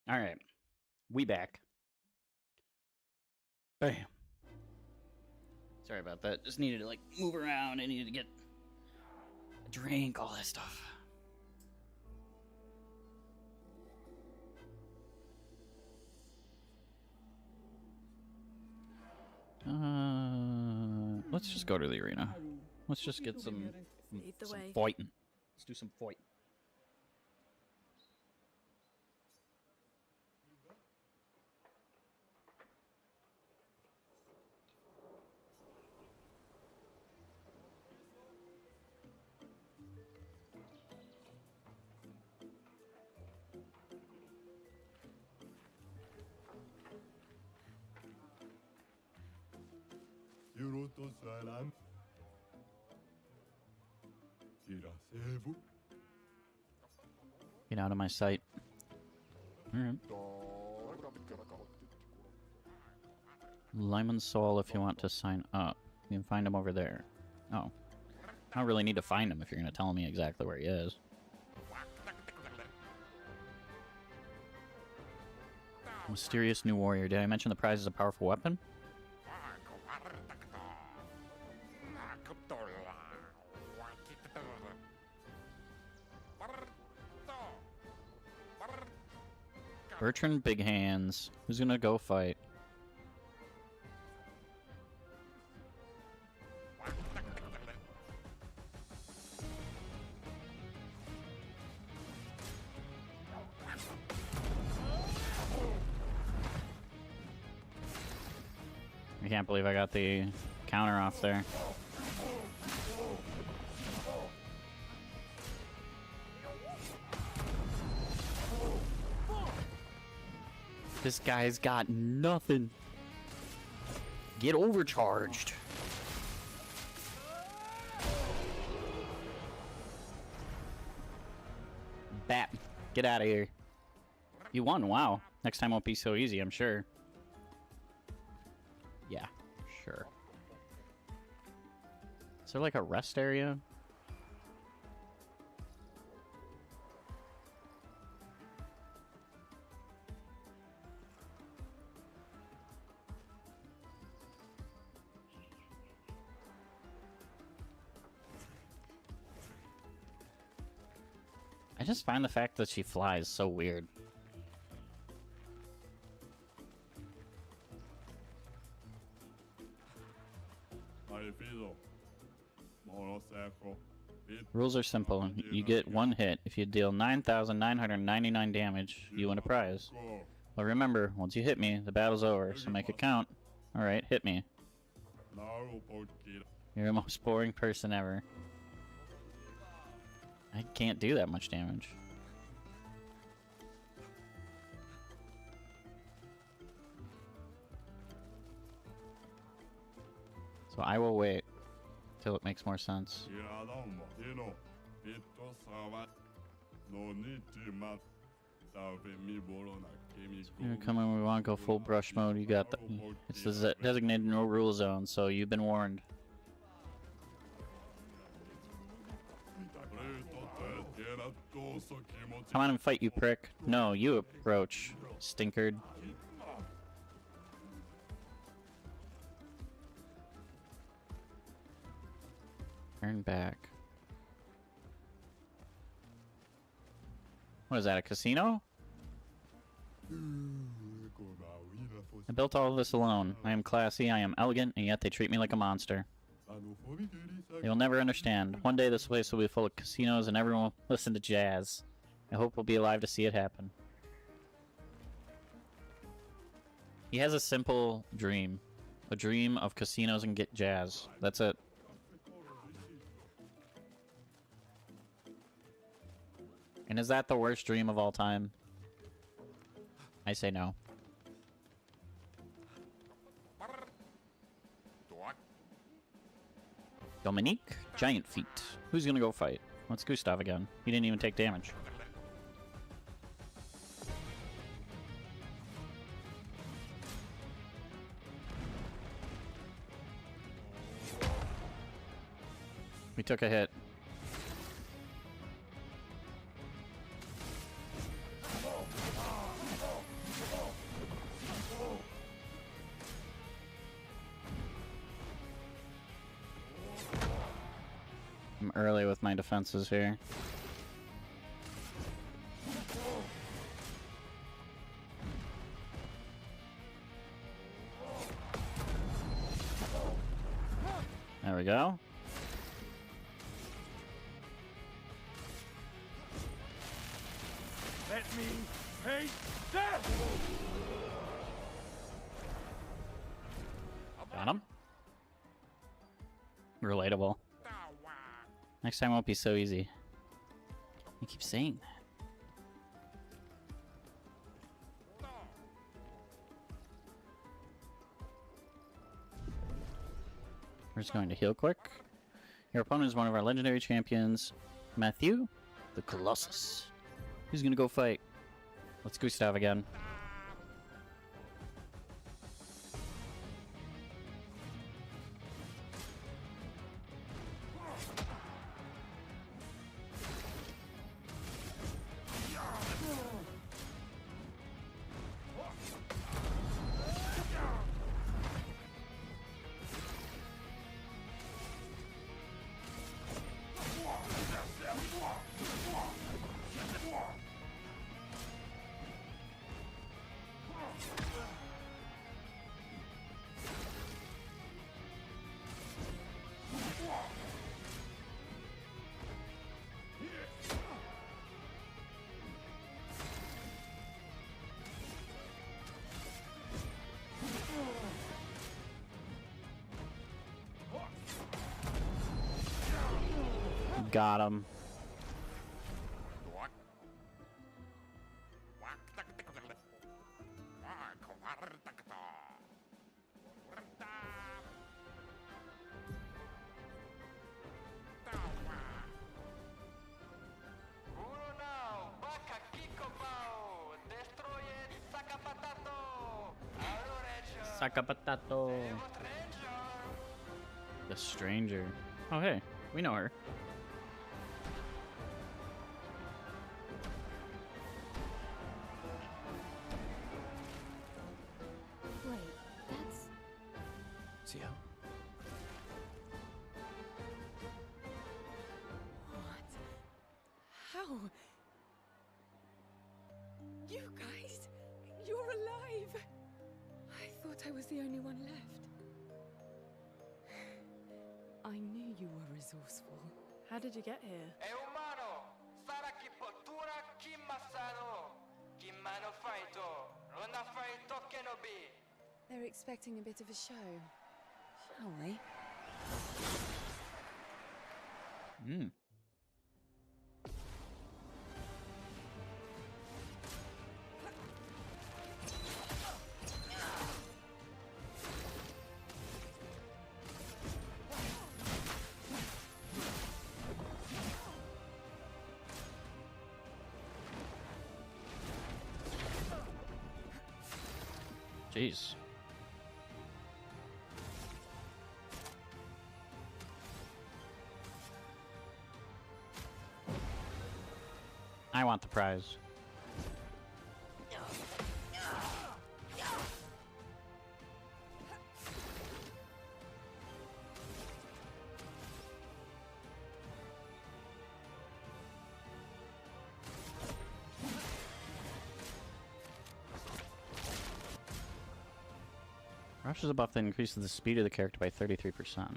All right, we back. Bam. Sorry about that. Just needed to like move around. I needed to get a drink, all that stuff. Let's just go to the arena. Let's just get some fighting. Let's do some fighting. Get out of my sight. Alright. Lyman Soul if you want to sign up. You can find him over there. Oh. I don't really need to find him if you're going to tell me exactly where he is. Mysterious new warrior. Did I mention the prize is a powerful weapon? Bertrand Big Hands. Who's gonna go fight? I can't believe I got the counter off there. This guy's got nothing. Get overcharged. Bat. Get out of here. You won, wow. Next time won't be so easy, I'm sure. Yeah, sure. Is there like a rest area? I just find the fact that she flies so weird. Rules are simple. You get one hit. If you deal 9,999 damage, you win a prize. But remember, once you hit me, the battle's over, so make it count. Alright, hit me. You're the most boring person ever. I can't do that much damage. So I will wait till it makes more sense. You're coming when we want to go full brush mode. You got the. It's the designated no rule zone, so you've been warned. Come on and fight, you prick. No, you approach, stinkard. Turn back. What is that, a casino? I built all of this alone. I am classy, I am elegant, and yet they treat me like a monster. They will never understand. One day this place will be full of casinos and everyone will listen to jazz. I hope we'll be alive to see it happen. He has a simple dream. A dream of casinos and get jazz. That's it. And is that the worst dream of all time? I say no. Dominique, giant feet. Who's gonna go fight? Let's Gustav again. He didn't even take damage. We took a hit. I'm early with my defenses here. There we go. Let me hate death! Got him. Relatable. Next time won't be so easy. You keep saying that. We're just going to heal quick. Your opponent is one of our legendary champions, Matthew, the Colossus. Who's gonna go fight? Let's Gustav again. Got him. Sakapatato. The stranger. Oh, hey, we know her. Wait, that's... See how? What? How? You guys? You're alive! I thought I was the only one left. I knew you were resourceful. How did you get here? They're expecting a bit of a show. Shall we? Hmm. Jeez. I want the prize. Rush is a buff that increases the speed of the character by 33%.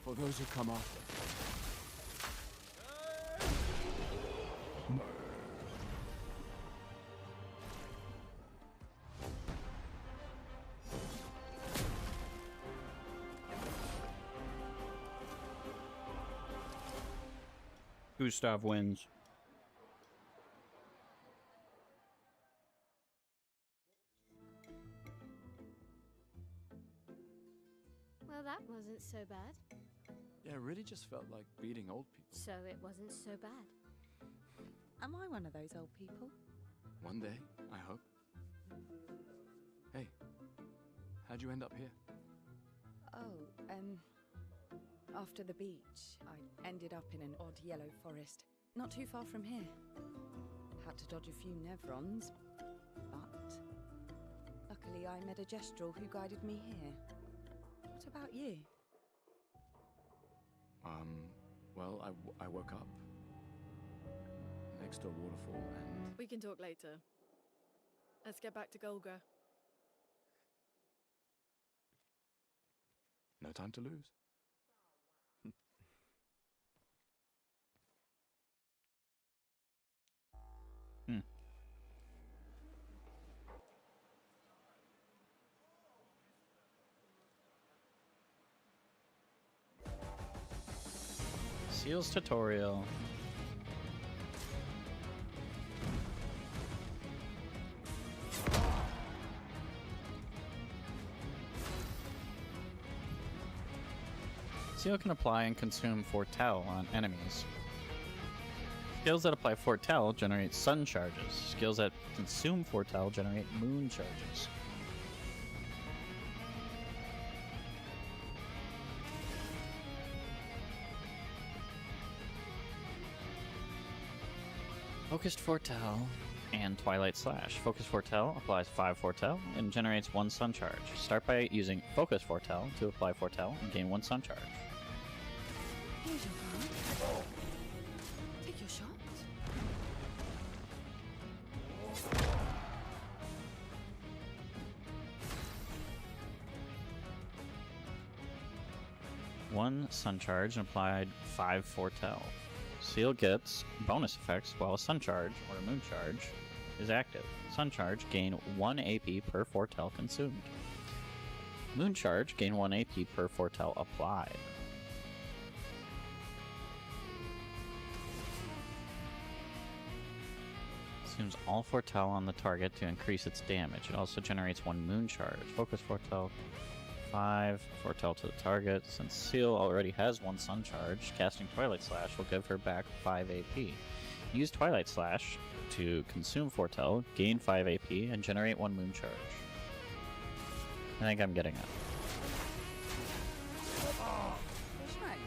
For those who come after. Gustav wins. Well, that wasn't so bad. Yeah, it really just felt like beating old people. So it wasn't so bad. Am I one of those old people? One day, I hope. Hey, how'd you end up here? After the beach, I ended up in an odd yellow forest, not too far from here. Had to dodge a few Nevrons, but luckily I met a Gestrel who guided me here. What about you? Well, I woke up next to a waterfall and... We can talk later. Let's get back to Golga. No time to lose. Seals tutorial. Seal can apply and consume Foretell on enemies. Skills that apply Foretell generate sun charges. Skills that consume Foretell generate moon charges. Focused Foretell and Twilight Slash. Focused Foretell applies 5 Foretell and generates 1 sun charge. Start by using Focused Foretell to apply Foretell and gain 1 sun charge. Here's your card. Take your shot. One sun charge and applied 5 Foretell. Seal gets bonus effects while a sun charge or a moon charge is active. Sun charge gain 1 AP per Foretell consumed. Moon charge gain 1 AP per Foretell applied. Consumes all Foretell on the target to increase its damage. It also generates 1 moon charge. Focus Foretell 5 Foretell to the target. Since Seal already has 1 sun charge, casting Twilight Slash will give her back 5 AP. Use Twilight Slash to consume Foretell, gain 5 AP, and generate 1 moon charge. I think I'm getting it. Which one?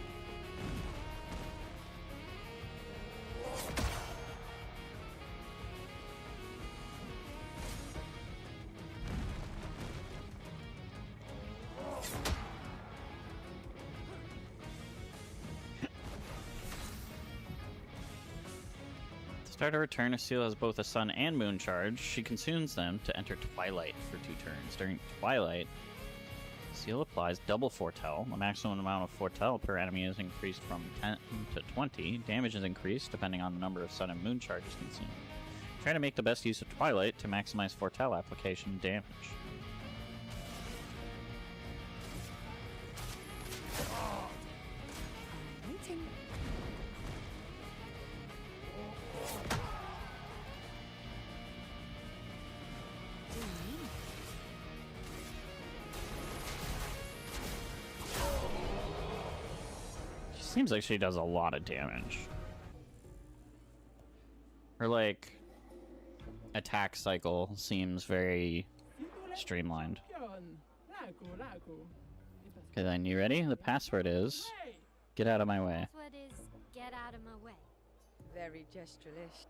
Start her turn, if Seal has both a sun and moon charge, she consumes them to enter Twilight for 2 turns. During Twilight, Seal applies double Foretell. The maximum amount of Foretell per enemy is increased from 10 to 20. Damage is increased depending on the number of sun and moon charges consumed. Try to make the best use of Twilight to maximize Foretell application and damage. Waiting. She seems like she does a lot of damage. Her, like, attack cycle seems very streamlined. Okay, then, you ready? The password is... Get out of my way. Password is get out of my way. Very Gestrelish.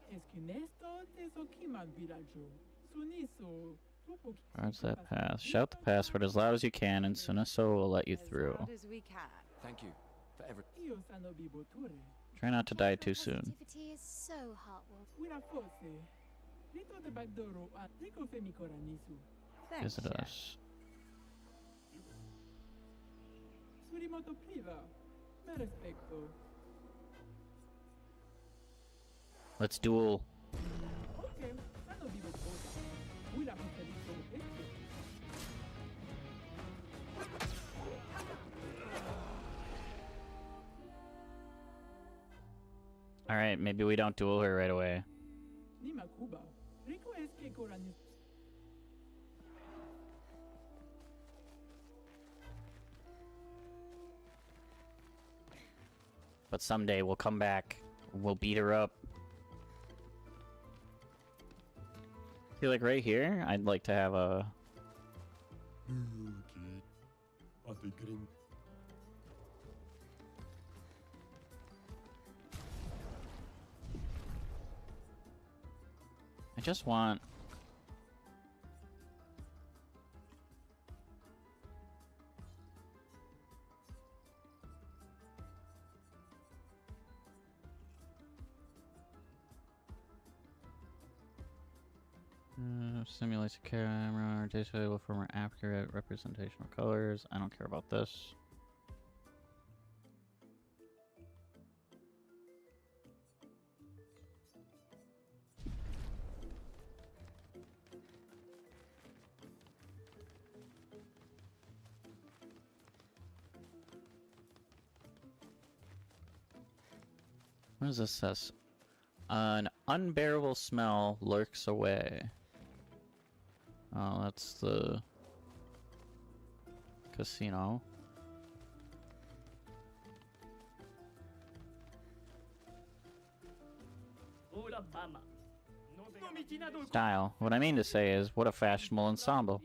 Where's that path? Shout the password as loud as you can, and Sunaso will let you through. As loud as we can. Thank you for everything. Try not to die too soon. Positivity is so heartwarming. Thanks, Visit Jack. us. Let's duel. Alright, maybe we don't duel her right away. But someday we'll come back. We'll beat her up. I feel like right here, I'd like to have a... the Grim. I just want... Simulates a camera, disable for more accurate representation of colors. I don't care about this. What does this say? An unbearable smell lurks away. Oh, that's the casino. Style. What I mean to say is, what a fashionable ensemble.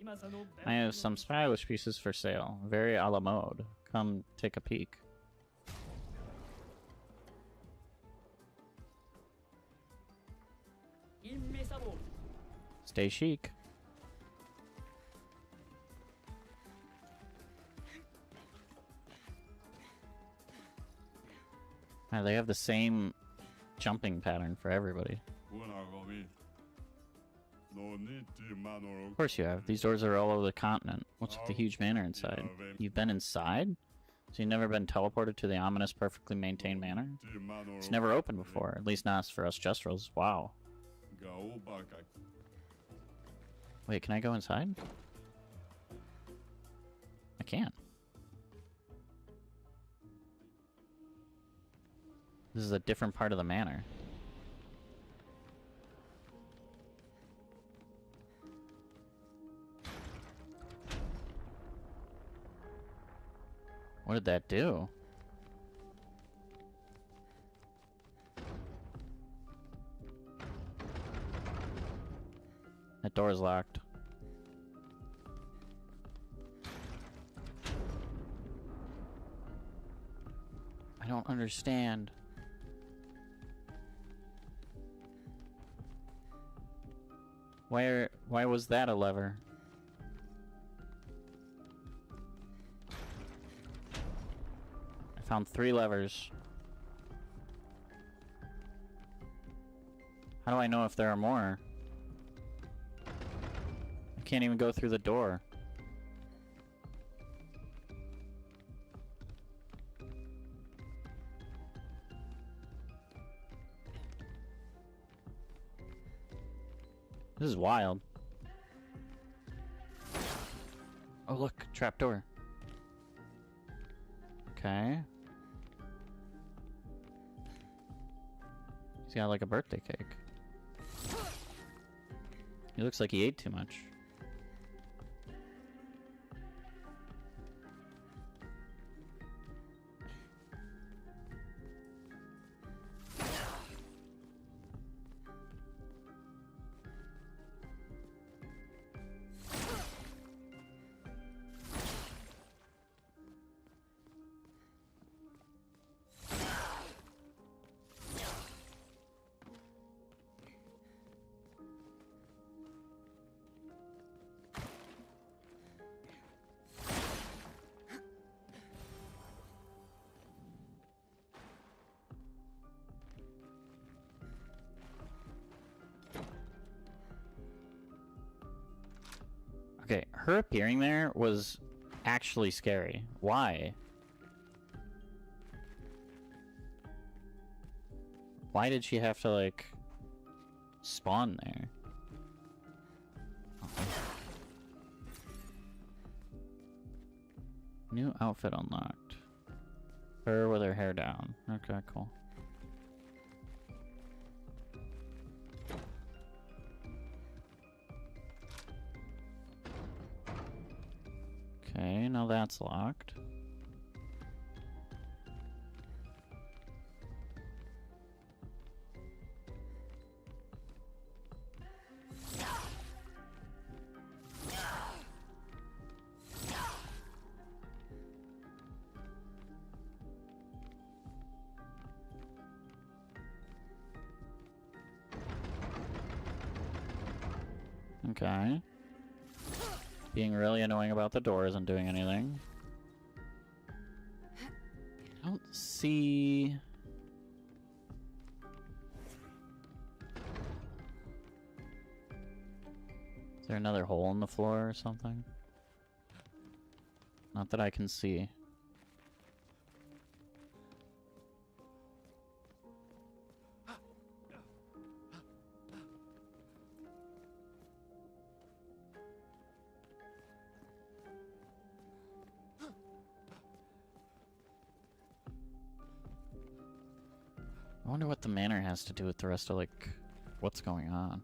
I have some stylish pieces for sale. Very a la mode. Come take a peek. Stay chic. They have the same jumping pattern for everybody. Of course you have. These doors are all over the continent. What's with the huge manor inside? You've been inside? So you've never been teleported to the ominous, perfectly maintained manor? It's never opened before, at least not for us Jestrels. Wow. Wait, can I go inside? I can't. This is a different part of the manor. What did that do? That door is locked. I don't understand. Why was that a lever? I found 3 levers. How do I know if there are more? I can't even go through the door. This is wild. Oh look, trapdoor. Okay. He's got like a birthday cake. He looks like he ate too much. Okay, her appearing there was actually scary. Why? Why did she have to, like, spawn there? Oh. New outfit unlocked. Her with her hair down. Okay, cool. Okay, now that's locked. Okay. Being really annoying about the door isn't doing anything. I don't see... Is there another hole in the floor or something? Not that I can see. I wonder what the manor has to do with the rest of, like, what's going on.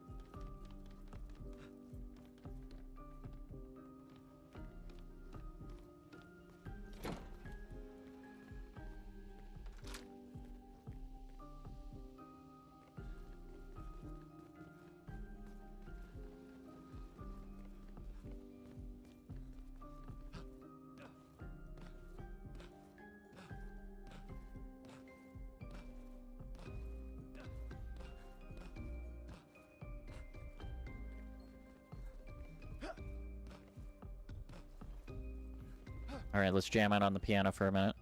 Alright, let's jam out on the piano for a minute.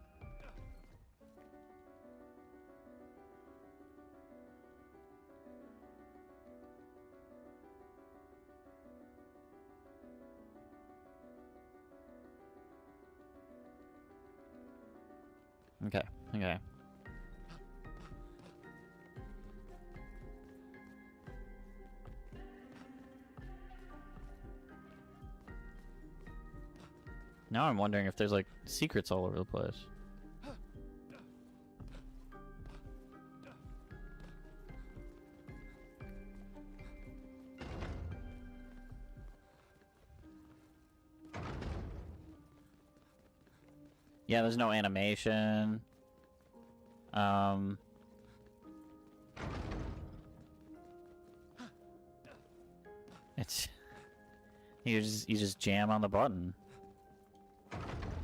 Okay, okay. Now I'm wondering if there's, like, secrets all over the place. Yeah, there's no animation. It's... You just jam on the button.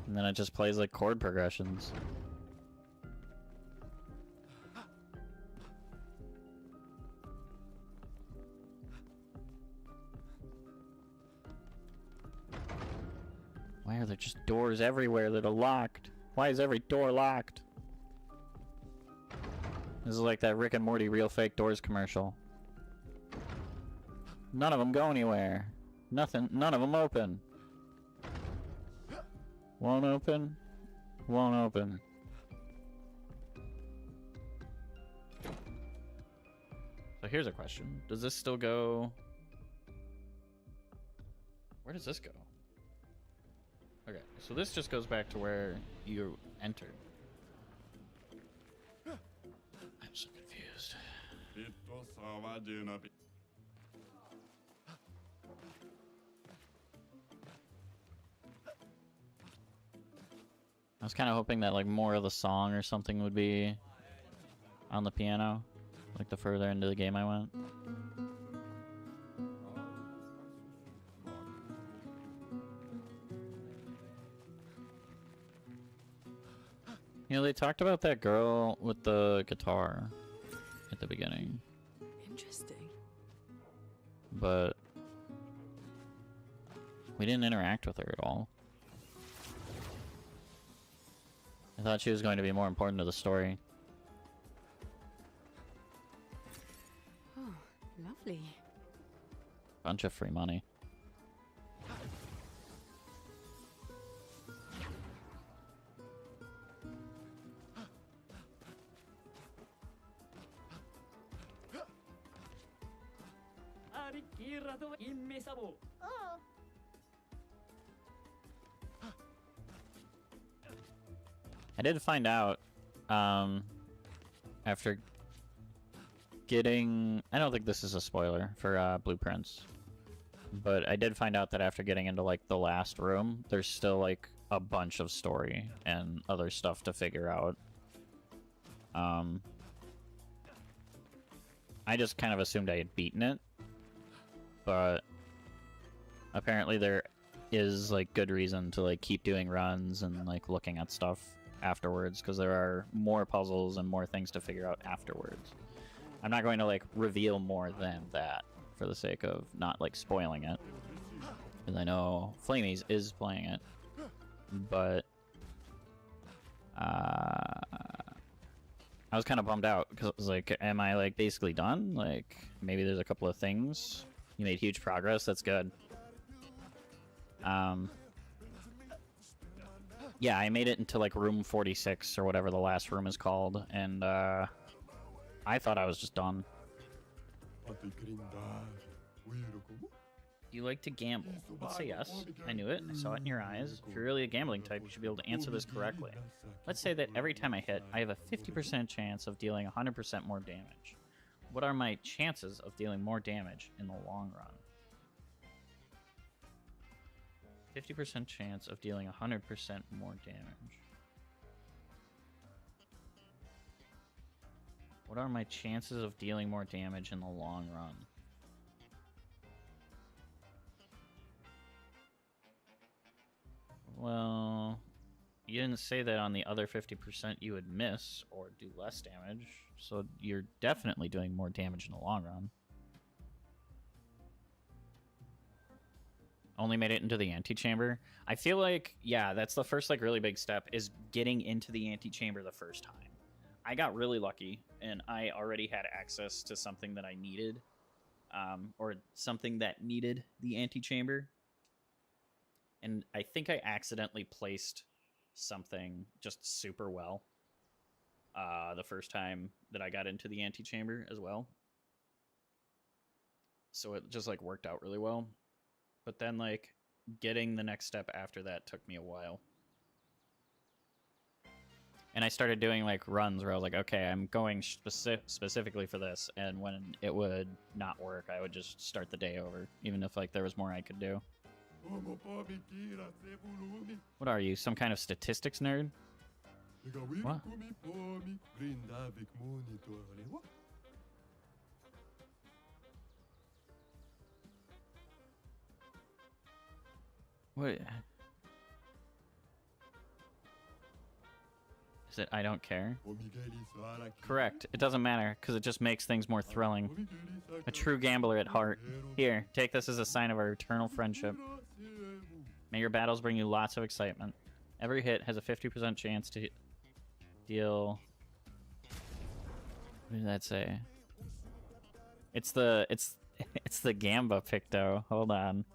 And then it just plays like chord progressions. Why are there just doors everywhere that are locked? Why is every door locked? This is like that Rick and Morty Real Fake Doors commercial. None of them go anywhere. Nothing. None of them open. Won't open. Won't open. So here's a question. Does this still go... Where does this go? Okay, so this just goes back to where you entered. I'm so confused. I was kind of hoping that, like, more of the song or something would be on the piano, like the further into the game I went. You know, they talked about that girl with the guitar at the beginning. Interesting. But we didn't interact with her at all. I thought she was going to be more important to the story. Oh, lovely. Bunch of free money. I did find out, after getting... I don't think this is a spoiler for Blueprints, but I did find out that after getting into, like, the last room, there's still, like, a bunch of story and other stuff to figure out. I just kind of assumed I had beaten it, but apparently there is, like, good reason to, like, keep doing runs and, like, looking at stuff afterwards, because there are more puzzles and more things to figure out afterwards. I'm not going to, like, reveal more than that, for the sake of not like spoiling it, because I know Flamies is playing it, but I was kind of bummed out because it was like, am I like basically done? Like maybe there's a couple of things. You made huge progress. That's good. Yeah, I made it into like room 46 or whatever the last room is called, and I thought I was just done. You like to gamble? Let's say yes. I knew it. I saw it in your eyes. If you're really a gambling type, you should be able to answer this correctly. Let's say that every time I hit, I have a 50% chance of dealing 100% more damage. What are my chances of dealing more damage in the long run? 50% chance of dealing 100% more damage. What are my chances of dealing more damage in the long run? Well, you didn't say that on the other 50% you would miss or do less damage, so you're definitely doing more damage in the long run. Only made it into the antechamber. I feel like, yeah, that's the first like really big step, is getting into the antechamber the first time. I got really lucky, and I already had access to something that I needed, or something that needed the antechamber. And I think I accidentally placed something just super well the first time that I got into the antechamber as well. So it just like worked out really well. But then like getting the next step after that took me a while. And I started doing like runs where I was like, okay, I'm going specifically for this. And when it would not work, I would just start the day over, even if like there was more I could do. What are you, some kind of statistics nerd? What? What? Is it I don't care? Correct. It doesn't matter, because it just makes things more thrilling. A true gambler at heart. Here, take this as a sign of our eternal friendship. May your battles bring you lots of excitement. Every hit has a 50% chance to deal... What did that say? It's the Gamba Picto. Hold on.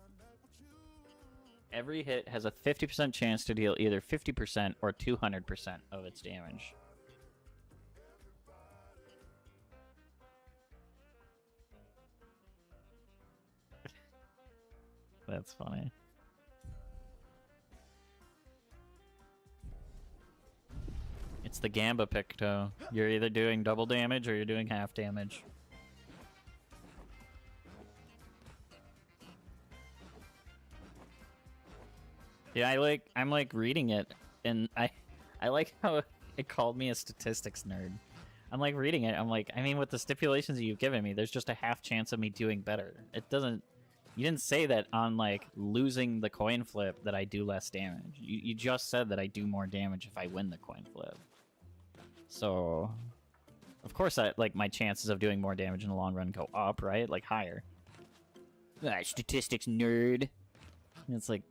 Every hit has a 50% chance to deal either 50% or 200% of its damage. That's funny. It's the Gamba Picto. You're either doing double damage or you're doing half damage. Yeah, I'm like reading it, and I like how it called me a statistics nerd. I'm like reading it, I'm like, I mean, with the stipulations that you've given me, there's just a half chance of me doing better. It doesn't... You didn't say that on, like, losing the coin flip that I do less damage. You just said that I do more damage if I win the coin flip. So... Of course, like, my chances of doing more damage in the long run go up, right? Like, higher. Ah, statistics nerd. It's like...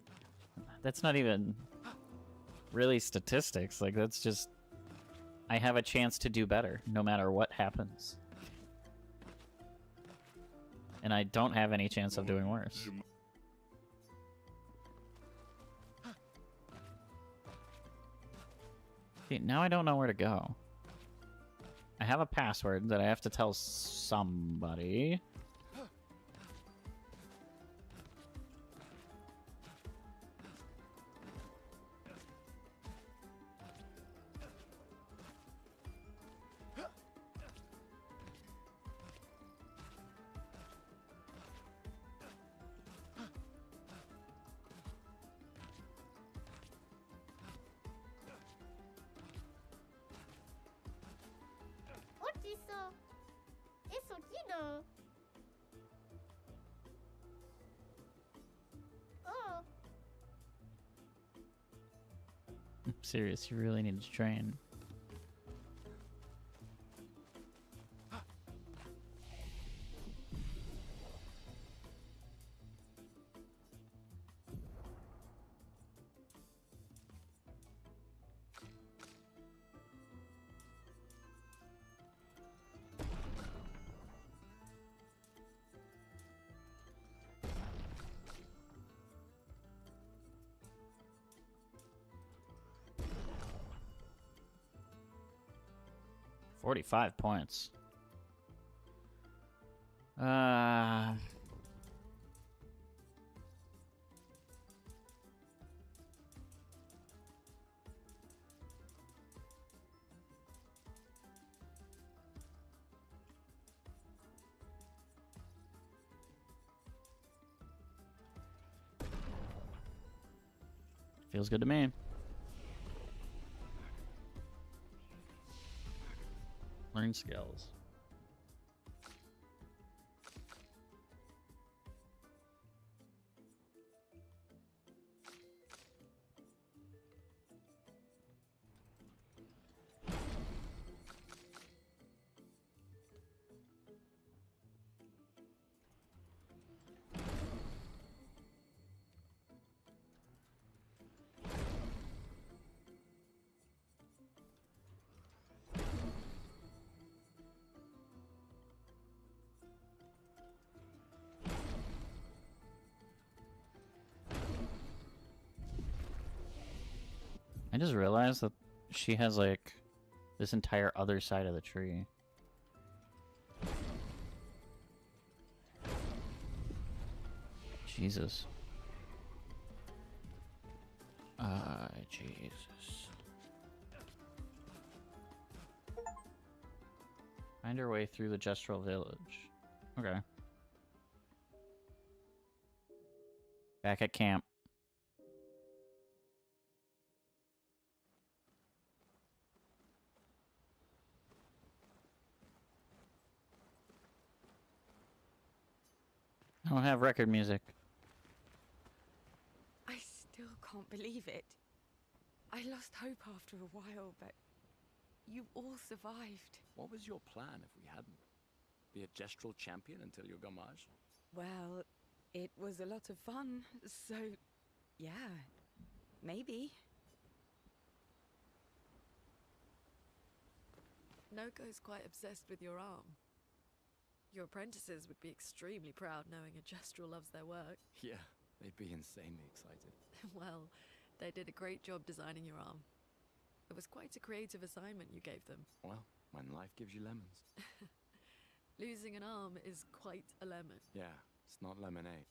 That's not even really statistics. Like, that's just... I have a chance to do better, no matter what happens. And I don't have any chance of doing worse. Okay, now I don't know where to go. I have a password that I have to tell somebody. I'm serious, you really need to train. 45 points. Feels good to me. Learn skills. I just realized that she has like this entire other side of the tree. Jesus. Jesus. Find her way through the Gestural Village. Okay. Back at camp. I don't have record music. I still can't believe it. I lost hope after a while, but you all survived. What was your plan if we hadn't? Be a gestural champion until your gamage? Well, it was a lot of fun, so yeah, maybe. Noko's quite obsessed with your arm. Your apprentices would be extremely proud knowing a gestural loves their work. Yeah, they'd be insanely excited. Well, they did a great job designing your arm. It was quite a creative assignment you gave them. Well, when life gives you lemons. Losing an arm is quite a lemon. Yeah, it's not lemonade.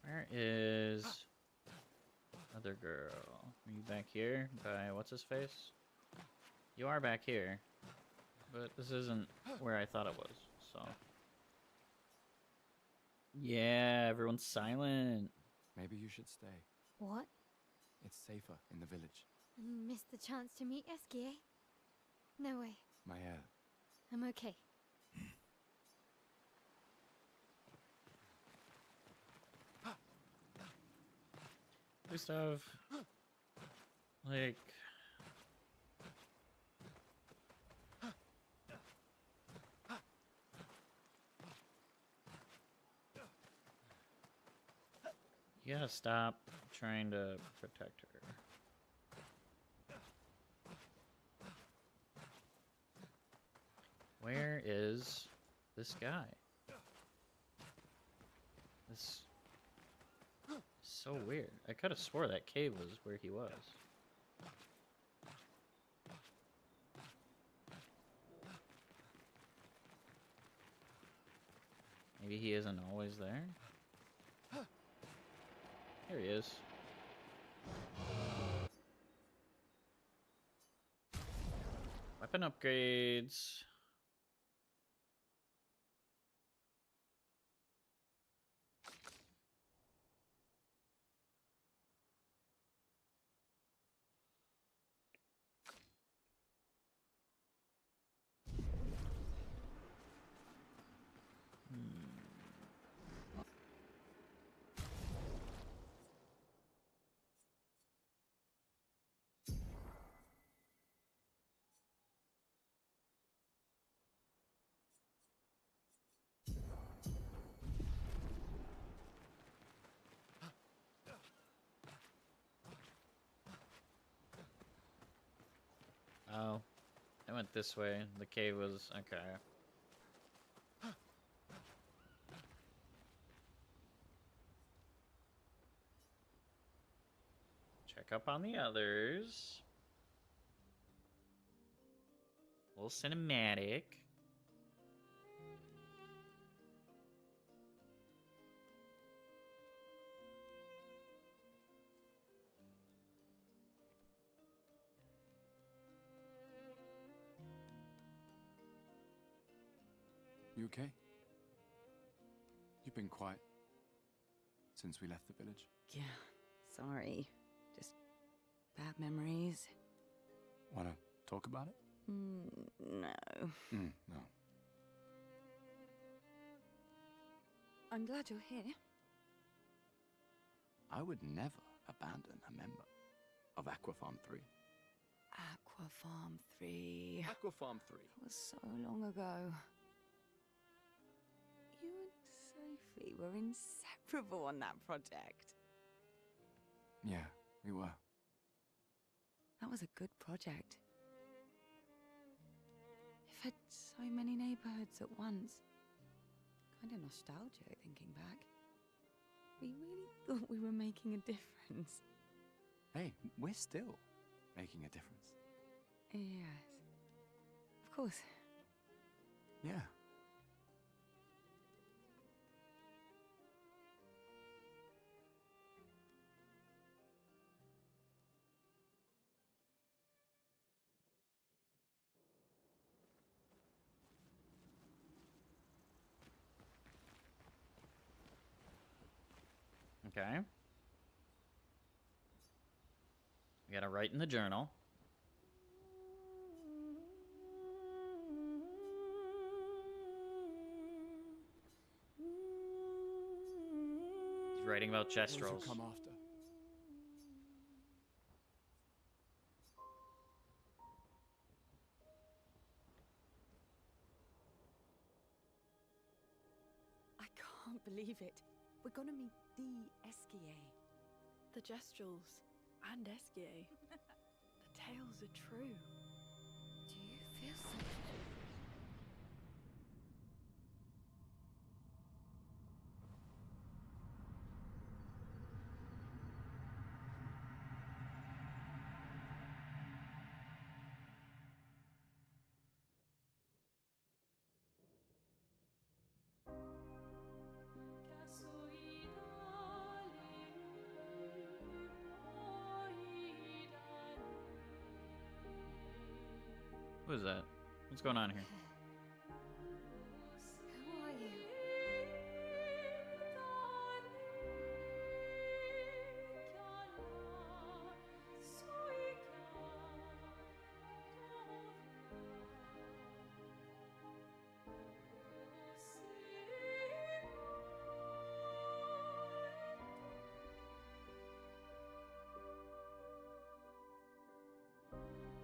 Where is other girl? Are you back here by what's his face? You are back here, but this isn't where I thought it was, so. Yeah, everyone's silent. Maybe you should stay. What? It's safer in the village. And miss the chance to meet Eski, eh? No way. Maya, I'm okay. Gustav, like, you gotta stop trying to protect her. Where is this guy? This is so weird. I could have swore that cave was where he was. Maybe he isn't always there? Here he is. Weapon upgrades. Oh, I went this way. The cave was okay. Check up on the others. A little cinematic. You okay? You've been quiet since we left the village. Yeah, sorry. Just bad memories. Wanna talk about it? No. No. I'm glad you're here. I would never abandon a member of Aquafarm 3. Aquafarm 3. Aquafarm 3. That was so long ago. You and Sophie were inseparable on that project. Yeah, we were. That was a good project. It fed so many neighborhoods at once. Kind of nostalgic thinking back. We really thought we were making a difference. Hey, we're still making a difference. Yes. Of course. Yeah. Okay. We gotta write in the journal. He's writing about chest Those who rolls. come after. I can't believe it. We're gonna meet the Esquier. The Gestrels and Esquier. The tales are true. Do you feel something? Who is that? What's going on here? Who are you?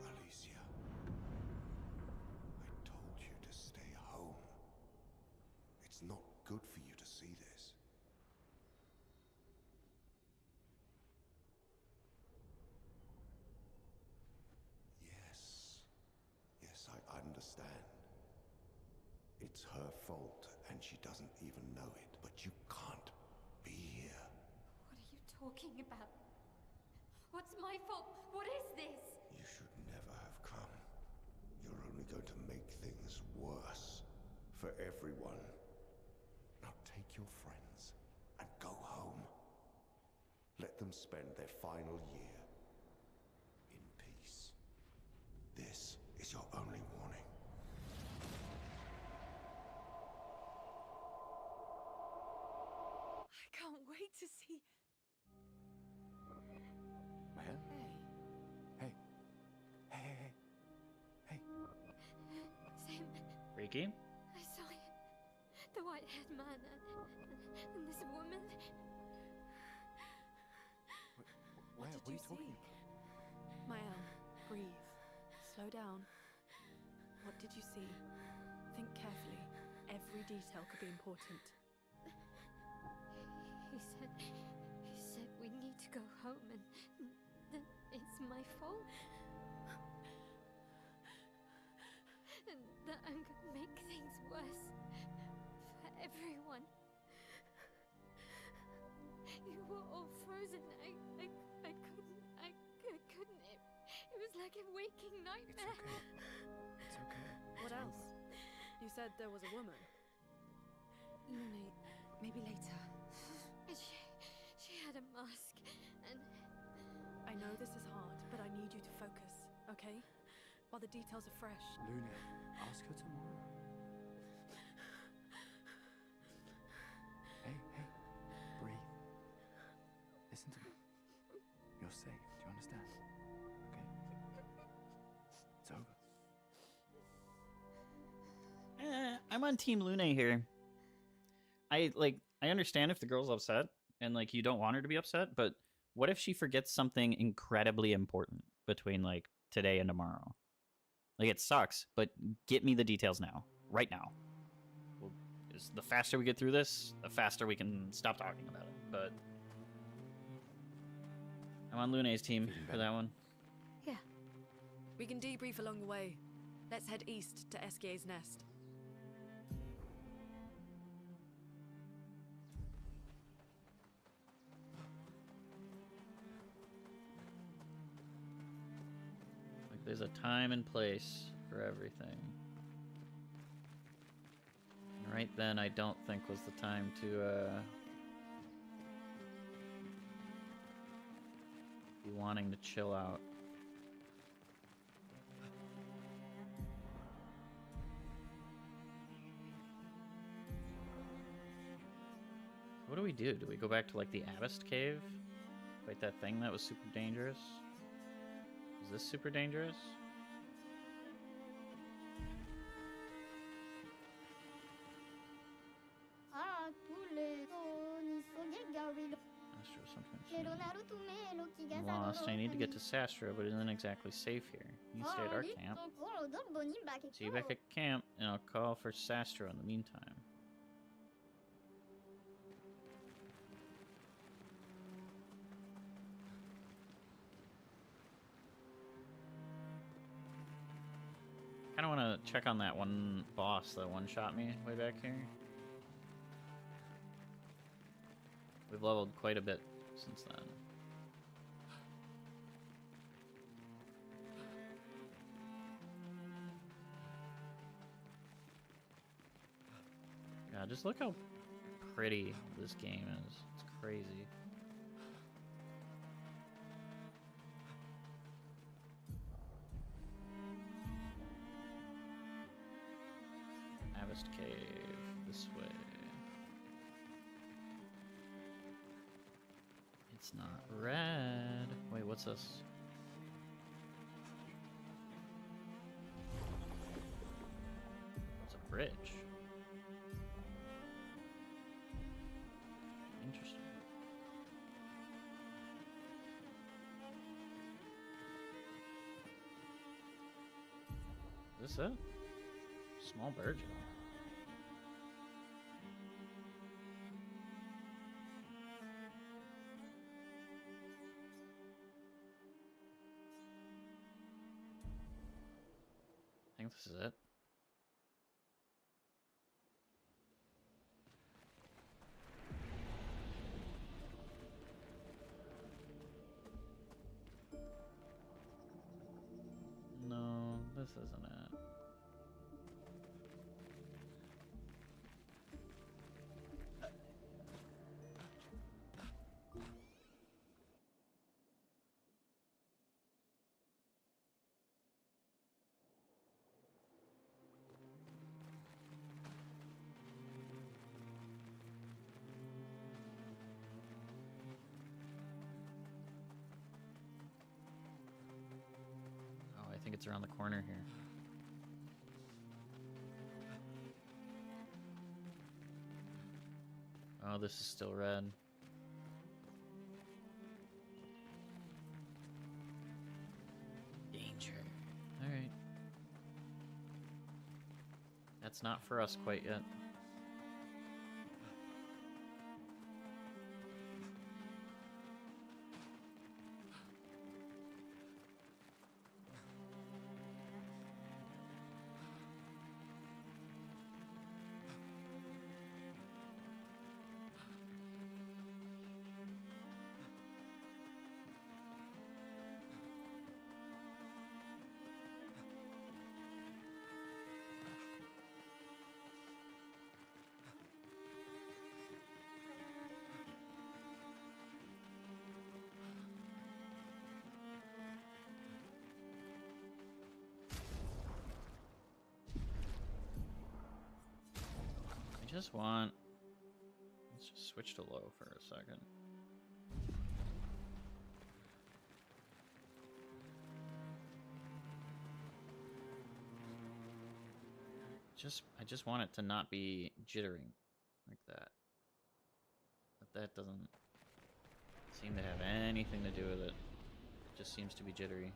Alicia, I told you to stay home. It's not good for you to see this. Yes. Yes, I understand. It's her fault, and she doesn't even know it. But you can't be here. What are you talking about? What's my fault? What is this? You should never have come. You're only going to make things worse for everyone. Now take your friends and go home. Let them spend their final year in peace. This is your only warning. I can't wait to see. Man? Hey. Hey. Hey. Sam, Freaky? I saw you. The white-haired man and this woman. Where? What are you talking about? Mael, breathe. Slow down. What did you see? Think carefully. Every detail could be important. He said we need to go home and that it's my fault. And that I'm gonna make things worse for everyone. You were all frozen. I like a waking It's nightmare. okay. It's okay. What It's else? You said there was a woman. Lune, maybe later. And she had a mask, and I know this is hard, but I need you to focus, okay? While the details are fresh. Luna, ask her tomorrow. Hey, hey, breathe. Listen to me. You're safe. Do you understand? Okay? It's over. I'm on Team Lune here. I understand if the girl's upset and like you don't want her to be upset, but what if she forgets something incredibly important between like today and tomorrow? Like it sucks, but get me the details now, right now. Well, the faster we get through this, the faster we can stop talking about it. But I'm on Lune's team for that one. yeah. We can debrief along the way. Let's head east to Eskier's nest. Like there's a time and place for everything. And right then, I don't think was the time to be wanting to chill out. What do we do? Do we go back to like the Abyss cave? Fight that thing that was super dangerous? Is this super dangerous? Astro something. I'm lost. I need to get to Sastra, but it isn't exactly safe here. You stay at our camp. See you back at camp, and I'll call for Sastra in the meantime. Kind of want to check on that one boss that one-shot me way back here. We've leveled quite a bit since then. Yeah, just look how pretty this game is. It's crazy. Abyss Cave, this way. It's not red. Wait, what's this? It's a bridge. Interesting. Is this it? Small burgeon. I think this is it. No, this isn't it. Oh, I think it's around the corner here. Oh, this is still red. Danger. Alright. That's not for us quite yet. just want... Let's just switch to low for a second. I just want it to not be jittering like that. But that doesn't seem to have anything to do with it. It just seems to be jittery.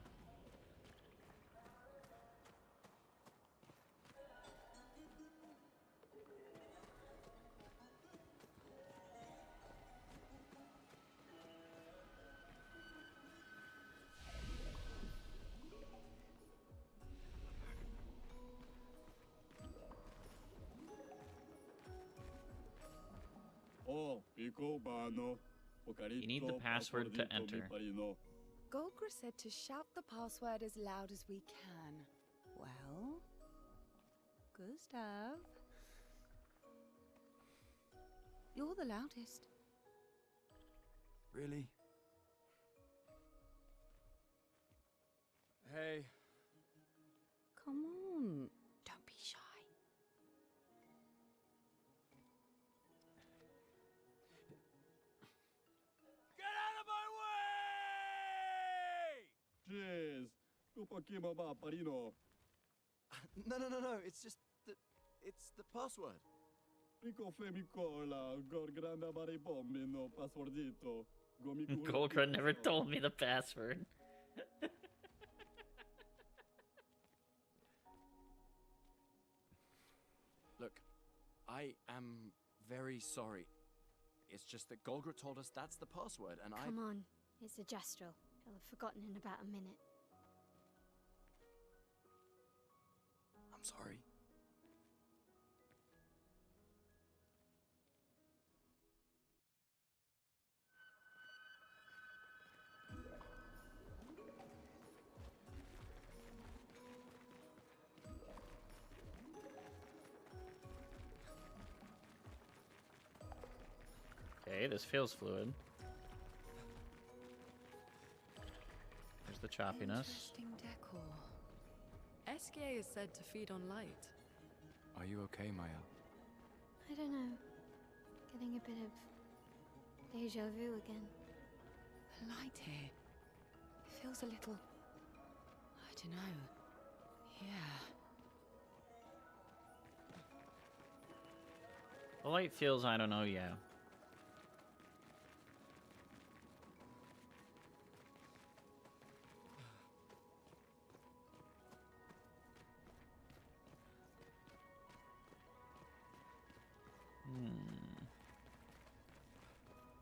You need the password to enter. Golgra said to shout the password as loud as we can. Well, Gustav, you're the loudest. Really? Hey. Come on, don't be shy. Get out of my way! Jeez. No. It's just the... It's the password. Golgra never told me the password. Look, I am very sorry. It's just that Golgra told us that's the password, and Come on, it's a gestural. He'll have forgotten in about a minute. I'm sorry. Okay, this feels fluid. There's the choppiness. Interesting decor. SKA is said to feed on light. Are you okay, Maya? I don't know. Getting a bit of deja vu again. The light here. It feels a little... I don't know. Yeah. The light feels, I don't know, yeah.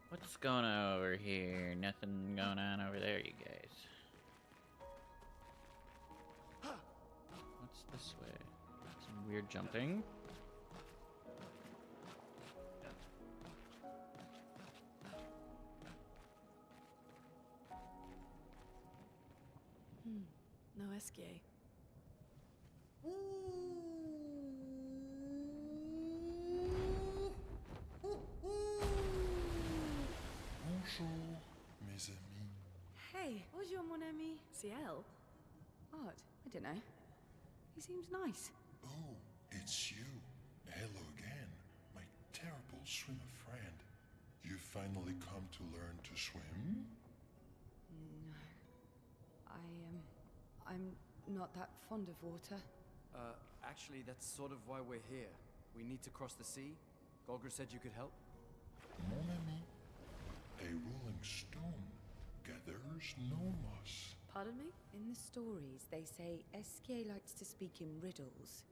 What's going on over here? Nothing going on over there, you guys. What's this way? Some weird jumping. No SKA. Bonjour, mes amis. Hey, bonjour mon ami. CL? What? I don't know. He seems nice. Oh, it's you. Hello again, my terrible swimmer friend. You finally come to learn to swim? No. I'm not that fond of water. Actually, that's sort of why we're here. We need to cross the sea. Golgra said you could help. Mon ami, a rolling stone gathers no moss. Pardon me? In the stories, they say SKA likes to speak in riddles.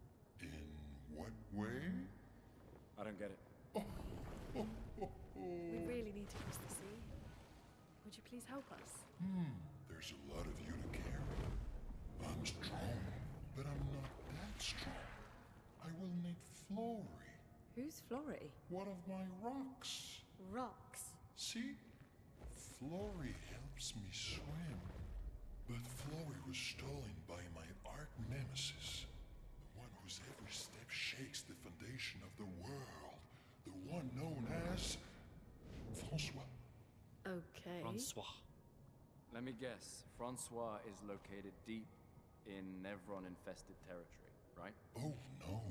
In what way? I don't get it. We really need to cross the sea. Would you please help us? There's a lot of you to care. I'm strong, but I'm not that strong. I will need Flory, Who's Flory? one of my rocks. Rocks. See? Flory helps me swim. But Flory was stolen by my arch nemesis. The one whose every step shakes the foundation of the world. The one known as... Francois. Okay. Francois. Let me guess. Francois is located deep in Nevron-infested territory, right? Oh no.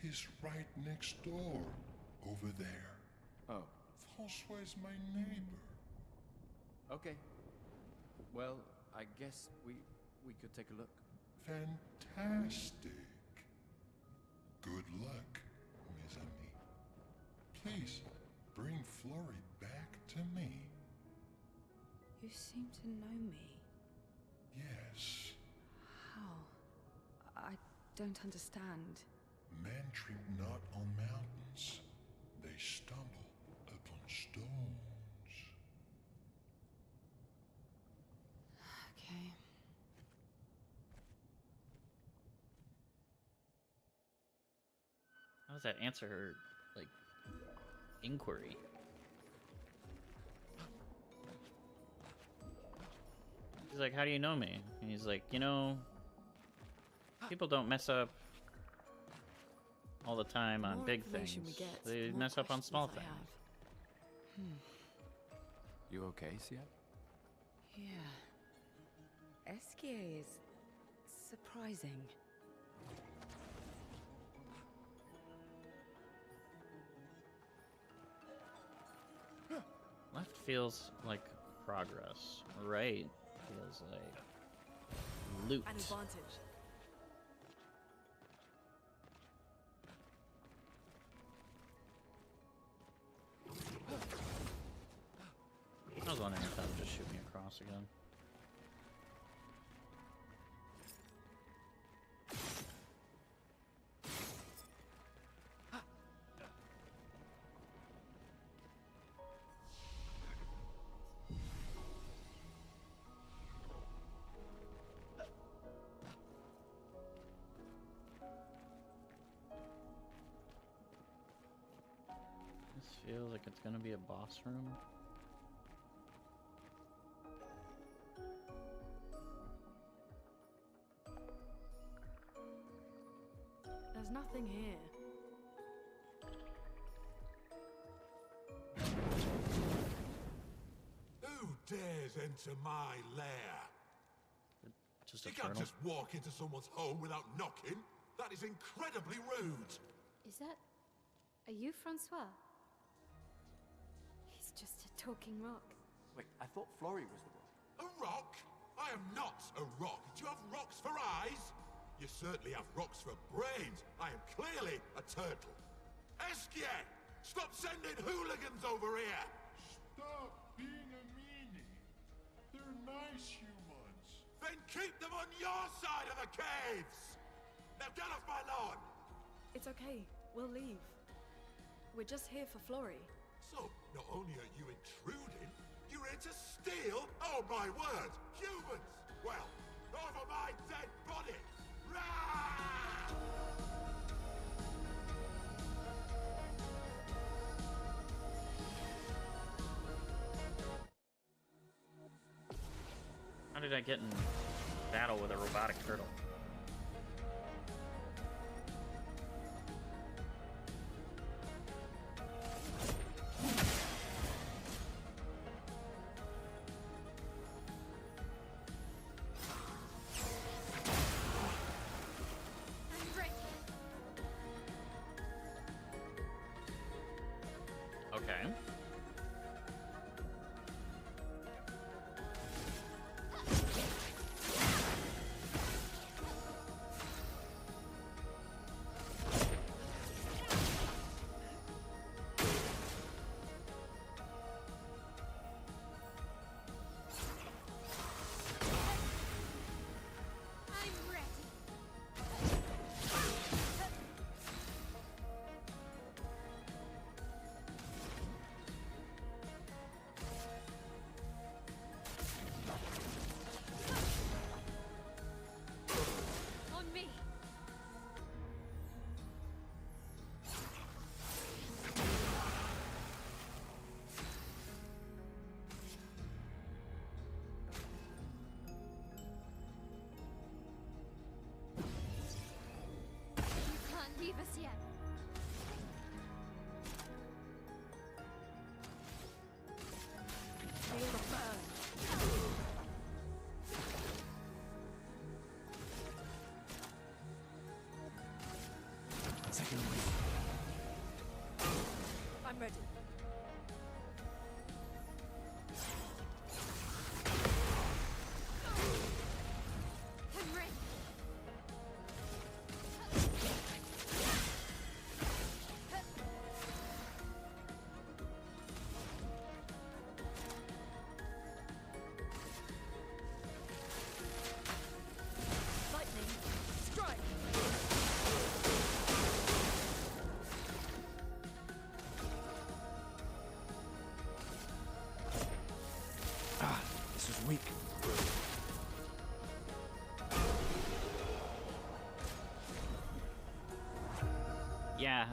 He's right next door, over there. Oh, Francois's my neighbor. okay. Well, I guess we could take a look. Fantastic. Good luck, mes amis. Please, bring Florrie back to me. You seem to know me. Yes, How? I don't understand. men trip not on mountains. They stumble upon stones. Okay. How does that answer her, like, inquiry? She's like, how do you know me? And he's like, you know, people don't mess up all the time on More big things. information we get, They the more mess up on questions small I things. have. You okay, Siad? Yeah. Esquier is surprising. Left feels like progress. Right feels like loot. An advantage. I was wondering if that would just shoot me across again. This feels like it's gonna be a boss room. There's nothing here. Who dares enter my lair? Just a You can't turtle. just walk into someone's home without knocking. That is incredibly rude. Is that... Are you Francois? He's just a talking rock. Wait, I thought Florrie was the rock. A rock? I am not a rock. Do you have rocks for eyes? You certainly have rocks for brains. I am clearly a turtle. Esquier! Stop sending hooligans over here! Stop being a meanie. They're nice humans. Then keep them on your side of the caves! Now get off my lawn! It's okay. We'll leave. We're just here for Florrie. So, not only are you intruding, you're here to steal? Oh my word! Humans! Well, over my dead body! Rah! How did I get in battle with a robotic turtle? Okay. I'm ready. I'm ready. Henry! Lightning, strike! Ah, this was weak. Yeah,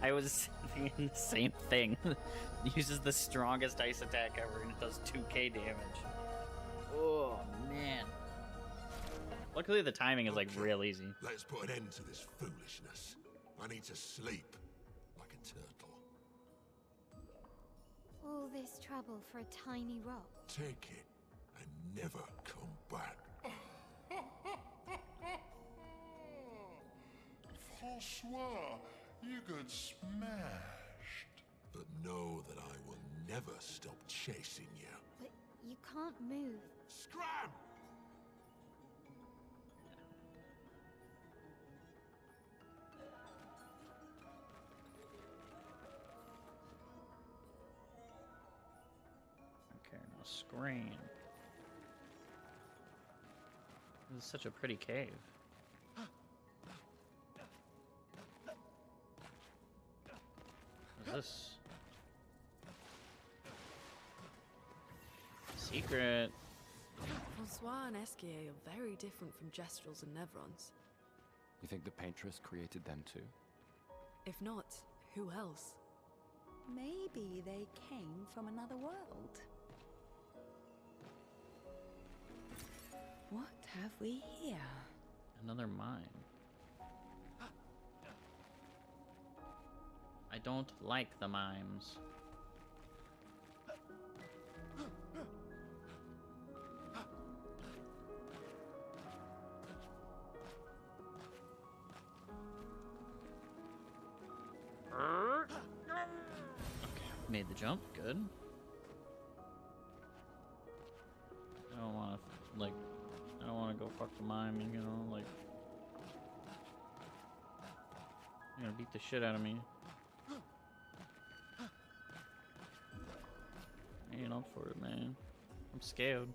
I was thinking the same thing. Uses the strongest ice attack ever, and it does 2k damage. Oh man. Luckily, the timing is like Okay, real easy. Let's put an end to this foolishness. I need to sleep like a turtle. All this trouble for a tiny rock. Take it and never come back. Francois, you got smashed. But know that I will never stop chasing you. But you can't move. Scram! Okay, now screen. This is such a pretty cave. What is this? Secret. Francois and Esquier are very different from Gestrels and Nevrons. You think the Paintress created them too? If not, who else? Maybe they came from another world. What have we here? Another mine. I don't like the mimes. Okay, made the jump. Good. I don't want to, like, I don't want to go fuck the mime, you know, like. You're gonna beat the shit out of me. I ain't up for it, man. I'm scared.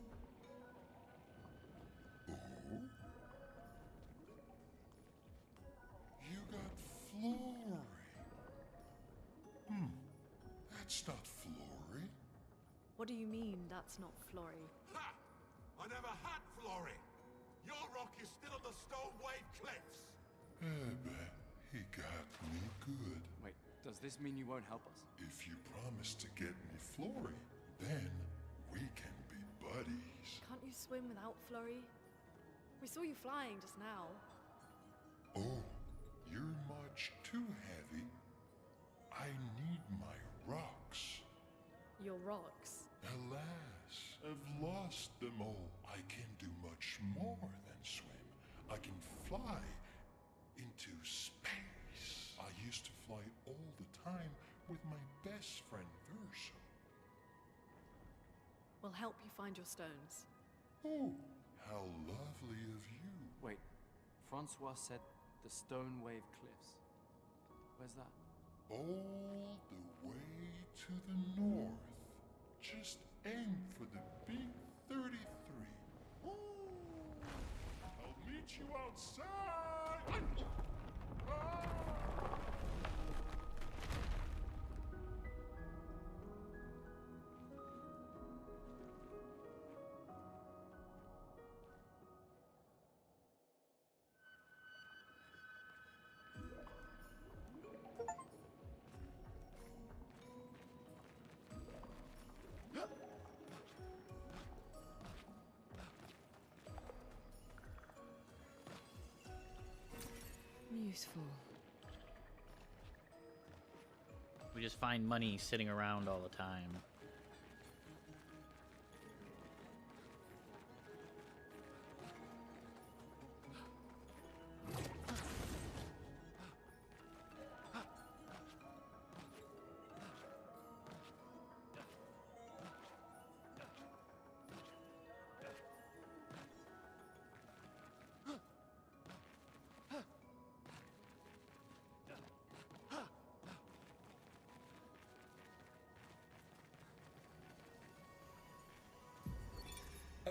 You got Flory. That's not Flory. What do you mean that's not Flory? Ha! I never had Flory. Your rock is still on the Stone Wave Cliffs. But he got me good. Wait, does this mean you won't help us? If you promise to get me Flory, then we can be buddies. Can't you swim without Flory? We saw you flying just now. Oh, you're much too heavy. I need my rocks. Your rocks. Alas, I've lost them all. I can do much more than swim. I can fly into space. I used to fly all the time with my best friend Verso. We'll help you find your stones. Oh, how lovely of you. Wait, Francois said the Stone Wave Cliffs. Where's that? All the way to the north. Just aim for the big 33. Ooh, I'll meet you outside. Ah! Useful. We just find money sitting around all the time.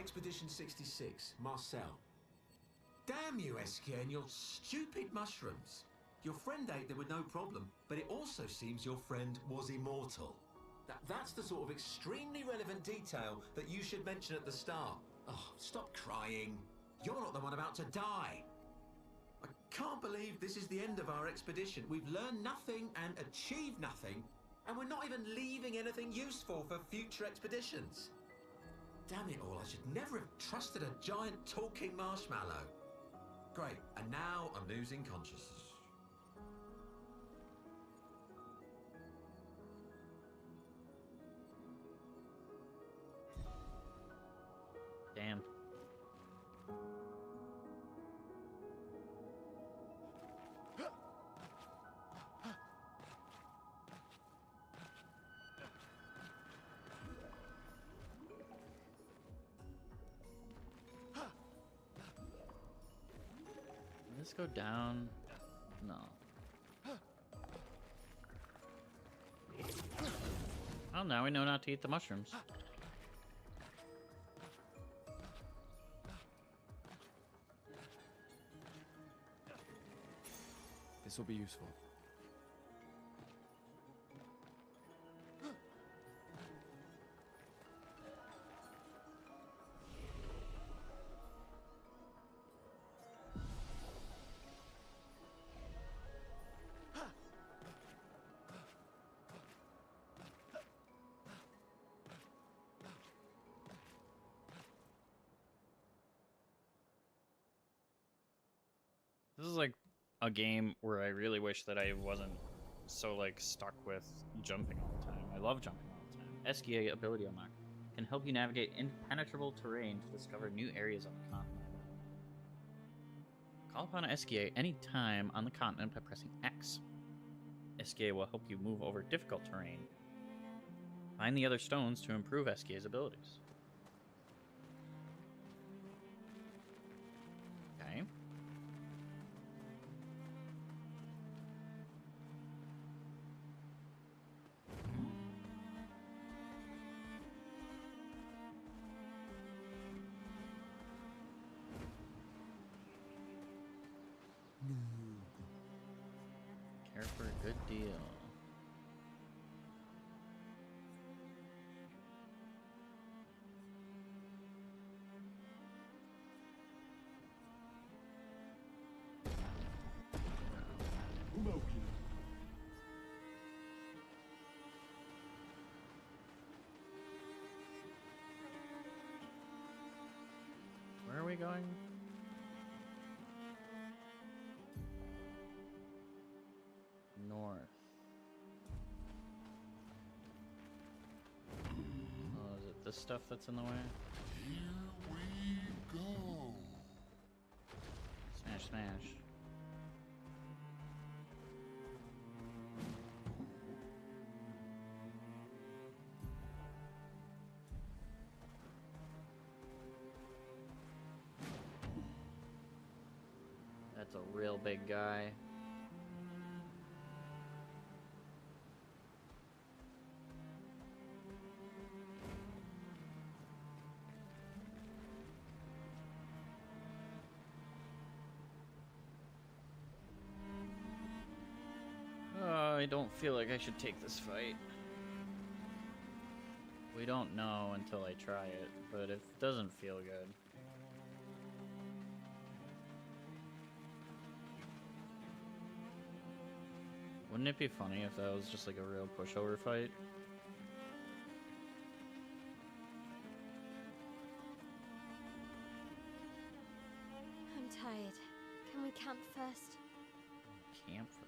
Expedition 66, Marcel. Damn you, Eskia, and your stupid mushrooms. Your friend ate them with no problem, but it also seems your friend was immortal. That's the sort of extremely relevant detail that you should mention at the start. Oh, stop crying. You're not the one about to die. I can't believe this is the end of our expedition. We've learned nothing and achieved nothing, and we're not even leaving anything useful for future expeditions. Damn it all, I should never have trusted a giant talking marshmallow. Great, and now I'm losing consciousness. Damn. Let's go down. No. Well, now we know not to eat the mushrooms. This will be useful. This is like a game where I really wish that I wasn't so like stuck with jumping all the time. I love jumping all the time. SKA ability unlock can help you navigate impenetrable terrain to discover new areas on the continent. Call upon SKA anytime on the continent by pressing X. SKA will help you move over difficult terrain. Find the other stones to improve SKA's abilities. Okay. Care for a good deal. Where are we going? North. Oh, is it this stuff that's in the way? Here we go. Smash, smash. That's a real big guy. I don't feel like I should take this fight. We don't know until I try it, but it doesn't feel good. Wouldn't it be funny if that was just like a real pushover fight? I'm tired. Can we camp first? Camp first.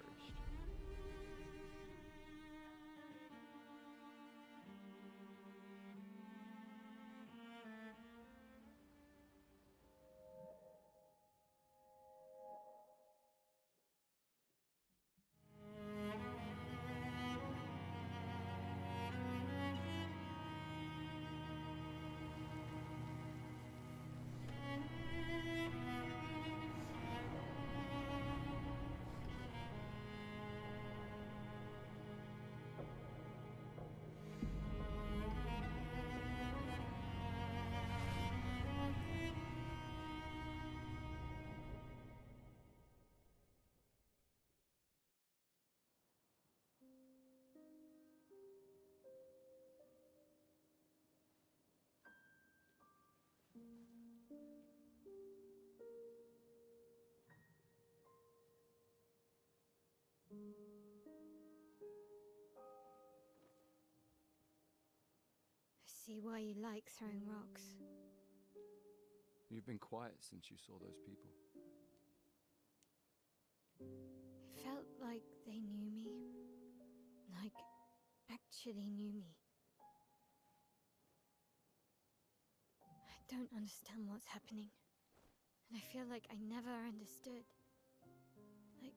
I see why you like throwing rocks. You've been quiet since you saw those people. It felt like they knew me. Like, actually knew me. I don't understand what's happening. And I feel like I never understood. Like,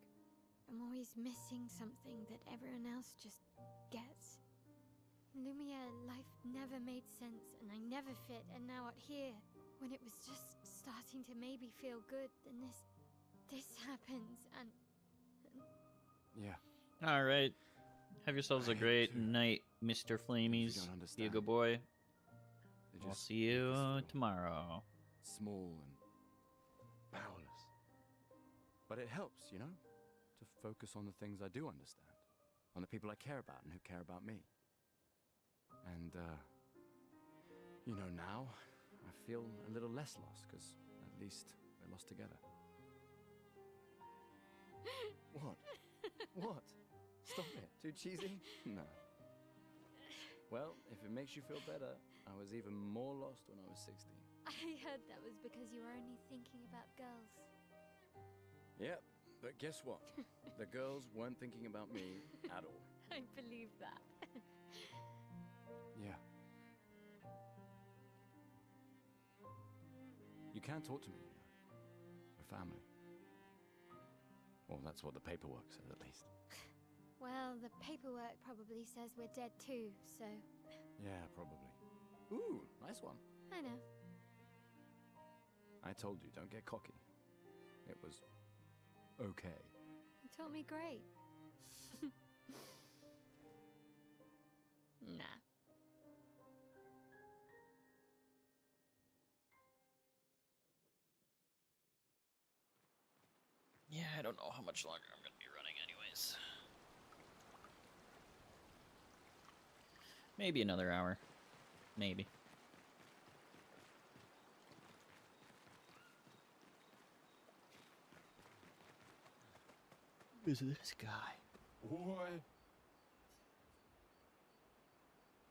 I'm always missing something that everyone else just gets. In Lumiere, life never made sense, and I never fit, and now out here, when it was just starting to maybe feel good, then this happens, and... Yeah. All right. Have yourselves a great night, Mr. Flamies. don't Be a understand. good boy. They We'll just see you make us feel tomorrow. small and powerless. But it helps, you know, to focus on the things I do understand, on the people I care about and who care about me. And, you know, now I feel a little less lost, because at least we're lost together. What? What? Stop it. Too cheesy? No. Well, if it makes you feel better, I was even more lost when I was 16. I heard that was because you were only thinking about girls. Yep, but guess what? The girls weren't thinking about me at all. I believe that. Yeah. You can talk to me, you know. We're family. Well, that's what the paperwork says, at least. Well, the paperwork probably says we're dead too, so... Yeah, probably. Ooh, nice one. I know. I told you, don't get cocky. It was okay. You taught me great. Nah. Yeah, I don't know how much longer I'm going to be running anyways. Maybe another hour. Maybe. Who's this guy? Oi.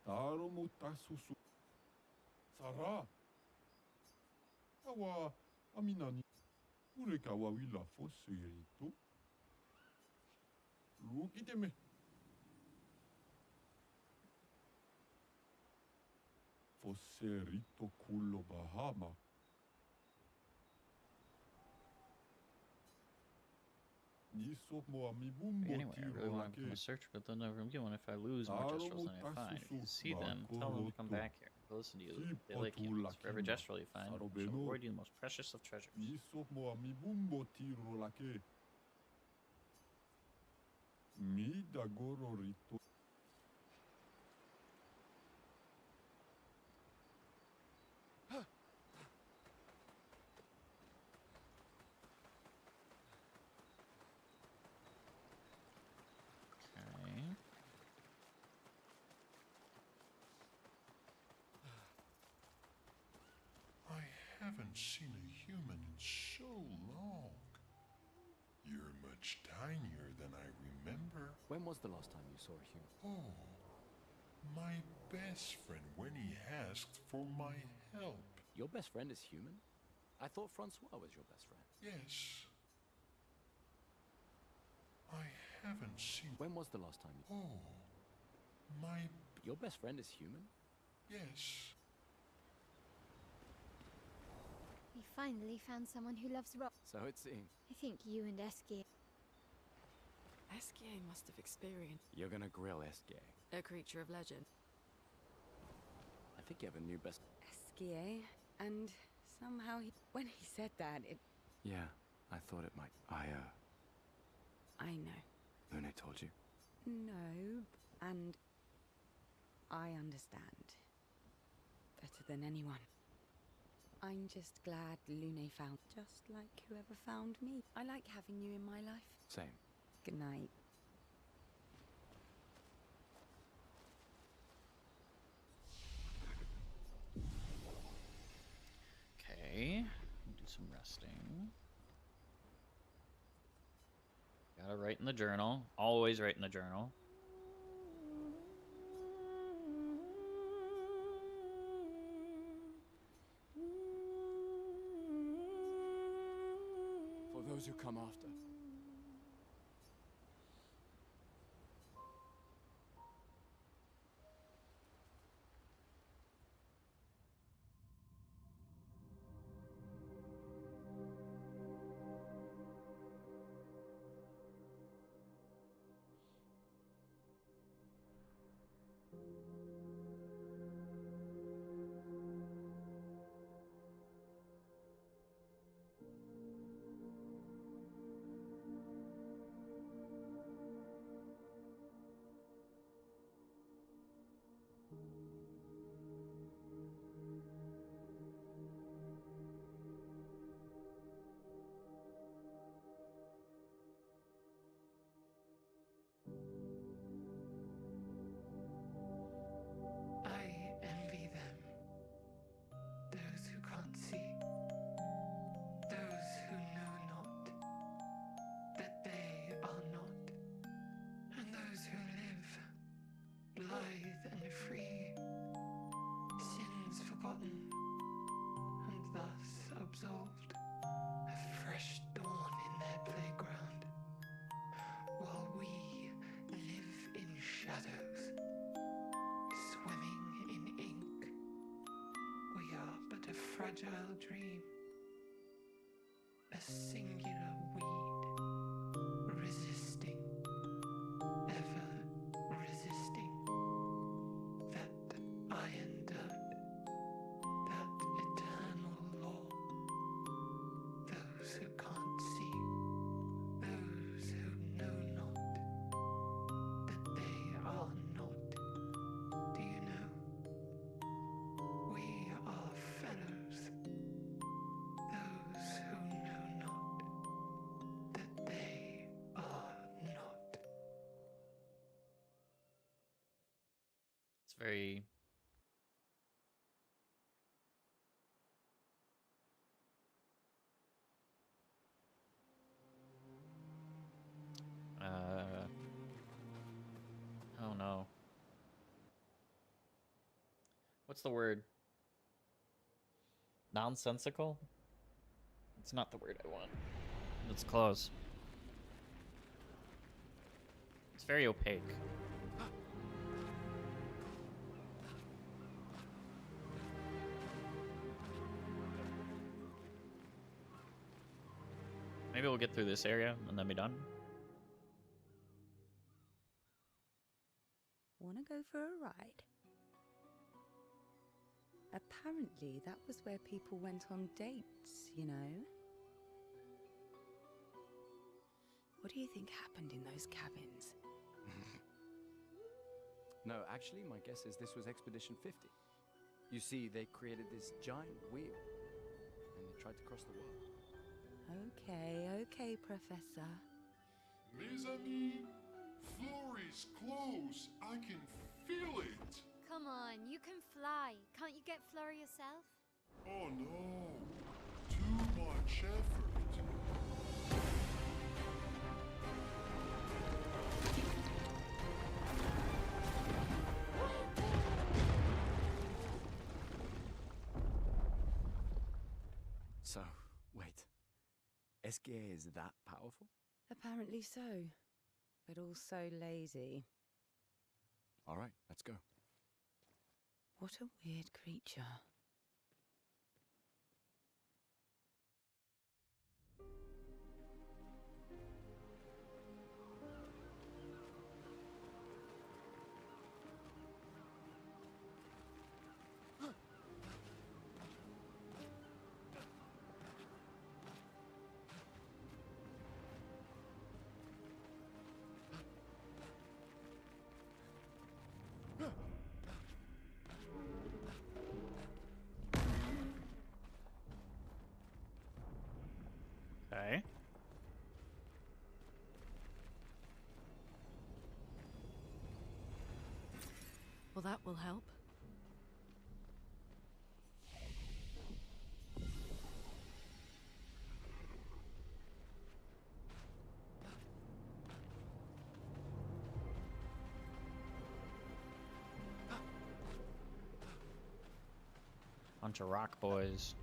Taro mo tasusu. Sara. Awa aminani. Ureka wa wila foserito. Lukiteme. Foserito culo Bahama. Anyway, I really want to become a searcher, but they'll never get one if I lose more gestrels than I find. If you see them, tell them to come back here. They'll listen to you. They like humans. For every gestrel you find, shall reward you the most precious of treasures. Mi dagoro rito. Okay. I haven't seen a human in so long. You're much tinier than I remember. When was the last time you saw a human? Oh, my best friend when he asked for my help. Your best friend is human? I thought Francois was your best friend. Yes. I haven't seen... When was the last time you... Oh, my... Your best friend is human? Yes. We finally found someone who loves rock. So it seems. I think you and Eskie... Eskie must have experienced You're gonna grill Eskie. a creature of legend. I think you have a new best... Eskie, and somehow when he said that, it... Yeah, I thought it might... I know. Lune told you? No, and I understand. Better than anyone. I'm just glad Lune found, just like whoever found me. I like having you in my life. Same. Good night. Okay. Write in the journal. Always write in the journal. For those who come after. I envy them. Those who can't see. Those who know not that they are not. And those who live, blithe and free. Sins forgotten, and thus absolved. A fresh dawn in their playground. While we live in shadows. Swimming in ink, we are but a fragile dream, a singular weed, resisting, ever resisting, that iron dirt, that eternal law. Those who can't see, those who know not, that they are not. Do you know? We are fellows, those who know not that they are not. It's very... oh no. What's the word? Nonsensical? It's not the word I want. It's close. It's very opaque. Maybe we'll get through this area and then be done. Wanna go for a ride? Apparently, that was where people went on dates, you know? What do you think happened in those cabins? No, actually, my guess is this was Expedition 50. You see, they created this giant wheel, and they tried to cross the world. Okay, Professor. Mes amis, Flory's close. I can feel it. Come on, you can fly. Can't you get Flora yourself? Oh no, too much effort. So, wait. Esquier is that powerful? Apparently so, but also lazy. All right, let's go. What a weird creature. Okay. Well, that will help. Bunch of rock boys.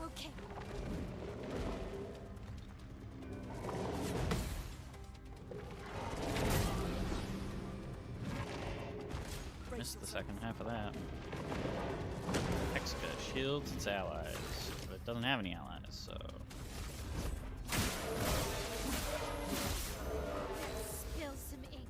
Okay. Missed the second half of that. Expedish shields its allies, but it doesn't have any allies, so. Spill some ink.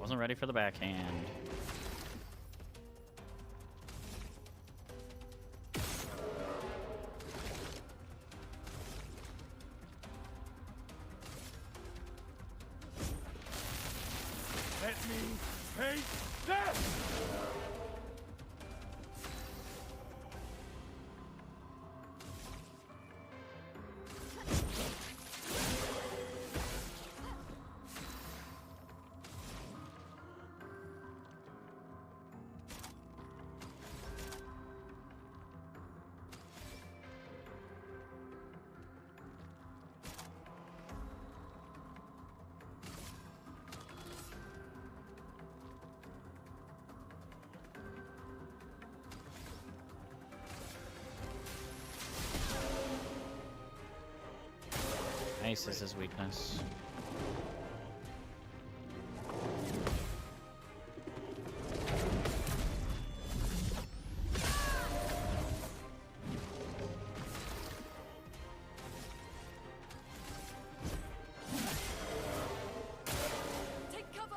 Wasn't ready for the backhand. Let me face death! Ice is his weakness. Take cover!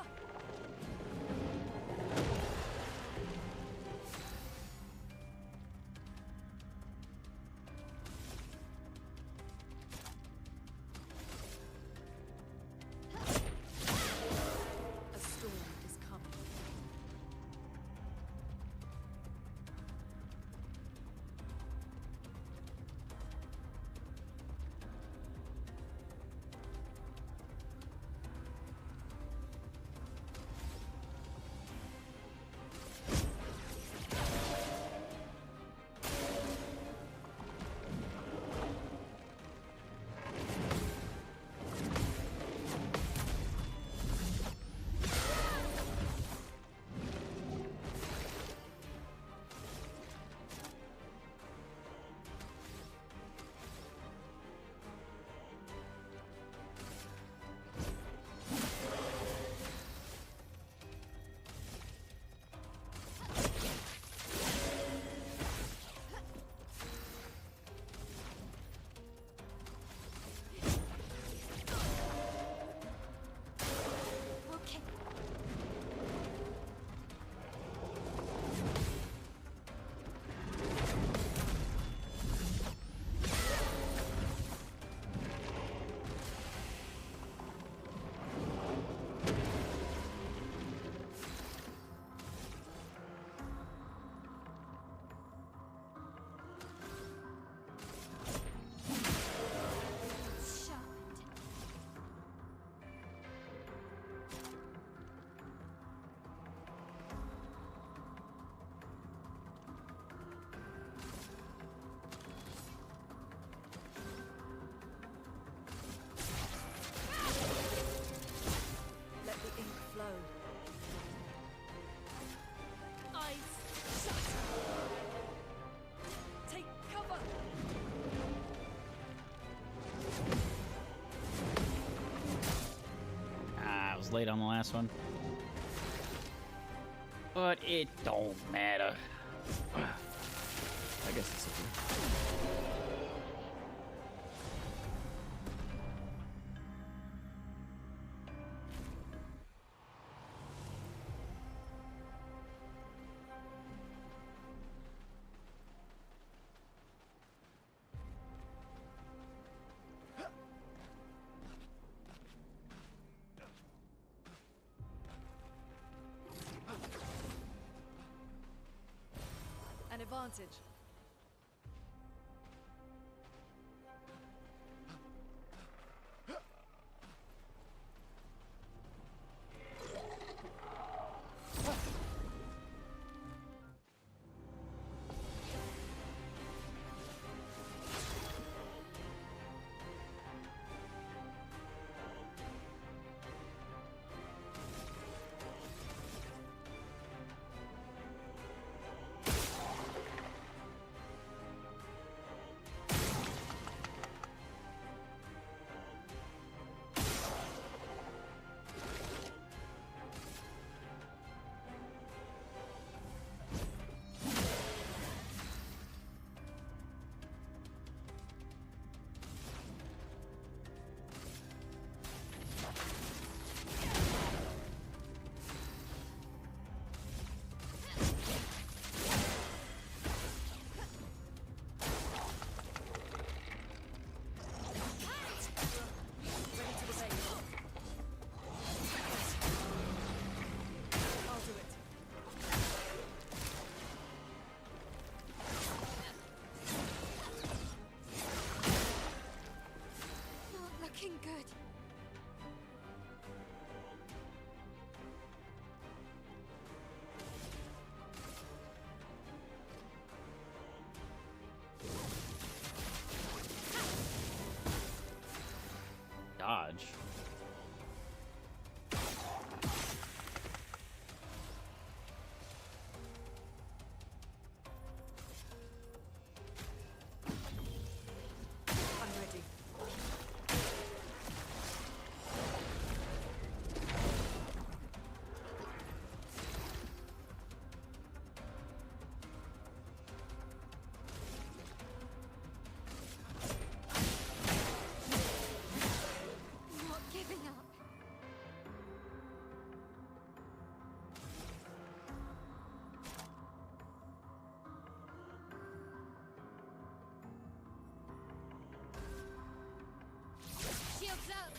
late on the last one. But it don't matter. I guess it's okay. An advantage. Good. Dodge. I'm ready. Not giving up. Shields up.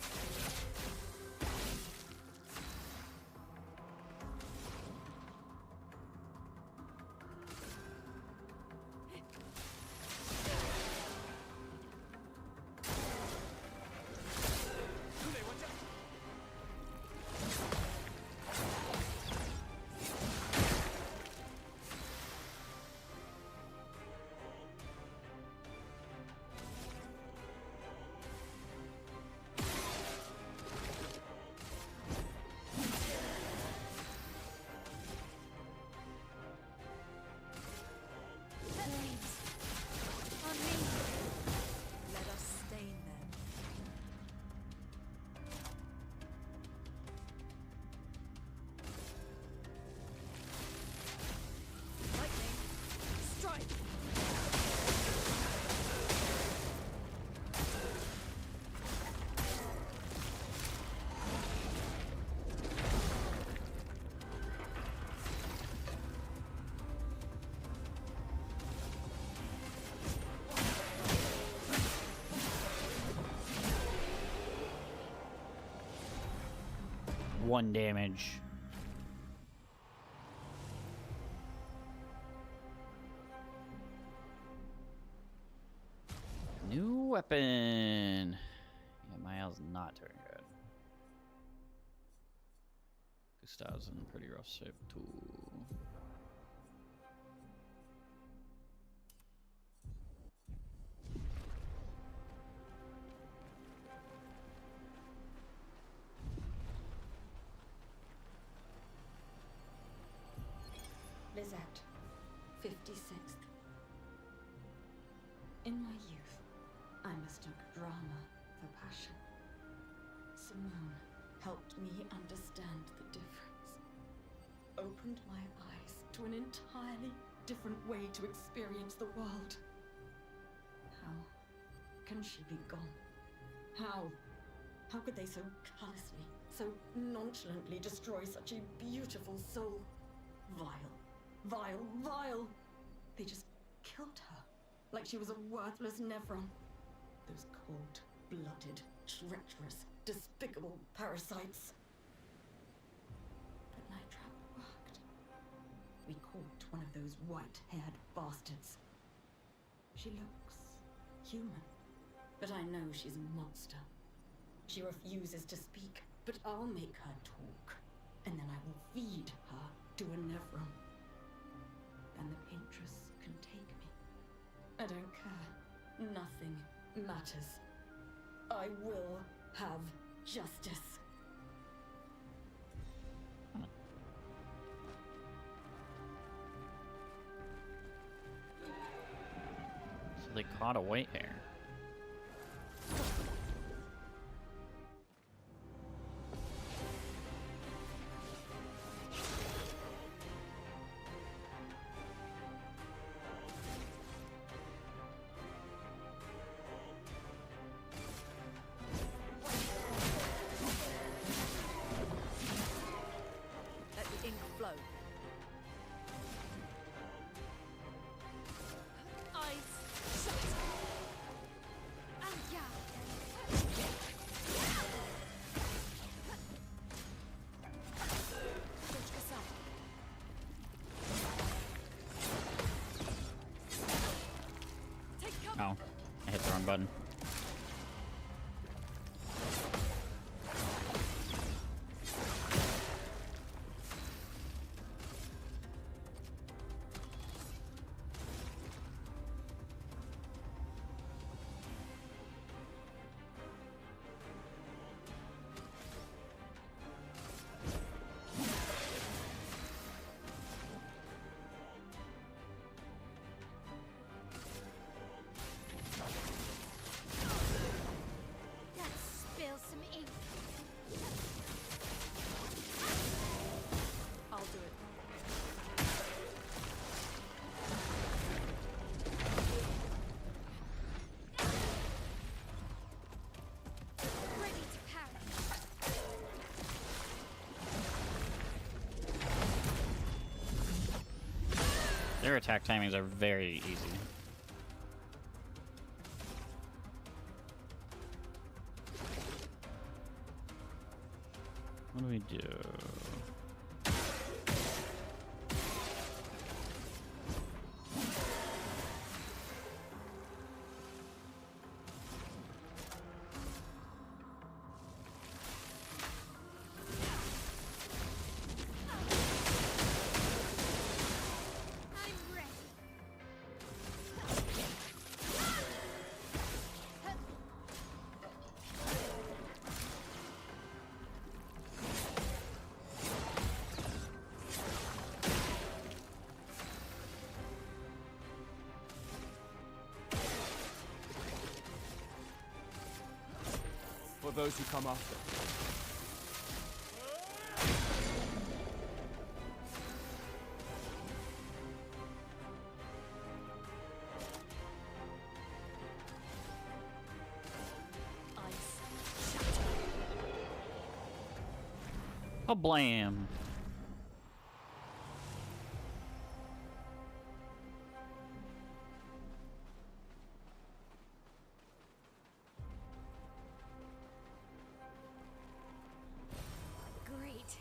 On me. Let us stain them. Lightning. Strike. One damage. New weapon. Yeah, my L's not doing good. Gustav's in pretty rough shape too. Lizette, 56th. In my youth, I mistook drama for passion. Simone, helped me understand the difference. Opened my eyes to an entirely different way to experience the world. How can she be gone? How? How could they so callously, so nonchalantly destroy such a beautiful soul? Vile, vile, vile! They just killed her, like she was a worthless Nevron. Those cold-blooded, treacherous, despicable parasites. But Night Trap worked. We caught one of those white-haired bastards. She looks human, but I know she's a monster. She refuses to speak, but I'll make her talk, and then I will feed her to a Nevron. And the Paintress can take me. I don't care. Nothing matters. I will have justice. So they caught a white hair. Let the ink flow. Eyes shut. And yeah. Take cover. Oh, I hit the wrong button. Let's spill some ink. I'll do it. Ready to parry. Their attack timings are very easy. What do we do? I'm ready. For those who come after. Eyes shut. Oh, blam! Great.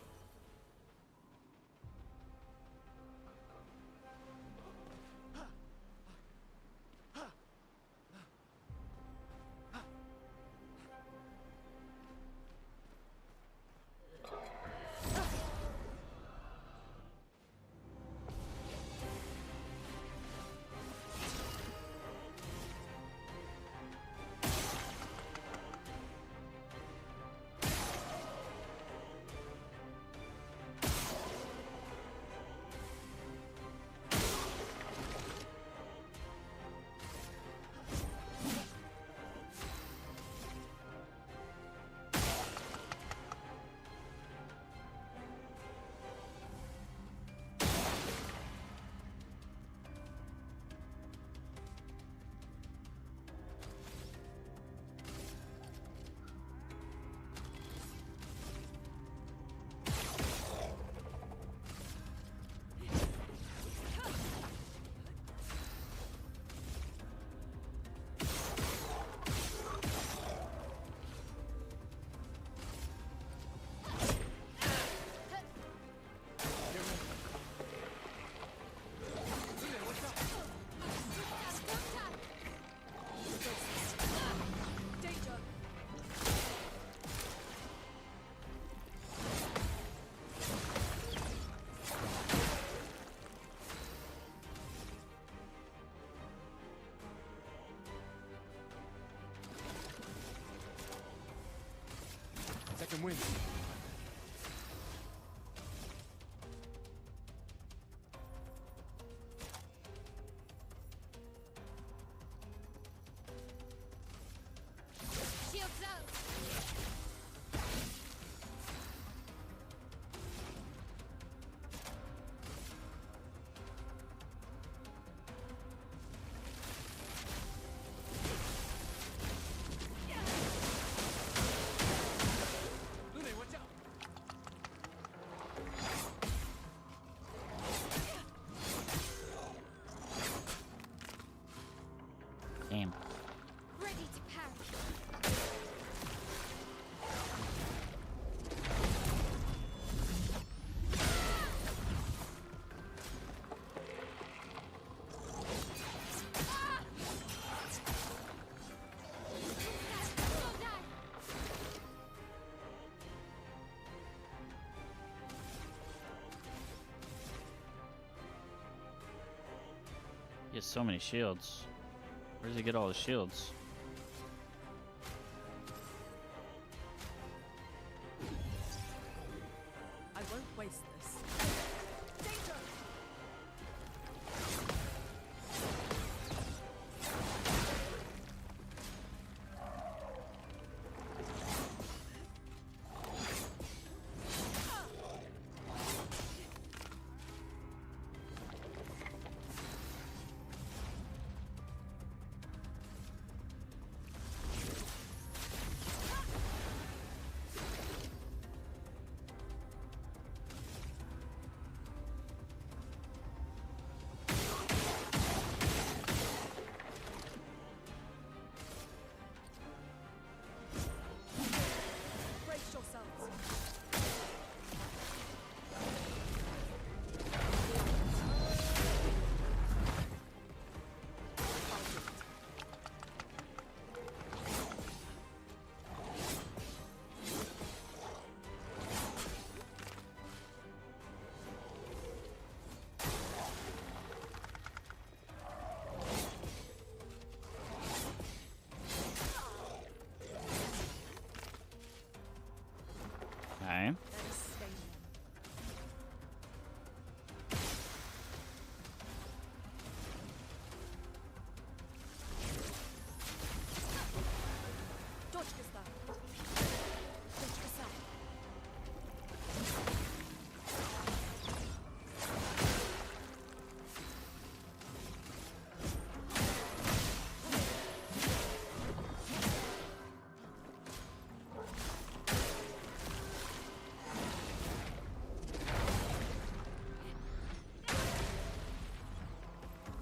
can win. Shields out! Lune, watch out! Damn. Ready to parry. He has so many shields. Where does he get all the shields? I won't waste this. Danger! Brace yourselves. Okay. Let us stain them. Dodge Gustav. Dodge Gustav.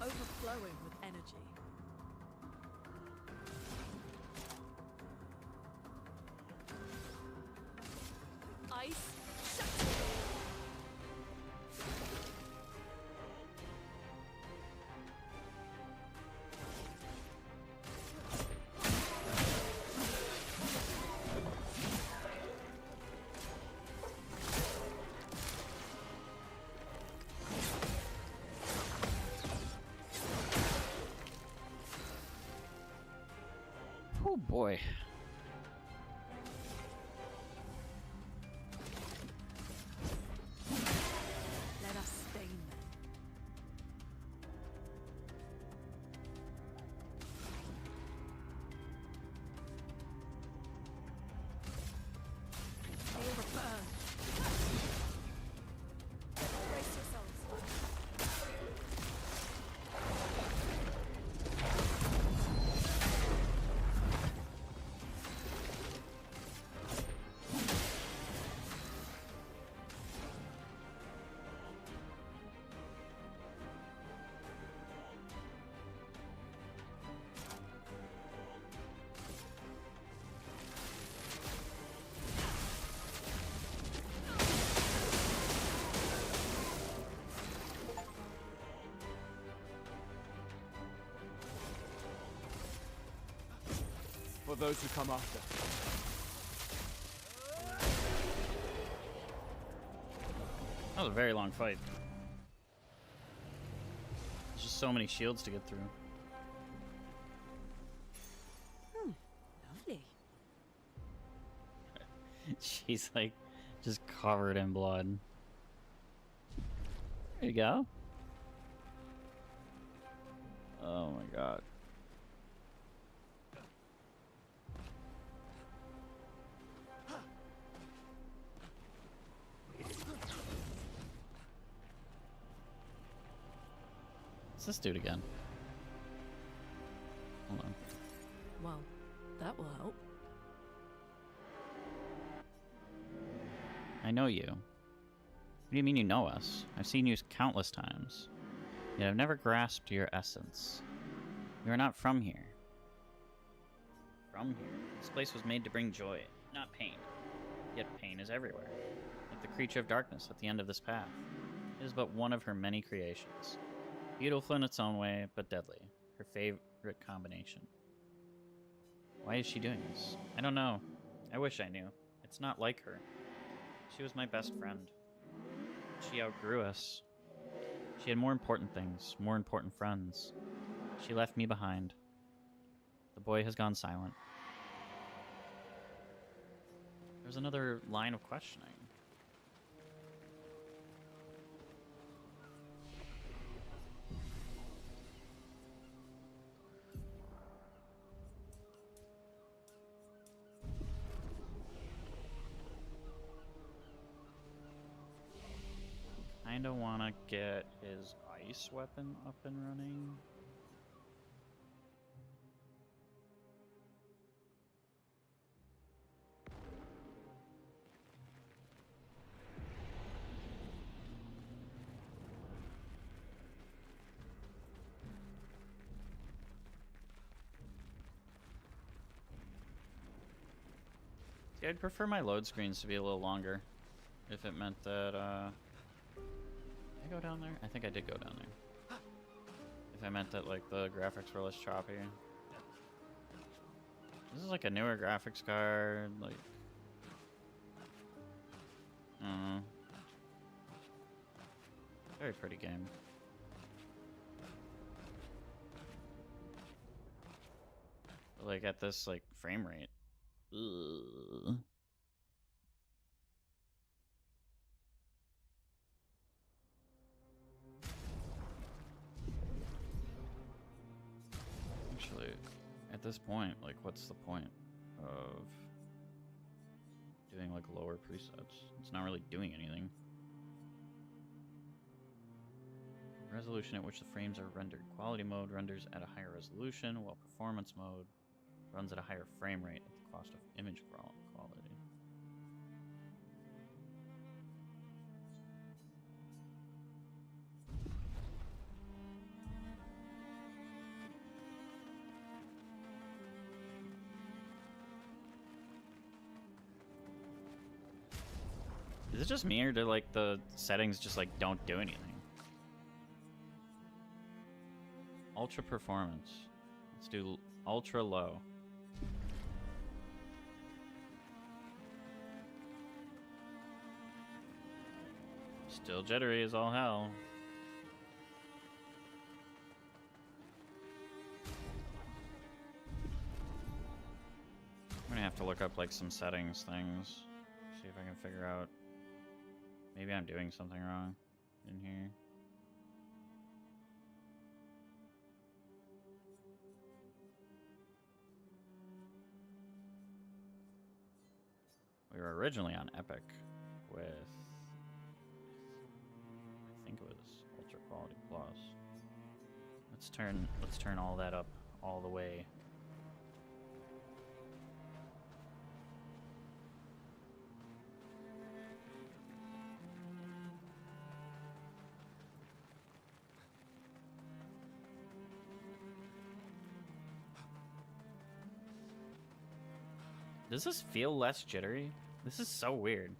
Overflowing with energy. Ice. Shut. Oh boy. Let us stain them. Feel the burn. Brace yourselves. For those who come after. That was a very long fight. There's just so many shields to get through. Lovely. He's like just covered in blood. There you go. Oh my god. What's this dude again? Hold on. Well, that will help. I know you. What do you mean you know us? I've seen you countless times. Yet I've never grasped your essence. You are not from here. From here. This place was made to bring joy, not pain. Yet pain is everywhere. Like the creature of darkness at the end of this path. It is but one of her many creations. Beautiful in its own way, but deadly. Her favorite combination. Why is she doing this? I don't know. I wish I knew. It's not like her. She was my best friend. She outgrew us. She had more important things, more important friends. She left me behind. The boy has gone silent. There's another line of questioning. Kinda wanna get his ice weapon up and running. See, I'd prefer my load screens to be a little longer. If it meant that, did I go down there? I think I did go down there. If I meant that, like, the graphics were less choppy. This is like a newer graphics card, like... I don't know. Very pretty game. But, like, at this, like, frame rate. Ugh. Actually, at this point, like, what's the point of doing, like, lower presets? It's not really doing anything. Resolution at which the frames are rendered. Quality mode renders at a higher resolution, while performance mode runs at a higher frame rate at the cost of image quality. Is it just me, or do, like, the settings just, like, don't do anything? Ultra performance. Let's do ultra low. Still jittery as all hell. I'm gonna have to look up, like, some settings things. See if I can figure out. Maybe I'm doing something wrong in here. We were originally on Epic with, I think it was Ultra Quality Plus. Let's turn all that up all the way. Does this feel less jittery? This is so weird.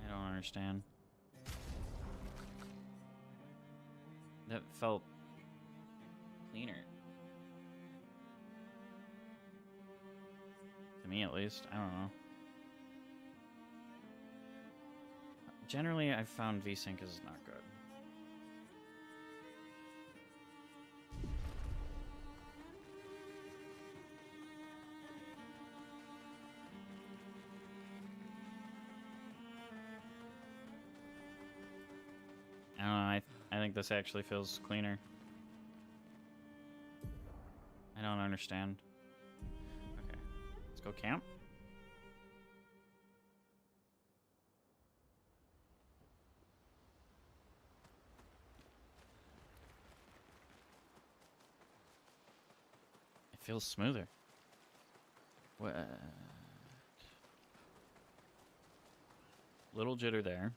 I don't understand. That felt cleaner. To me, at least. I don't know. Generally, I've found VSync is not good. think this actually feels cleaner. I don't understand. Okay, let's go camp. It feels smoother. What? Little jitter there.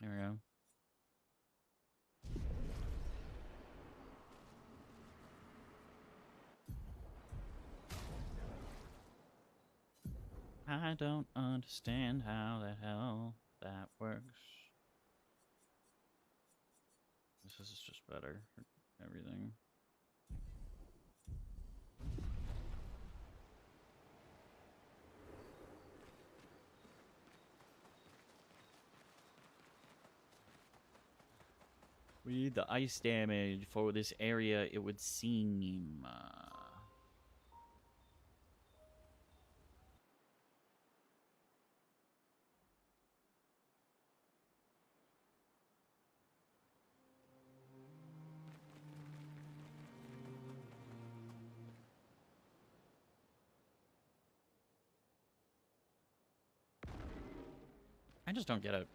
There we go. I don't understand how the hell that works. This is just better for everything. We need the ice damage for this area, it would seem. I just don't get it.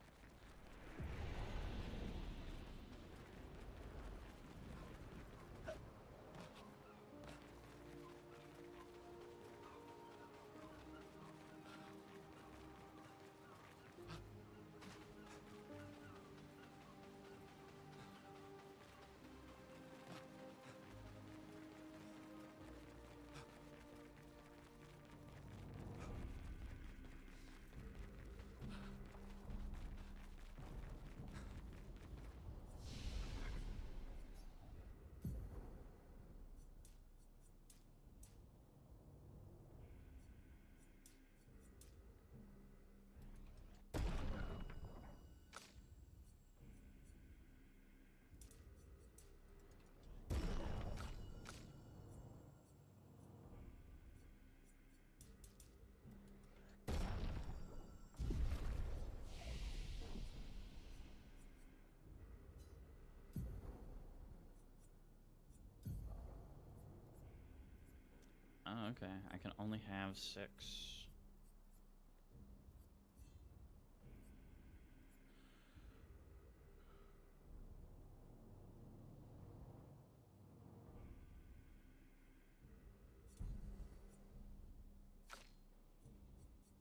Oh, okay. I can only have 6.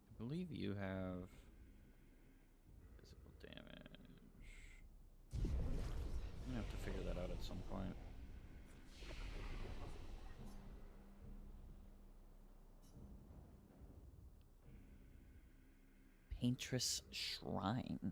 I believe you have physical damage. I'm gonna have to figure that out at some point. Paintress Shrine.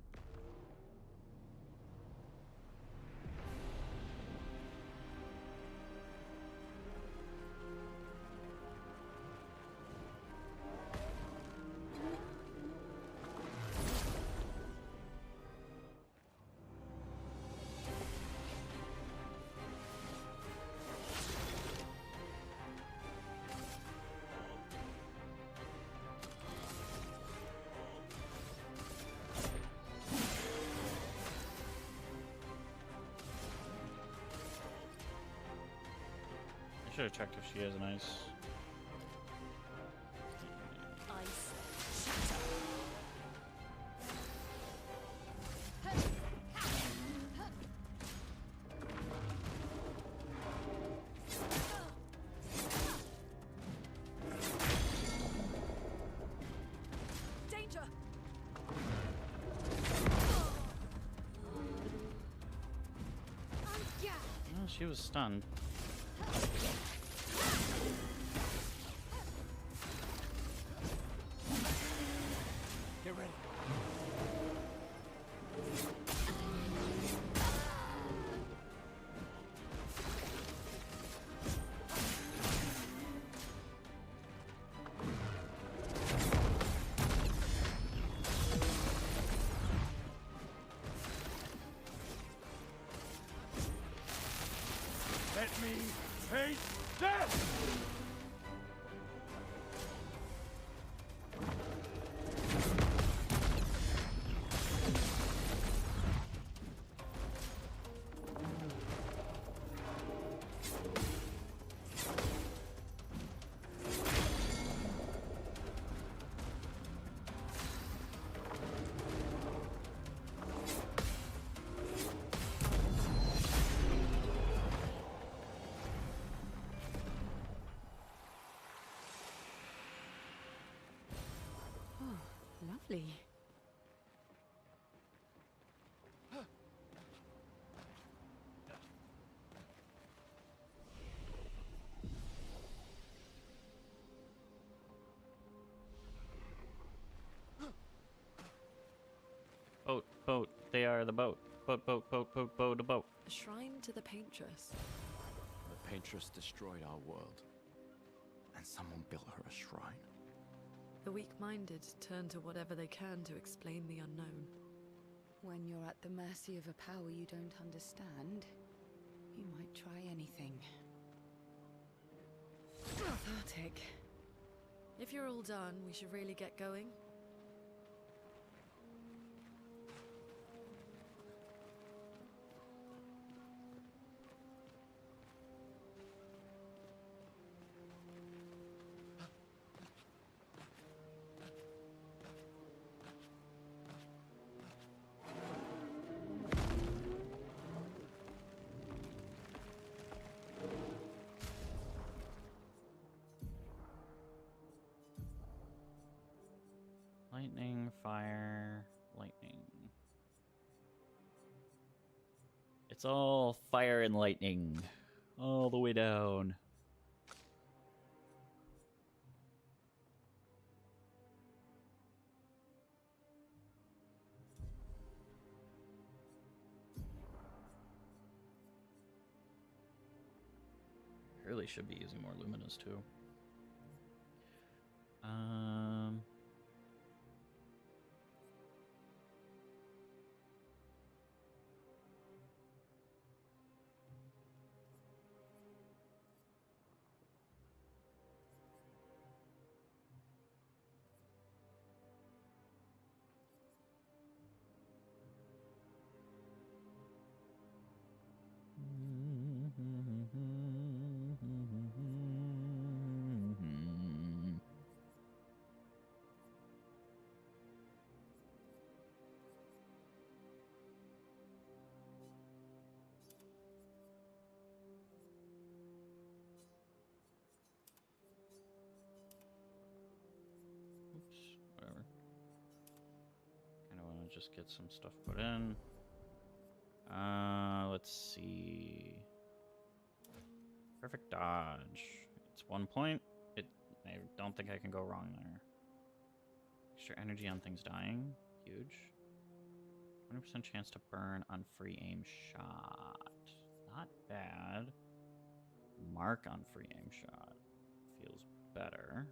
I should have checked if she has an ice. Danger! Well, she was stunned. Get ready. Lovely. Boat, boat. They are the boat. Boat, boat, boat, boat, boat, a boat. A shrine to the Paintress. The Paintress destroyed our world, and someone built her a shrine. The weak-minded turn to whatever they can to explain the unknown. When you're at the mercy of a power you don't understand, you might try anything. Cathartic. If you're all done, we should really get going. Lightning, fire, lightning. It's all fire and lightning. All the way down. Really should be using more luminous too. Oops, whatever. Kind of want to just get some stuff put in. Let's see. Perfect dodge. It's 1 point. I don't think I can go wrong there. Extra energy on things dying. Huge. 20% chance to burn on free aim shot. Not bad. Mark on free aim shot. Feels better.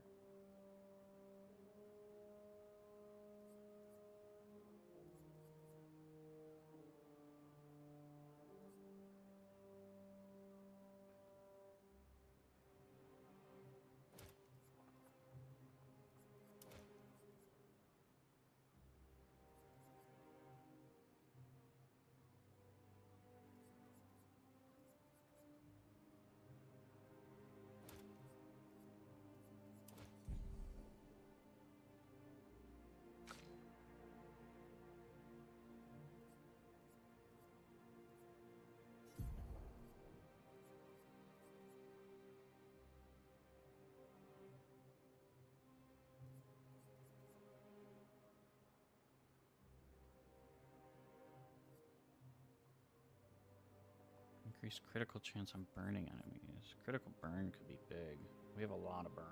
Increased critical chance on burning enemies. Critical burn could be big. We have a lot of burn.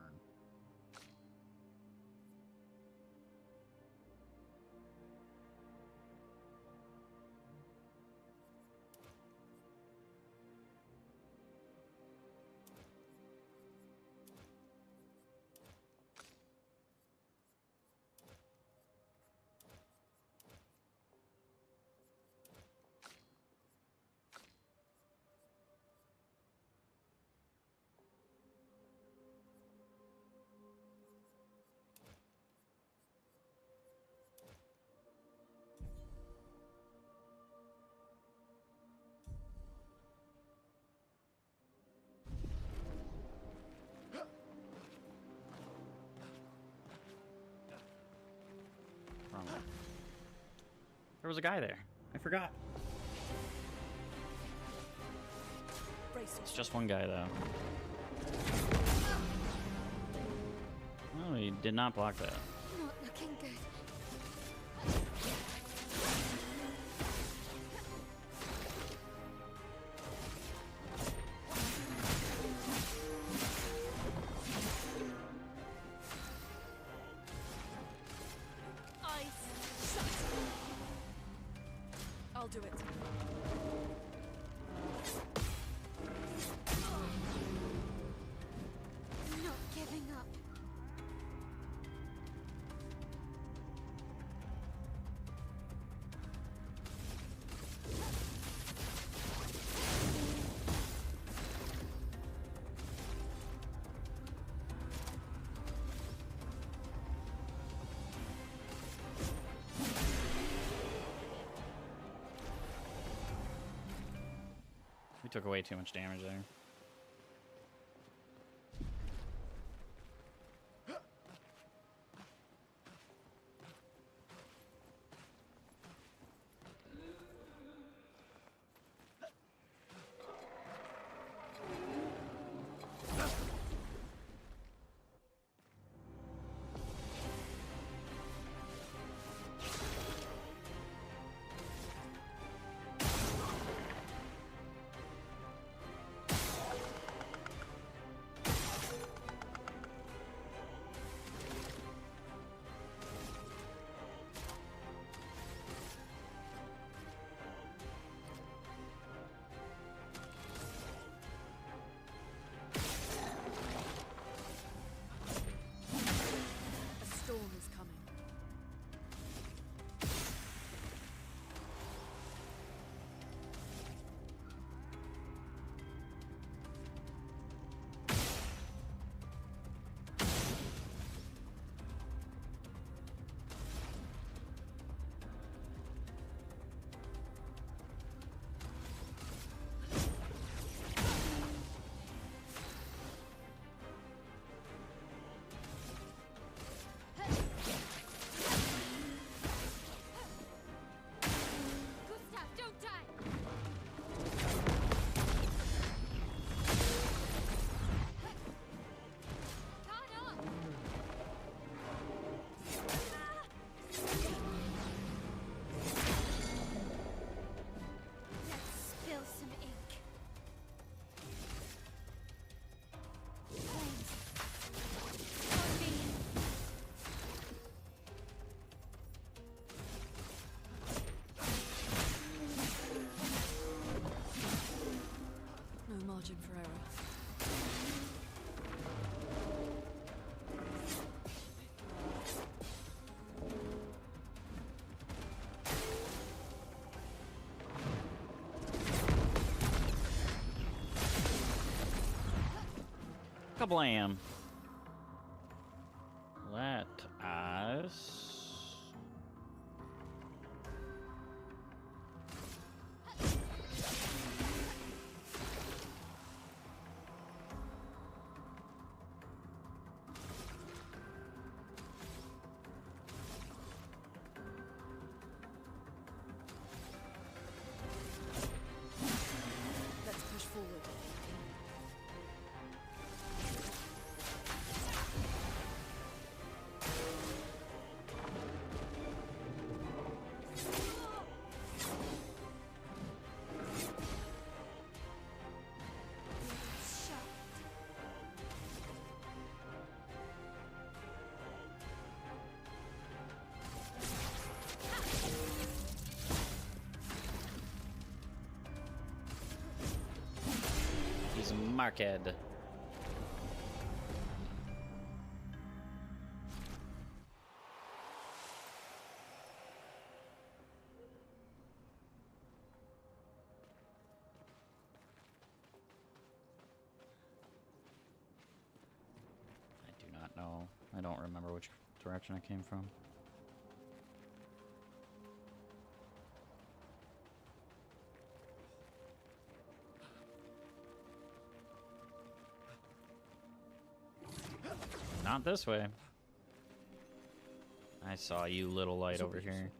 was a guy there. I forgot. It's just one guy, though. Oh, he did not block that. Not looking good. I'll do it. Not giving up. We took away too much damage there. A storm is coming. Gustav, don't die! Guard up! Let's spill some ink. Flames. On me. No margin for error. Kablam! Let us... Let's push forward. He's marked. I do not know. I don't remember which direction I came from. Not this way. I saw you, little light over here.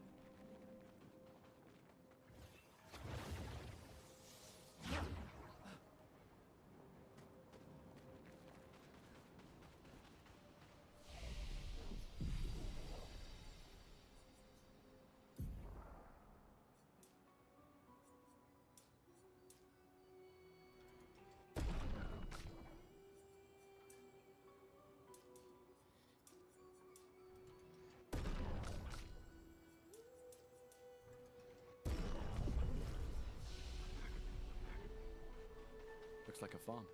Looks like a farm.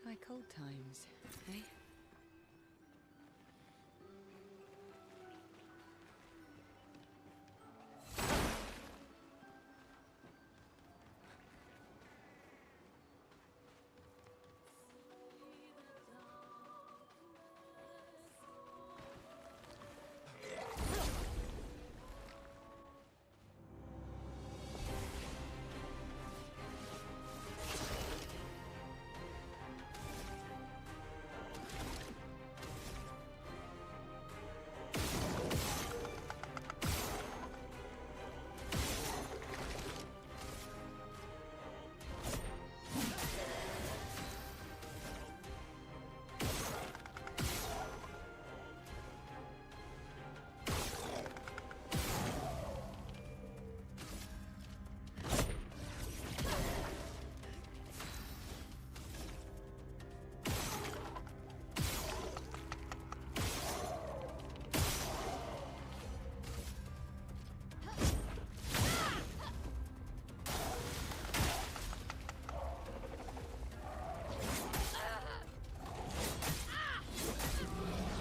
Like old times, eh?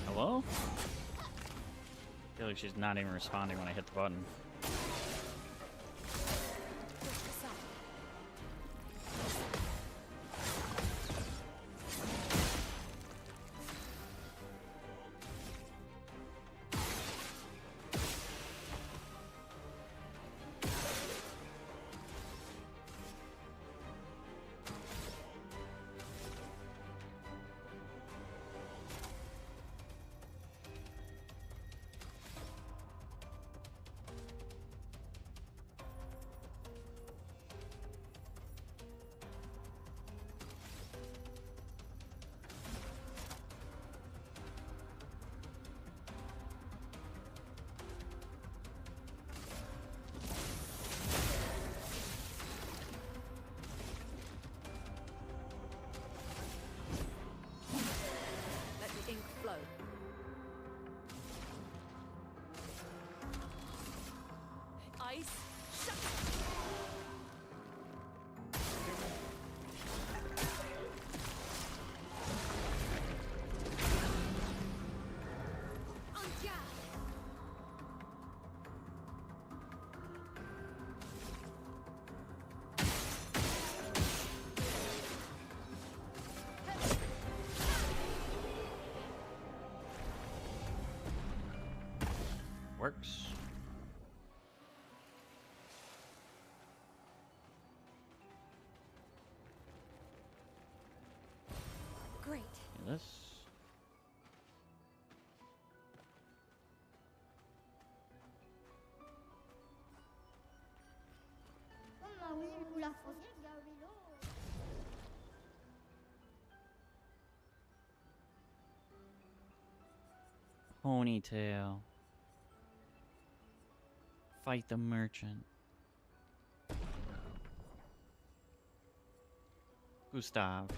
Hello? I feel like she's not even responding when I hit the button. Let the ink flow. Ice, shut. Works. Great. This. Ponytail. Fight the merchant. Gustav.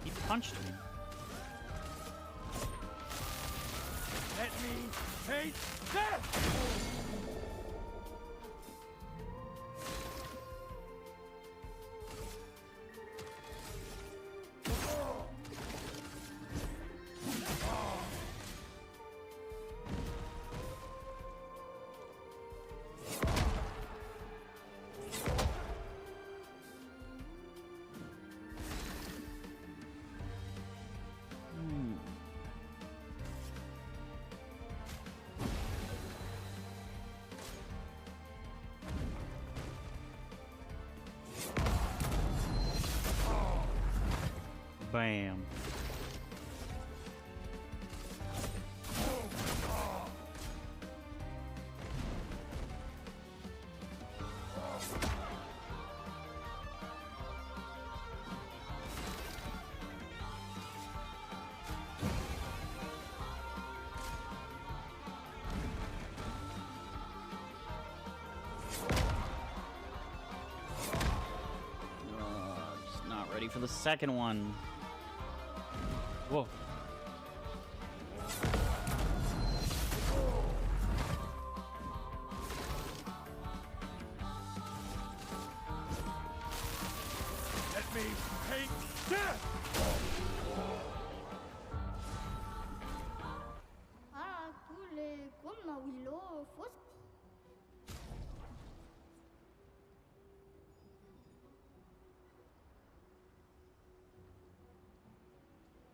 He punched me. Let me taste death! Bam. wait for the second one. Whoa. Let me paint death!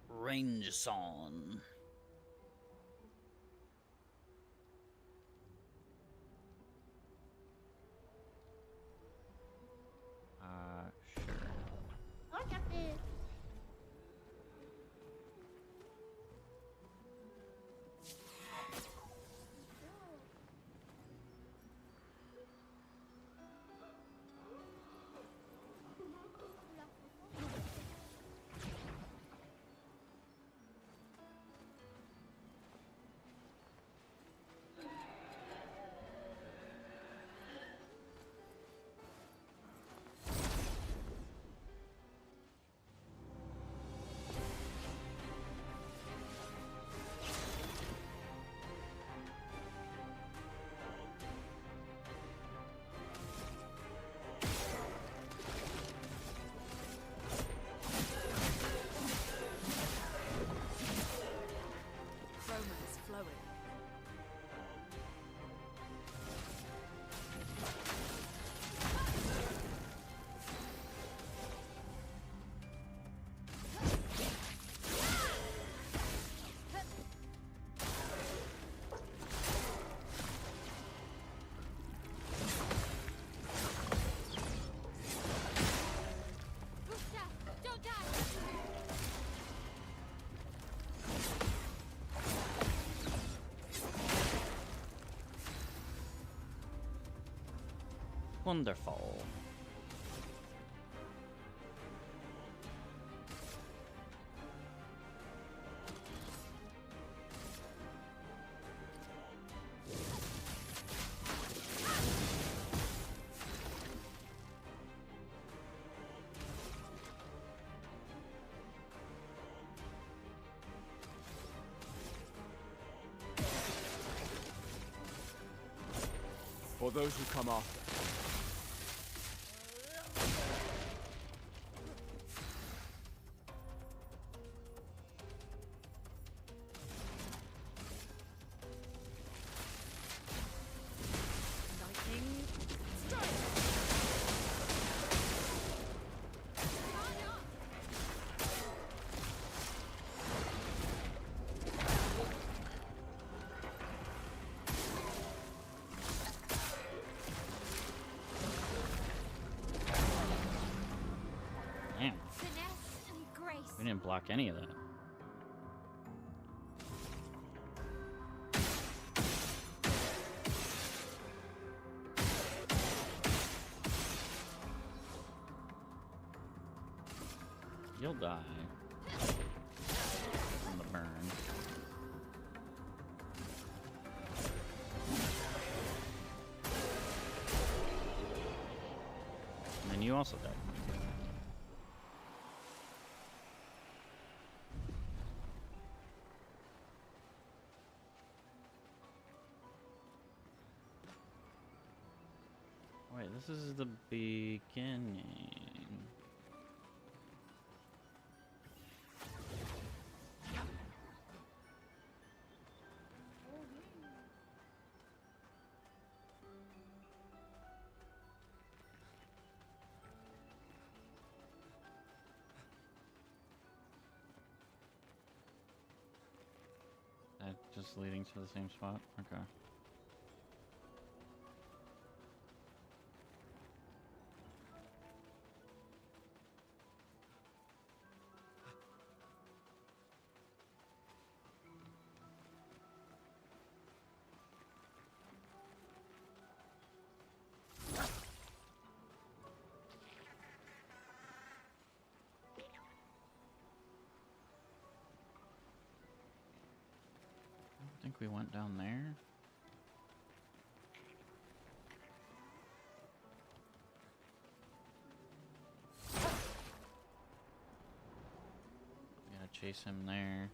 Range song. Sure. Romance flowing. Don't die! Wonderful. For those who come after. Lightning strike. Damn, Finesse and grace. we didn't block any of that. You'll die. From the burn. And then you also died. Wait, this is the beginning. That just leading to the same spot? Okay. I think we went down there. Gotta chase him there.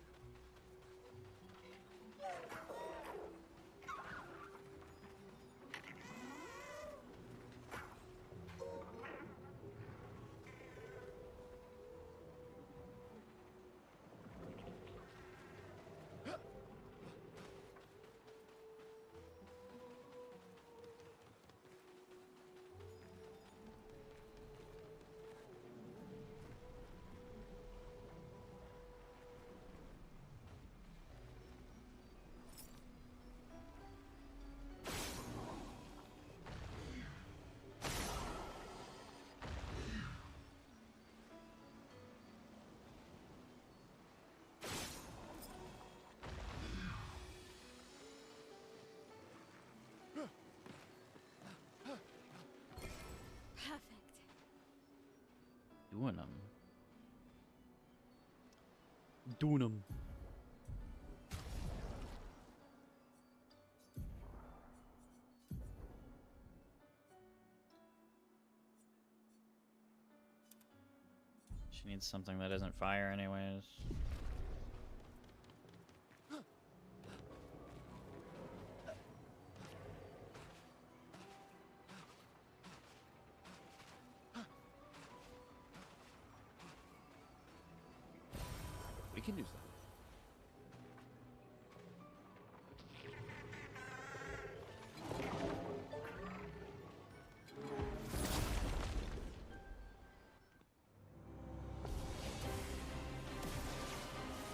Perfect. Doing them. Doing them. She needs something that isn't fire anyways. We can use that.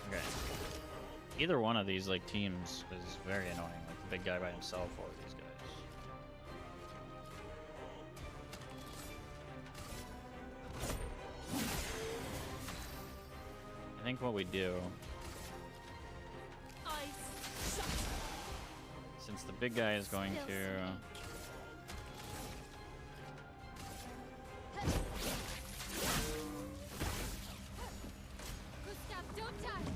Okay. Either one of these like teams is very annoying. Like the big guy by himself or these guys. I think what we do, since the big guy is going to Gustav, don't die!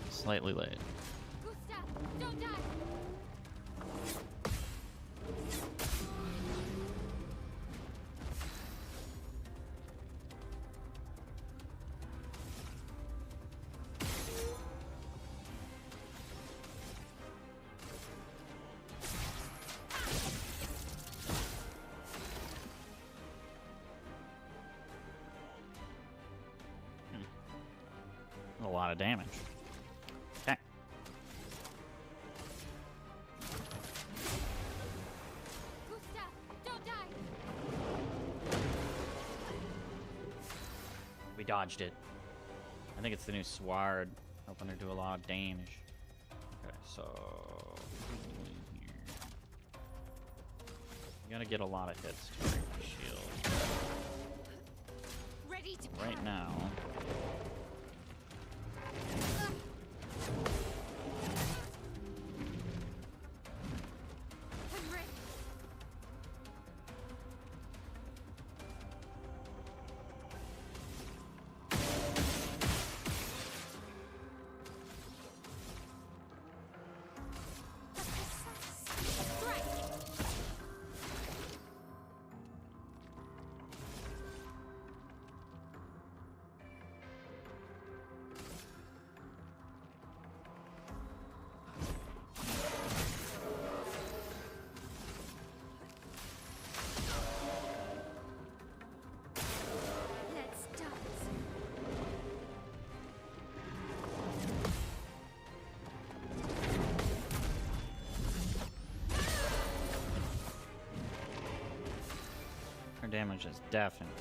slightly late. Gustav, don't die! A lot of damage. Okay. Gustav, don't die! We dodged it. I think it's the new sword, helping her do a lot of damage. Okay, so here. You gotta get a lot of hits to break the shield. Ready to Right now. I'm ready. Strike! Let's dance. Her damage is definitely.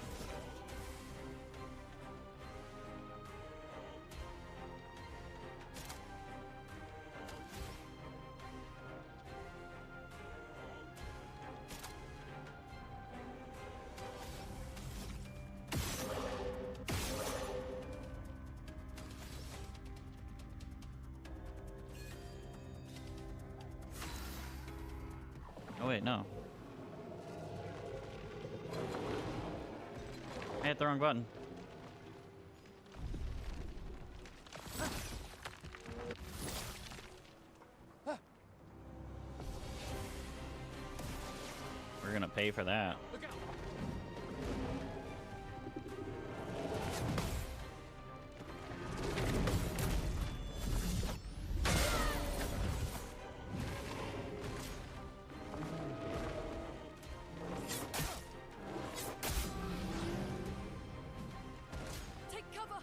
Oh wait, no. I hit the wrong button. We're We're gonna pay for that. Look out! Take cover!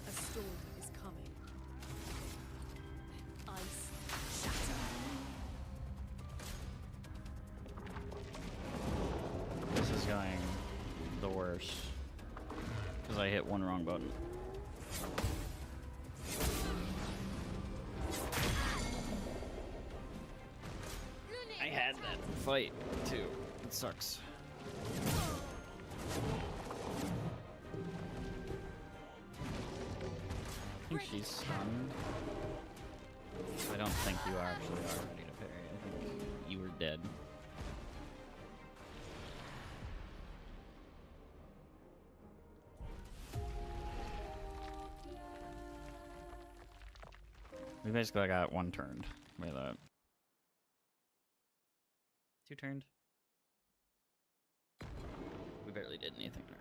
A storm is coming. Ice shatter. This is going the worst. Because I hit one wrong button. I had that fight too. It sucks. I think she's stunned. I don't think you actually are ready to parry. I think you were dead. We basically got one turned by that. Two turned. We barely did anything there.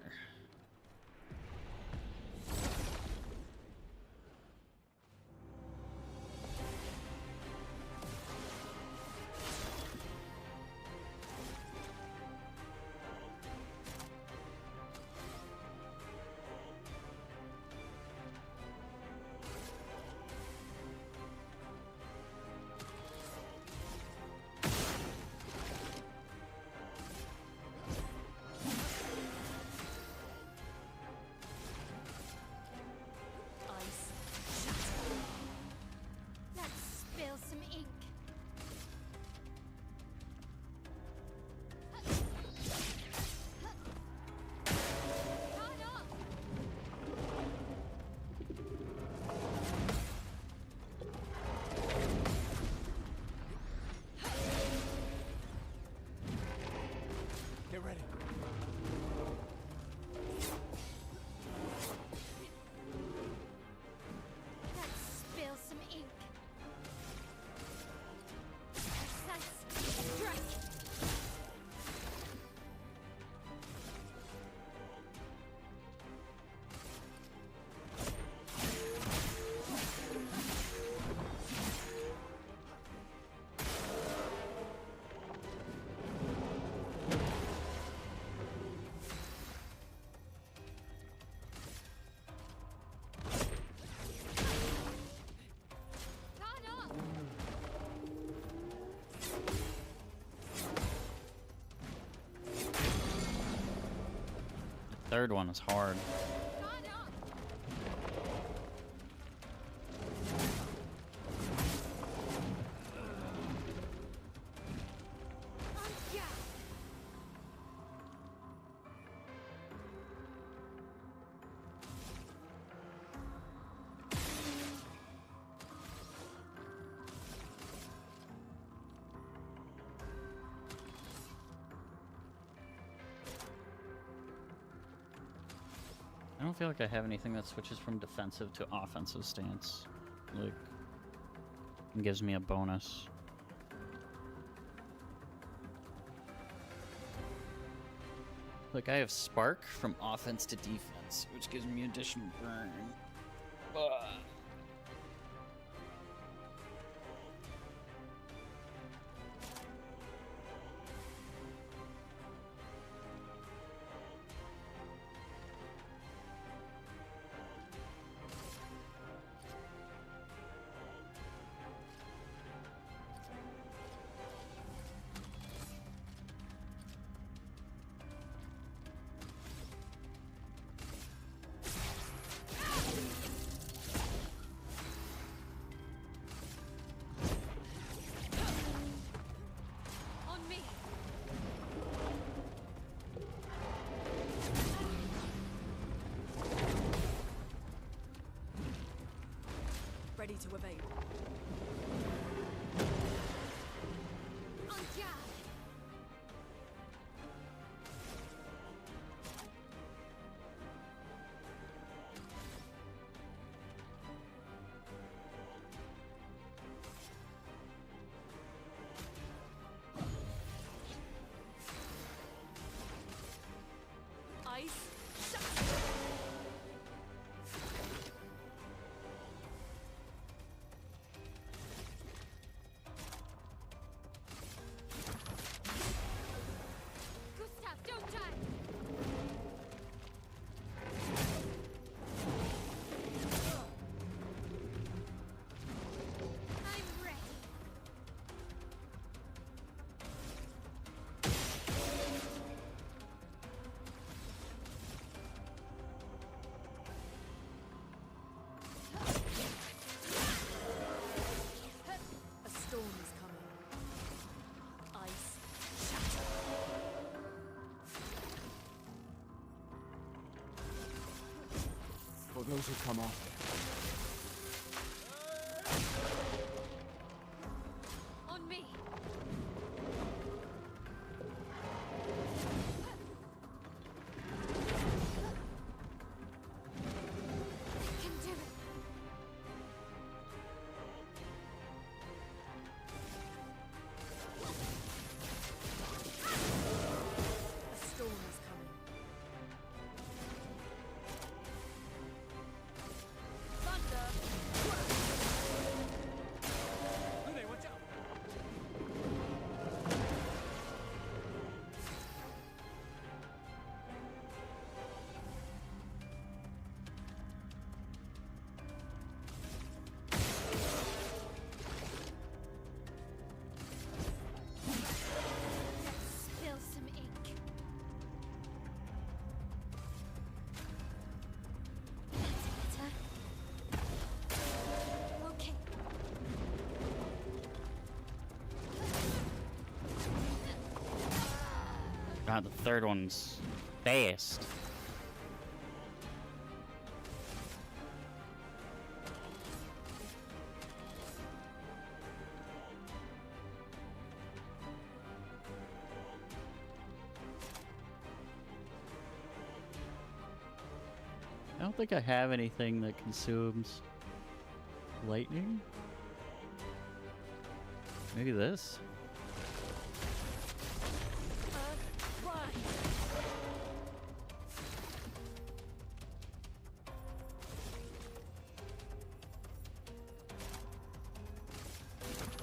Ice shatter. Let's spill some ink. Turn up! Get ready. Let's spill some ink. Precise strike. Turn up! The third one is hard. Turn up! Yeah. I don't feel like I have anything that switches from defensive to offensive stance. Like, and gives me a bonus. Like, I have Spark from offense to defense, which gives me additional burn. On me. Ready to evade. On guard. those who come after. On me. I can do it. A storm is coming. Thunder! Lune, watch out! Spill some ink. That's better. Okay. God, the third one's fast. I don't think I have anything that consumes lightning. Maybe this?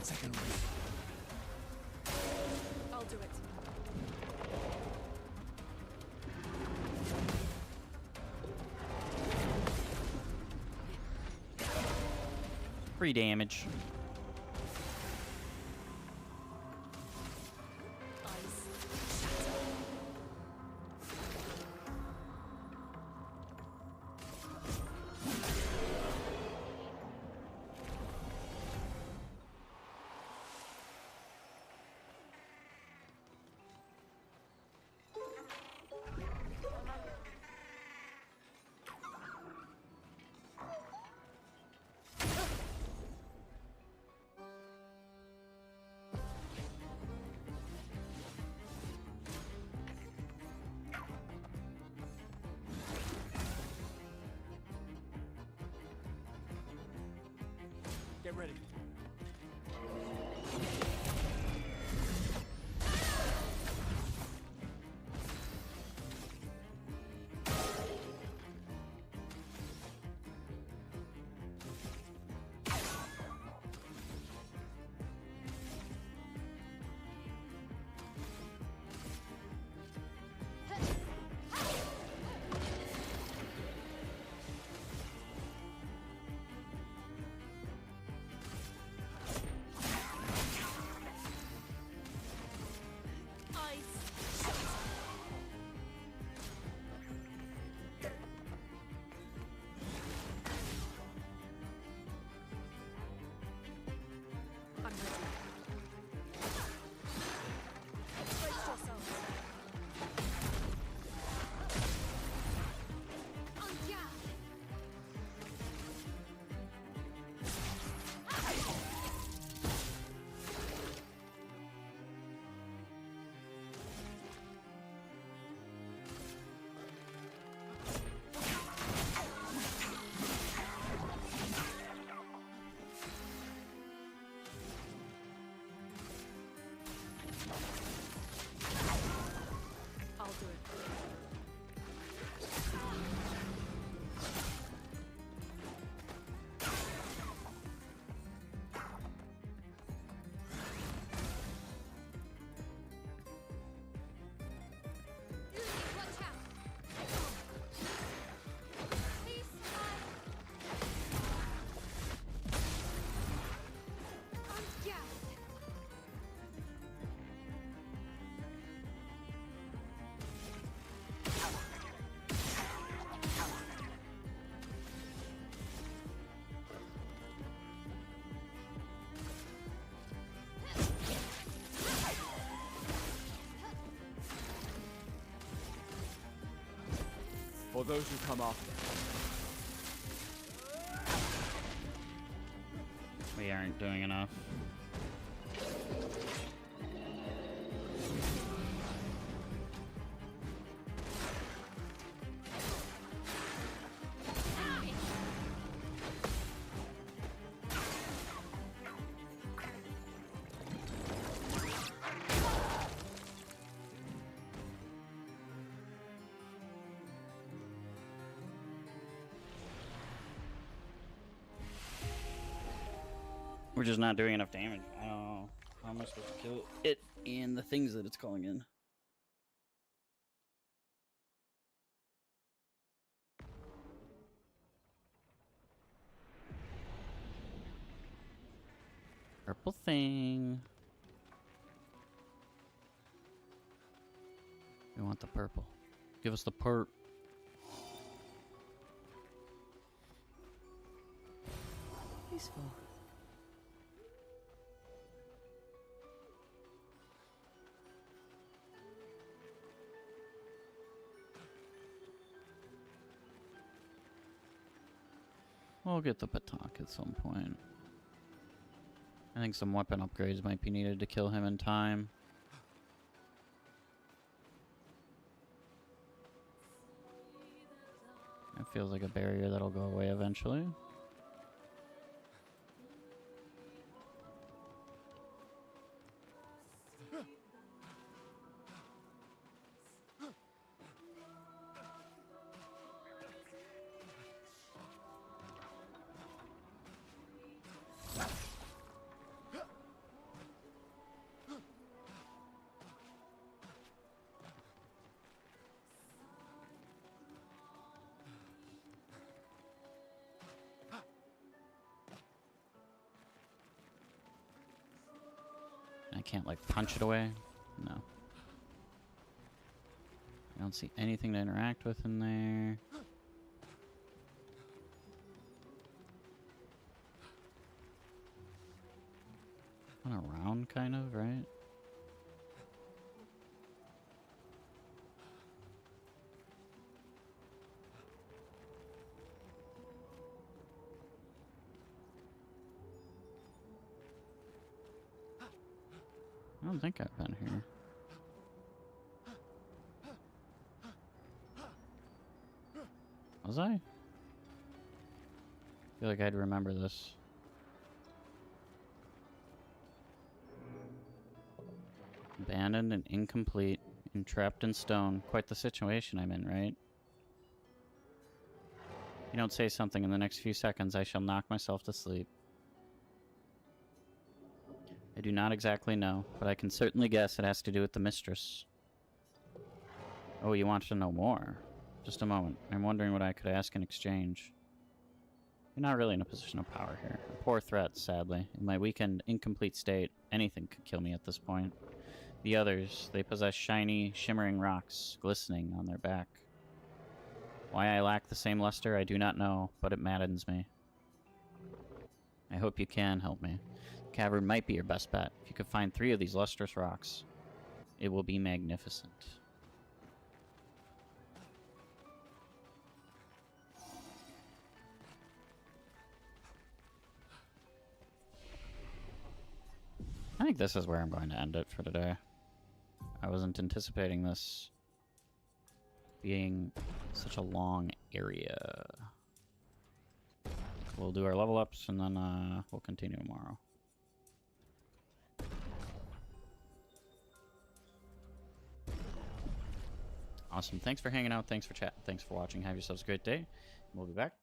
Second ring. I'll do it. Free damage. Get ready. I'm ready. Brace yourselves. On guard. I'll do it. Watch out. Please slide. On guard. For those who come after. We aren't doing enough. We're just not doing enough damage. I don't know. How am I supposed to kill it and the things that it's calling in? Purple thing. We want the purple. Give us the perp. Useful. We'll get the Patak at some point. I think some weapon upgrades might be needed to kill him in time. It feels like a barrier that'll go away eventually. I can't, like, punch it away? No. I don't see anything to interact with in there. Went around, kind of, right? I don't think I've been here. Was I? I feel like I'd remember this. Abandoned and incomplete and trapped in stone. Quite the situation I'm in, right? If you don't say something in the next few seconds, I shall knock myself to sleep. I do not exactly know, but I can certainly guess it has to do with the mistress. Oh, you want to know more? Just a moment. I'm wondering what I could ask in exchange. You're not really in a position of power here. A poor threat, sadly. In my weakened, incomplete state, anything could kill me at this point. The others, they possess shiny, shimmering rocks, glistening on their back. Why I lack the same luster, I do not know, but it maddens me. I hope you can help me. The cavern might be your best bet. If you could find 3 of these lustrous rocks, it will be magnificent. I think this is where I'm going to end it for today. I wasn't anticipating this being such a long area. We'll do our level ups and then we'll continue tomorrow. Awesome. Thanks for hanging out. Thanks for chatting. Thanks for watching. Have yourselves a great day. We'll be back